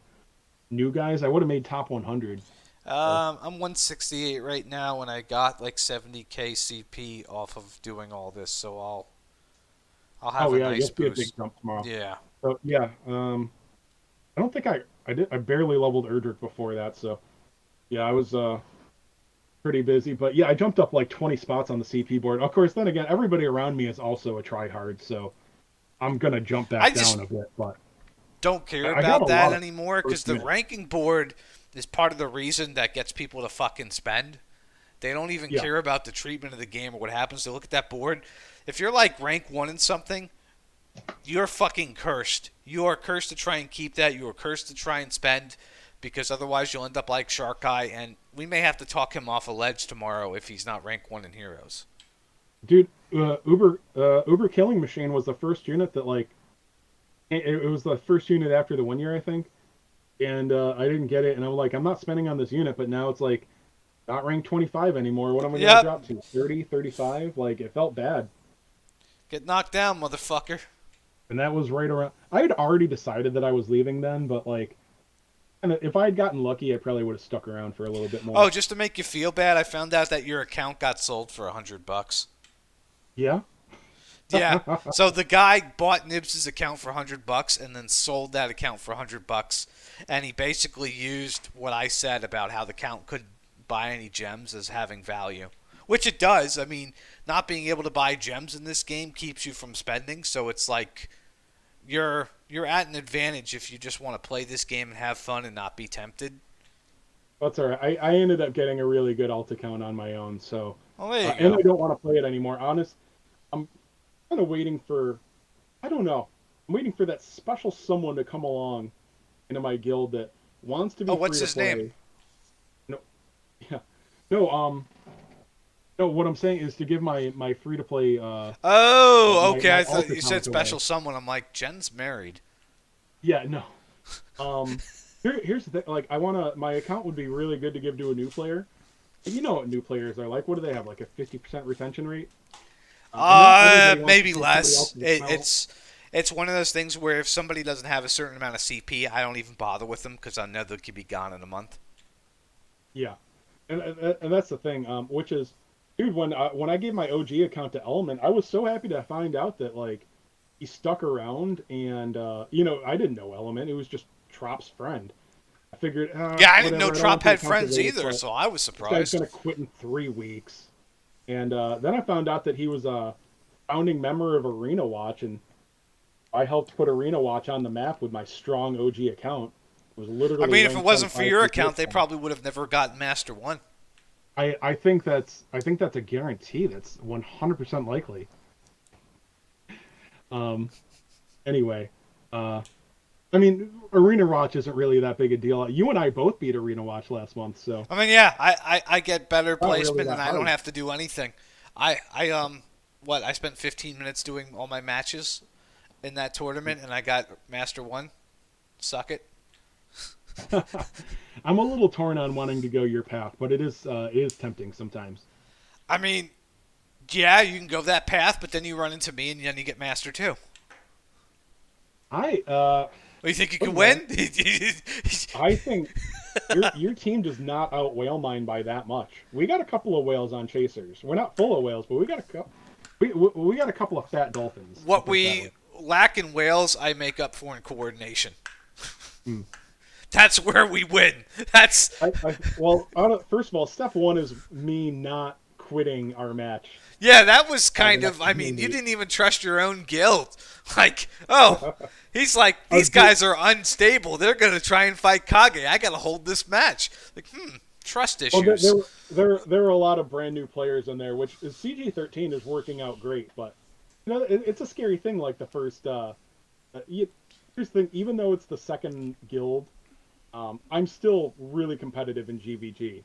new guys. I would have made top 100. So, I'm 168 right now, and I got like 70k CP off of doing all this, so I'll have oh a yeah, nice you'll see a big boost. jump tomorrow. Yeah. So yeah, I don't think I did. I barely leveled Erdrick before that. So yeah, I was pretty busy. But yeah, I jumped up like 20 spots on the CP board. Of course, then again, everybody around me is also a tryhard, so I'm gonna jump I back down just a bit. But don't care I got a about that lot of anymore because first the unit. ranking board is part of the reason that gets people to fucking spend. They don't even Yeah, care about the treatment of the game or what happens. They look at that board. If you're like rank 1 in something, you're fucking cursed. You are cursed to try and keep that. You are cursed to try and spend because otherwise you'll end up like Shark Eye, and we may have to talk him off a ledge tomorrow if he's not rank 1 in Heroes. dude, Uber Killing Machine was the first unit that like it was the first unit after the 1 year I think, and I didn't get it, and I'm like I'm not spending on this unit, but now it's like not ranked 25 anymore. What am I gonna Yep. drop to? 30, 35? Like it felt bad. Get knocked down, motherfucker. And that was right around. I had already decided that I was leaving then, but like, and if I had gotten lucky, I probably would have stuck around for a little bit more. Oh, just to make you feel bad, I found out that your account got sold for $100. Yeah. Yeah. So the guy bought Nibs' account for $100 and then sold that account for $100, and he basically used what I said about how the account could buy any gems as having value, which it does. I mean, not being able to buy gems in this game keeps you from spending, so it's like you're at an advantage if you just want to play this game and have fun and not be tempted. That's all right. I ended up getting a really good alt account on my own, so Well, there you and go. I don't want to play it anymore. I'm kind of waiting for. I don't know. I'm waiting for that special someone to come along into my guild that wants to Oh, be free what's to his name? play. No, yeah, no. No. What I'm saying is to give my free to play Oh, okay. my I thought alt you said account away. special someone. I'm like, Jen's married. Yeah, no. Um, here's the thing. Like, I wanna. My account would be really good to give to a new player. And you know what new players are like. What do they have? Like a 50% retention rate? And not everybody wants to Maybe take somebody less. else's account. It's one of those things where if somebody doesn't have a certain amount of CP, I don't even bother with them because I know they could be gone in a month. Yeah, and that's the thing. Which is, dude, when I gave my OG account to Element, I was so happy to find out that like he stuck around, and you know, I didn't know Element. It was just Trop's friend. I figured, Yeah, I didn't know whatever. I don't Trop want the had account to friends waste, either, but so I was this guy's surprised. gonna quit in 3 weeks. And then I found out that he was a founding member of Arena Watch, and I helped put Arena Watch on the map with my strong OG account. It was I literally mean, if it ranked wasn't for 25 your through account, they critical. probably would have never gotten Master One. I think that's a guarantee. That's 100% likely. Um, anyway, uh, I mean, Arena Watch isn't really that big a deal. You and I both beat Arena Watch last month, so I mean, yeah, I get better not really placement and that I don't hard. have to do anything. What I spent 15 minutes doing all my matches in that tournament, and I got Master One. Suck it. I'm a little torn on wanting to go your path, but it is tempting sometimes. I mean, yeah, you can go that path, but then you run into me and then you get Master Two. I Well, you think you look, can man, win? I think your team does not out whale mine by that much. We got a couple of whales on chasers. We're not full of whales, but we got a couple. We got a couple of fat dolphins. I'll What put it that we way. lack in Wales, I make up for in coordination. Hmm. That's where we win. That's Well, first of all, step one is me not quitting our match. yeah. That was The kind next of. I mean, you meet. didn't even trust your own guild. Like, oh, he's like I was these guys are unstable. They're gonna try and fight Kage. I gotta hold this match. Like, trust Well, issues. there were a lot of brand new players in there, which is CG13 is working out great, but it's a scary thing. Like the first, here's the thing: even though it's the second guild, I'm still really competitive in GVG.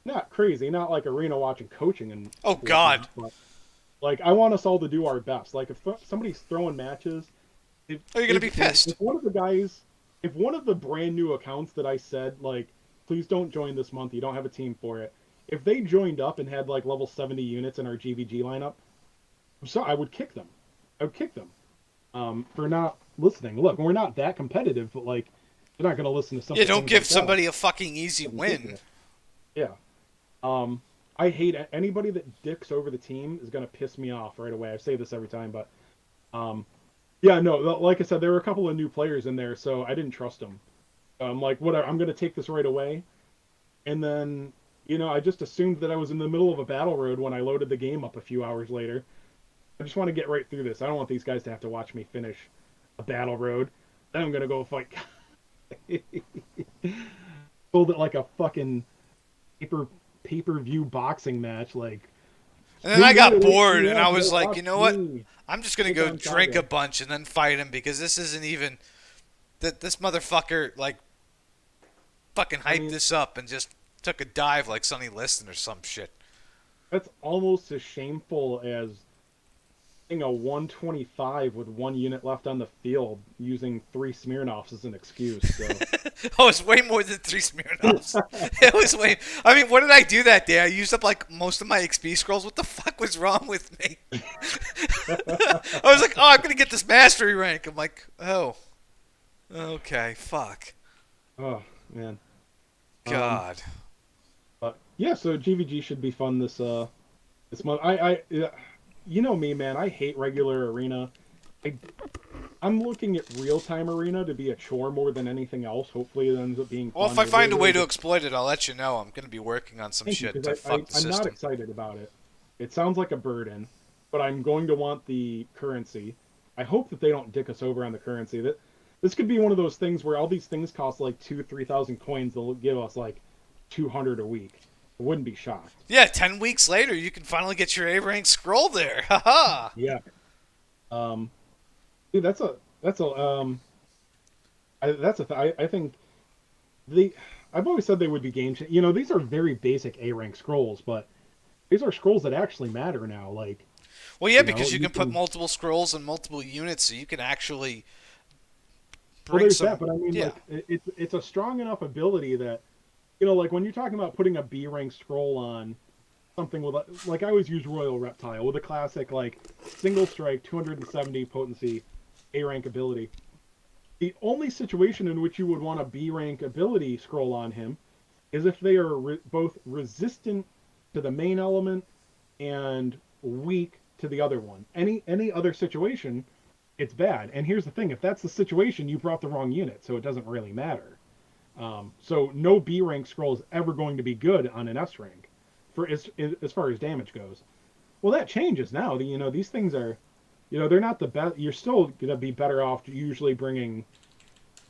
Not crazy, not like arena watching coaching and Oh God. but like I want us all to do our best. Like if somebody's throwing matches, Are you gonna be pissed? if one of the guys, if one of the brand new accounts that I said like, please don't join this month, you don't have a team for it. If they joined up and had like level 70 units in our GVG lineup, I'm sorry, I would kick them. I would kick them for not listening. Look, we're not that competitive, but like they're not going to listen to something. Yeah, don't give like somebody a fucking easy win. Yeah. I hate anybody that dicks over the team is going to piss me off right away. I say this every time, but yeah, no, like I said, there were a couple of new players in there, so I didn't trust them. I'm like, whatever, I'm going to take this right away. And then, I just assumed that I was in the middle of a battle road when I loaded the game up a few hours later. I just want to get right through this. I don't want these guys to have to watch me finish a battle road. Then I'm going to go fight. Sold it like a fucking pay-per-view boxing match. Like, And then I got bored, and I was yeah, like, you know what? me. I'm just gonna go drink a bunch and then fight him because this isn't even that this motherfucker like fucking hyped this up and just took a dive like Sonny Liston or some shit. That's almost as shameful as a 125 with 1 unit left on the field using 3 Smirnoffs as an excuse. So. Oh, it's way more than 3 Smirnoffs. It was way. I mean, what did I do that day? I used up like most of my XP scrolls. What the fuck was wrong with me? I was like, oh, I'm gonna get this mastery rank. I'm like, oh, okay, fuck. Oh man. God. But yeah, so GVG should be fun this month. You know me, man. I hate regular arena. I'm looking at real-time arena to be a chore more than anything else. Hopefully it ends up being fun. Well, if I find a way to exploit it, I'll let you know. I'm going to be working on some shit to fuck the I'm system. not excited about it. It sounds like a burden, but I'm going to want the currency. I hope that they don't dick us over on the currency. This could be one of those things where all these things cost like 2,000-3,000 coins. They'll give us like 200 a week. I wouldn't be shocked. Yeah, 10 weeks later, you can finally get your A-rank scroll there. Haha. Yeah. Dude, I think I've always said they would be game changing. These are very basic A-rank scrolls, but these are scrolls that actually matter now. Like, well, yeah, because you can put multiple scrolls and multiple units, so you can actually bring there's some. that, but I mean, yeah. like, it's a strong enough ability that, like when you're talking about putting a B-rank scroll on something with, like I always use Royal Reptile with a classic like single strike, 270 potency, A-rank ability. The only situation in which you would want a B-rank ability scroll on him is if they are both resistant to the main element and weak to the other one. Any other situation, it's bad. And here's the thing: if that's the situation, you brought the wrong unit, so it doesn't really matter. So no B-rank scroll is ever going to be good on an S-rank, for as far as damage goes. Well, that changes now. These things are, they're not the best. You're still gonna be better off usually bringing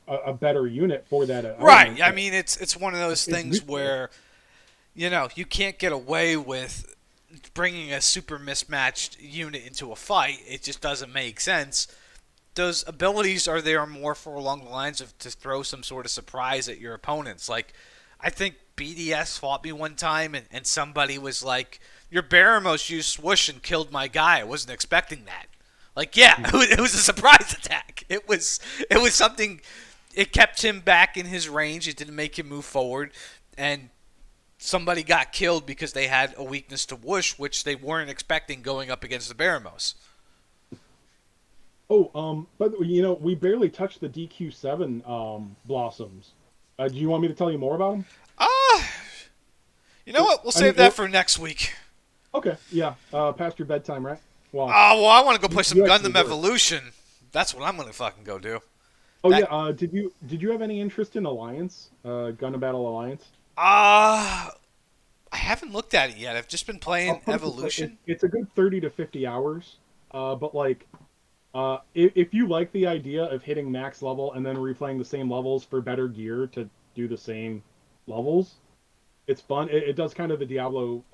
a better unit for that. Right. I mean, it's one of those things where, you can't get away with bringing a super mismatched unit into a fight. It just doesn't make sense. Those abilities are there more for along the lines of to throw some sort of surprise at your opponents. Like, I think BDS fought me one time, and somebody was like, your Baramos used swoosh and killed my guy. I wasn't expecting that. Like, yeah, it was a surprise attack. It was something. It kept him back in his range. It didn't make him move forward. And somebody got killed because they had a weakness to whoosh, which they weren't expecting going up against the Baramos. Oh, but we barely touched the DQ7 blossoms. Do you want me to tell you more about them? You know what? We'll save that for next week. Okay, yeah. Past your bedtime, right? Well, I want to go play some Gundam Evolution. That's what I'm going to fucking go do. Oh yeah. That Did you have any interest in Alliance? Gundam Battle Alliance? I haven't looked at it yet. I've just been I'll playing put it this way: Evolution. it's a good 30 to 50 hours. But like, if you like the idea of hitting max level and then replaying the same levels for better gear to do the same levels, it's fun. It does kind of the Diablo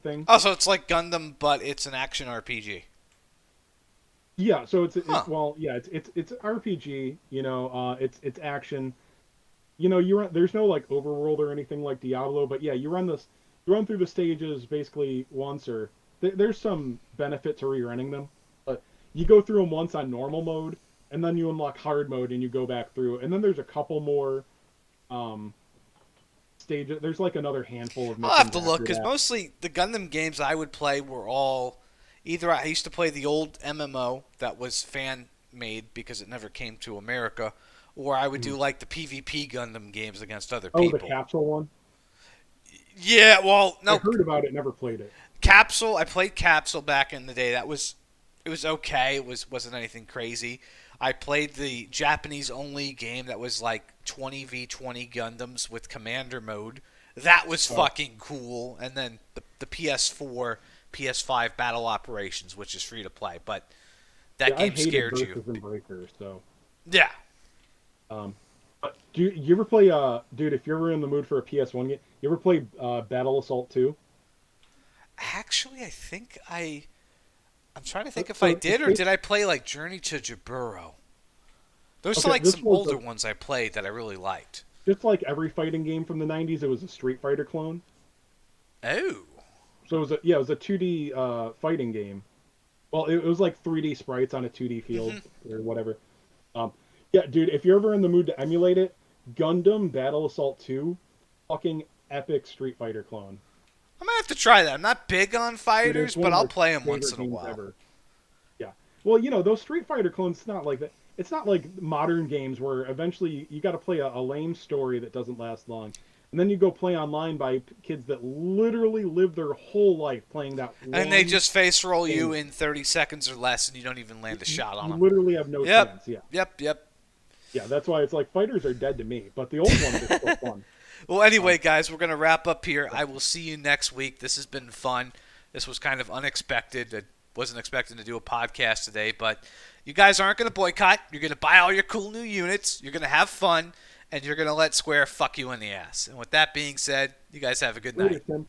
thing. Oh, so it's like Gundam, but it's an action RPG. Yeah, so Huh. well, yeah, it's RPG. It's action. You run. There's no like overworld or anything like Diablo, but yeah, you run through the stages basically once, or there's some benefit to rerunning them, but you go through them once on normal mode, and then you unlock hard mode and you go back through, and then there's a couple more um stages. There's like another handful of I'll have missions to look after because that. mostly the Gundam games I would play were all either I used to play the old MMO that was fan made because it never came to America, or I would do Mhm. like the PvP Gundam games against other Oh, the people. capsule one. Yeah, well, I no, heard about it, never played it. Capsule. I played Capsule back in the day. It was okay. Wasn't anything crazy. I played the Japanese only game that was like 20v20 Gundams with Commander mode. That was Oh, fucking cool. And then the PS4, PS5 Battle Operations, which is free to play, but that yeah, I game hated scared you. Versus and Breakers, so. Yeah. Um, but do you ever play dude? If you're ever in the mood for a PS1 game, you ever play Battle Assault 2? Actually, I'm trying to think if I So it's did or did I play like Journey to Jaburo. Those are okay. like This some was older ones I played that I really liked. just like every fighting game from the '90s. It was a Street Fighter clone. Oh. So it was a 2D fighting game. Well, it was like 3D sprites on a 2D field Hmm. or whatever. Um, yeah, dude, if you're ever in the mood to emulate it, Gundam Battle Assault 2, fucking epic Street Fighter clone. I might have to try that. I'm not big on Dude, fighters, it's one but of I'll my play them once favorite in a games while. ever. Yeah. Well, those Street Fighter clones, it's not like that. It's not like modern games where eventually you got to play a lame story that doesn't last long. And then you go play online by kids that literally live their whole life playing that And they one just face roll you game. in 30 seconds or less, and you don't even land a shot on You them. literally have no Yep, chance. Yeah. yep. Yeah, that's why it's like fighters are dead to me, but the old ones are still fun. Well, anyway, Um, guys, we're going to wrap up here. I will see you next week. This has been fun. This was kind of unexpected. I wasn't expecting to do a podcast today, but you guys aren't going to boycott. You're going to buy all your cool new units. You're going to have fun, and you're going to let Square fuck you in the ass. And with that being said, you guys have a good later, night. Tim.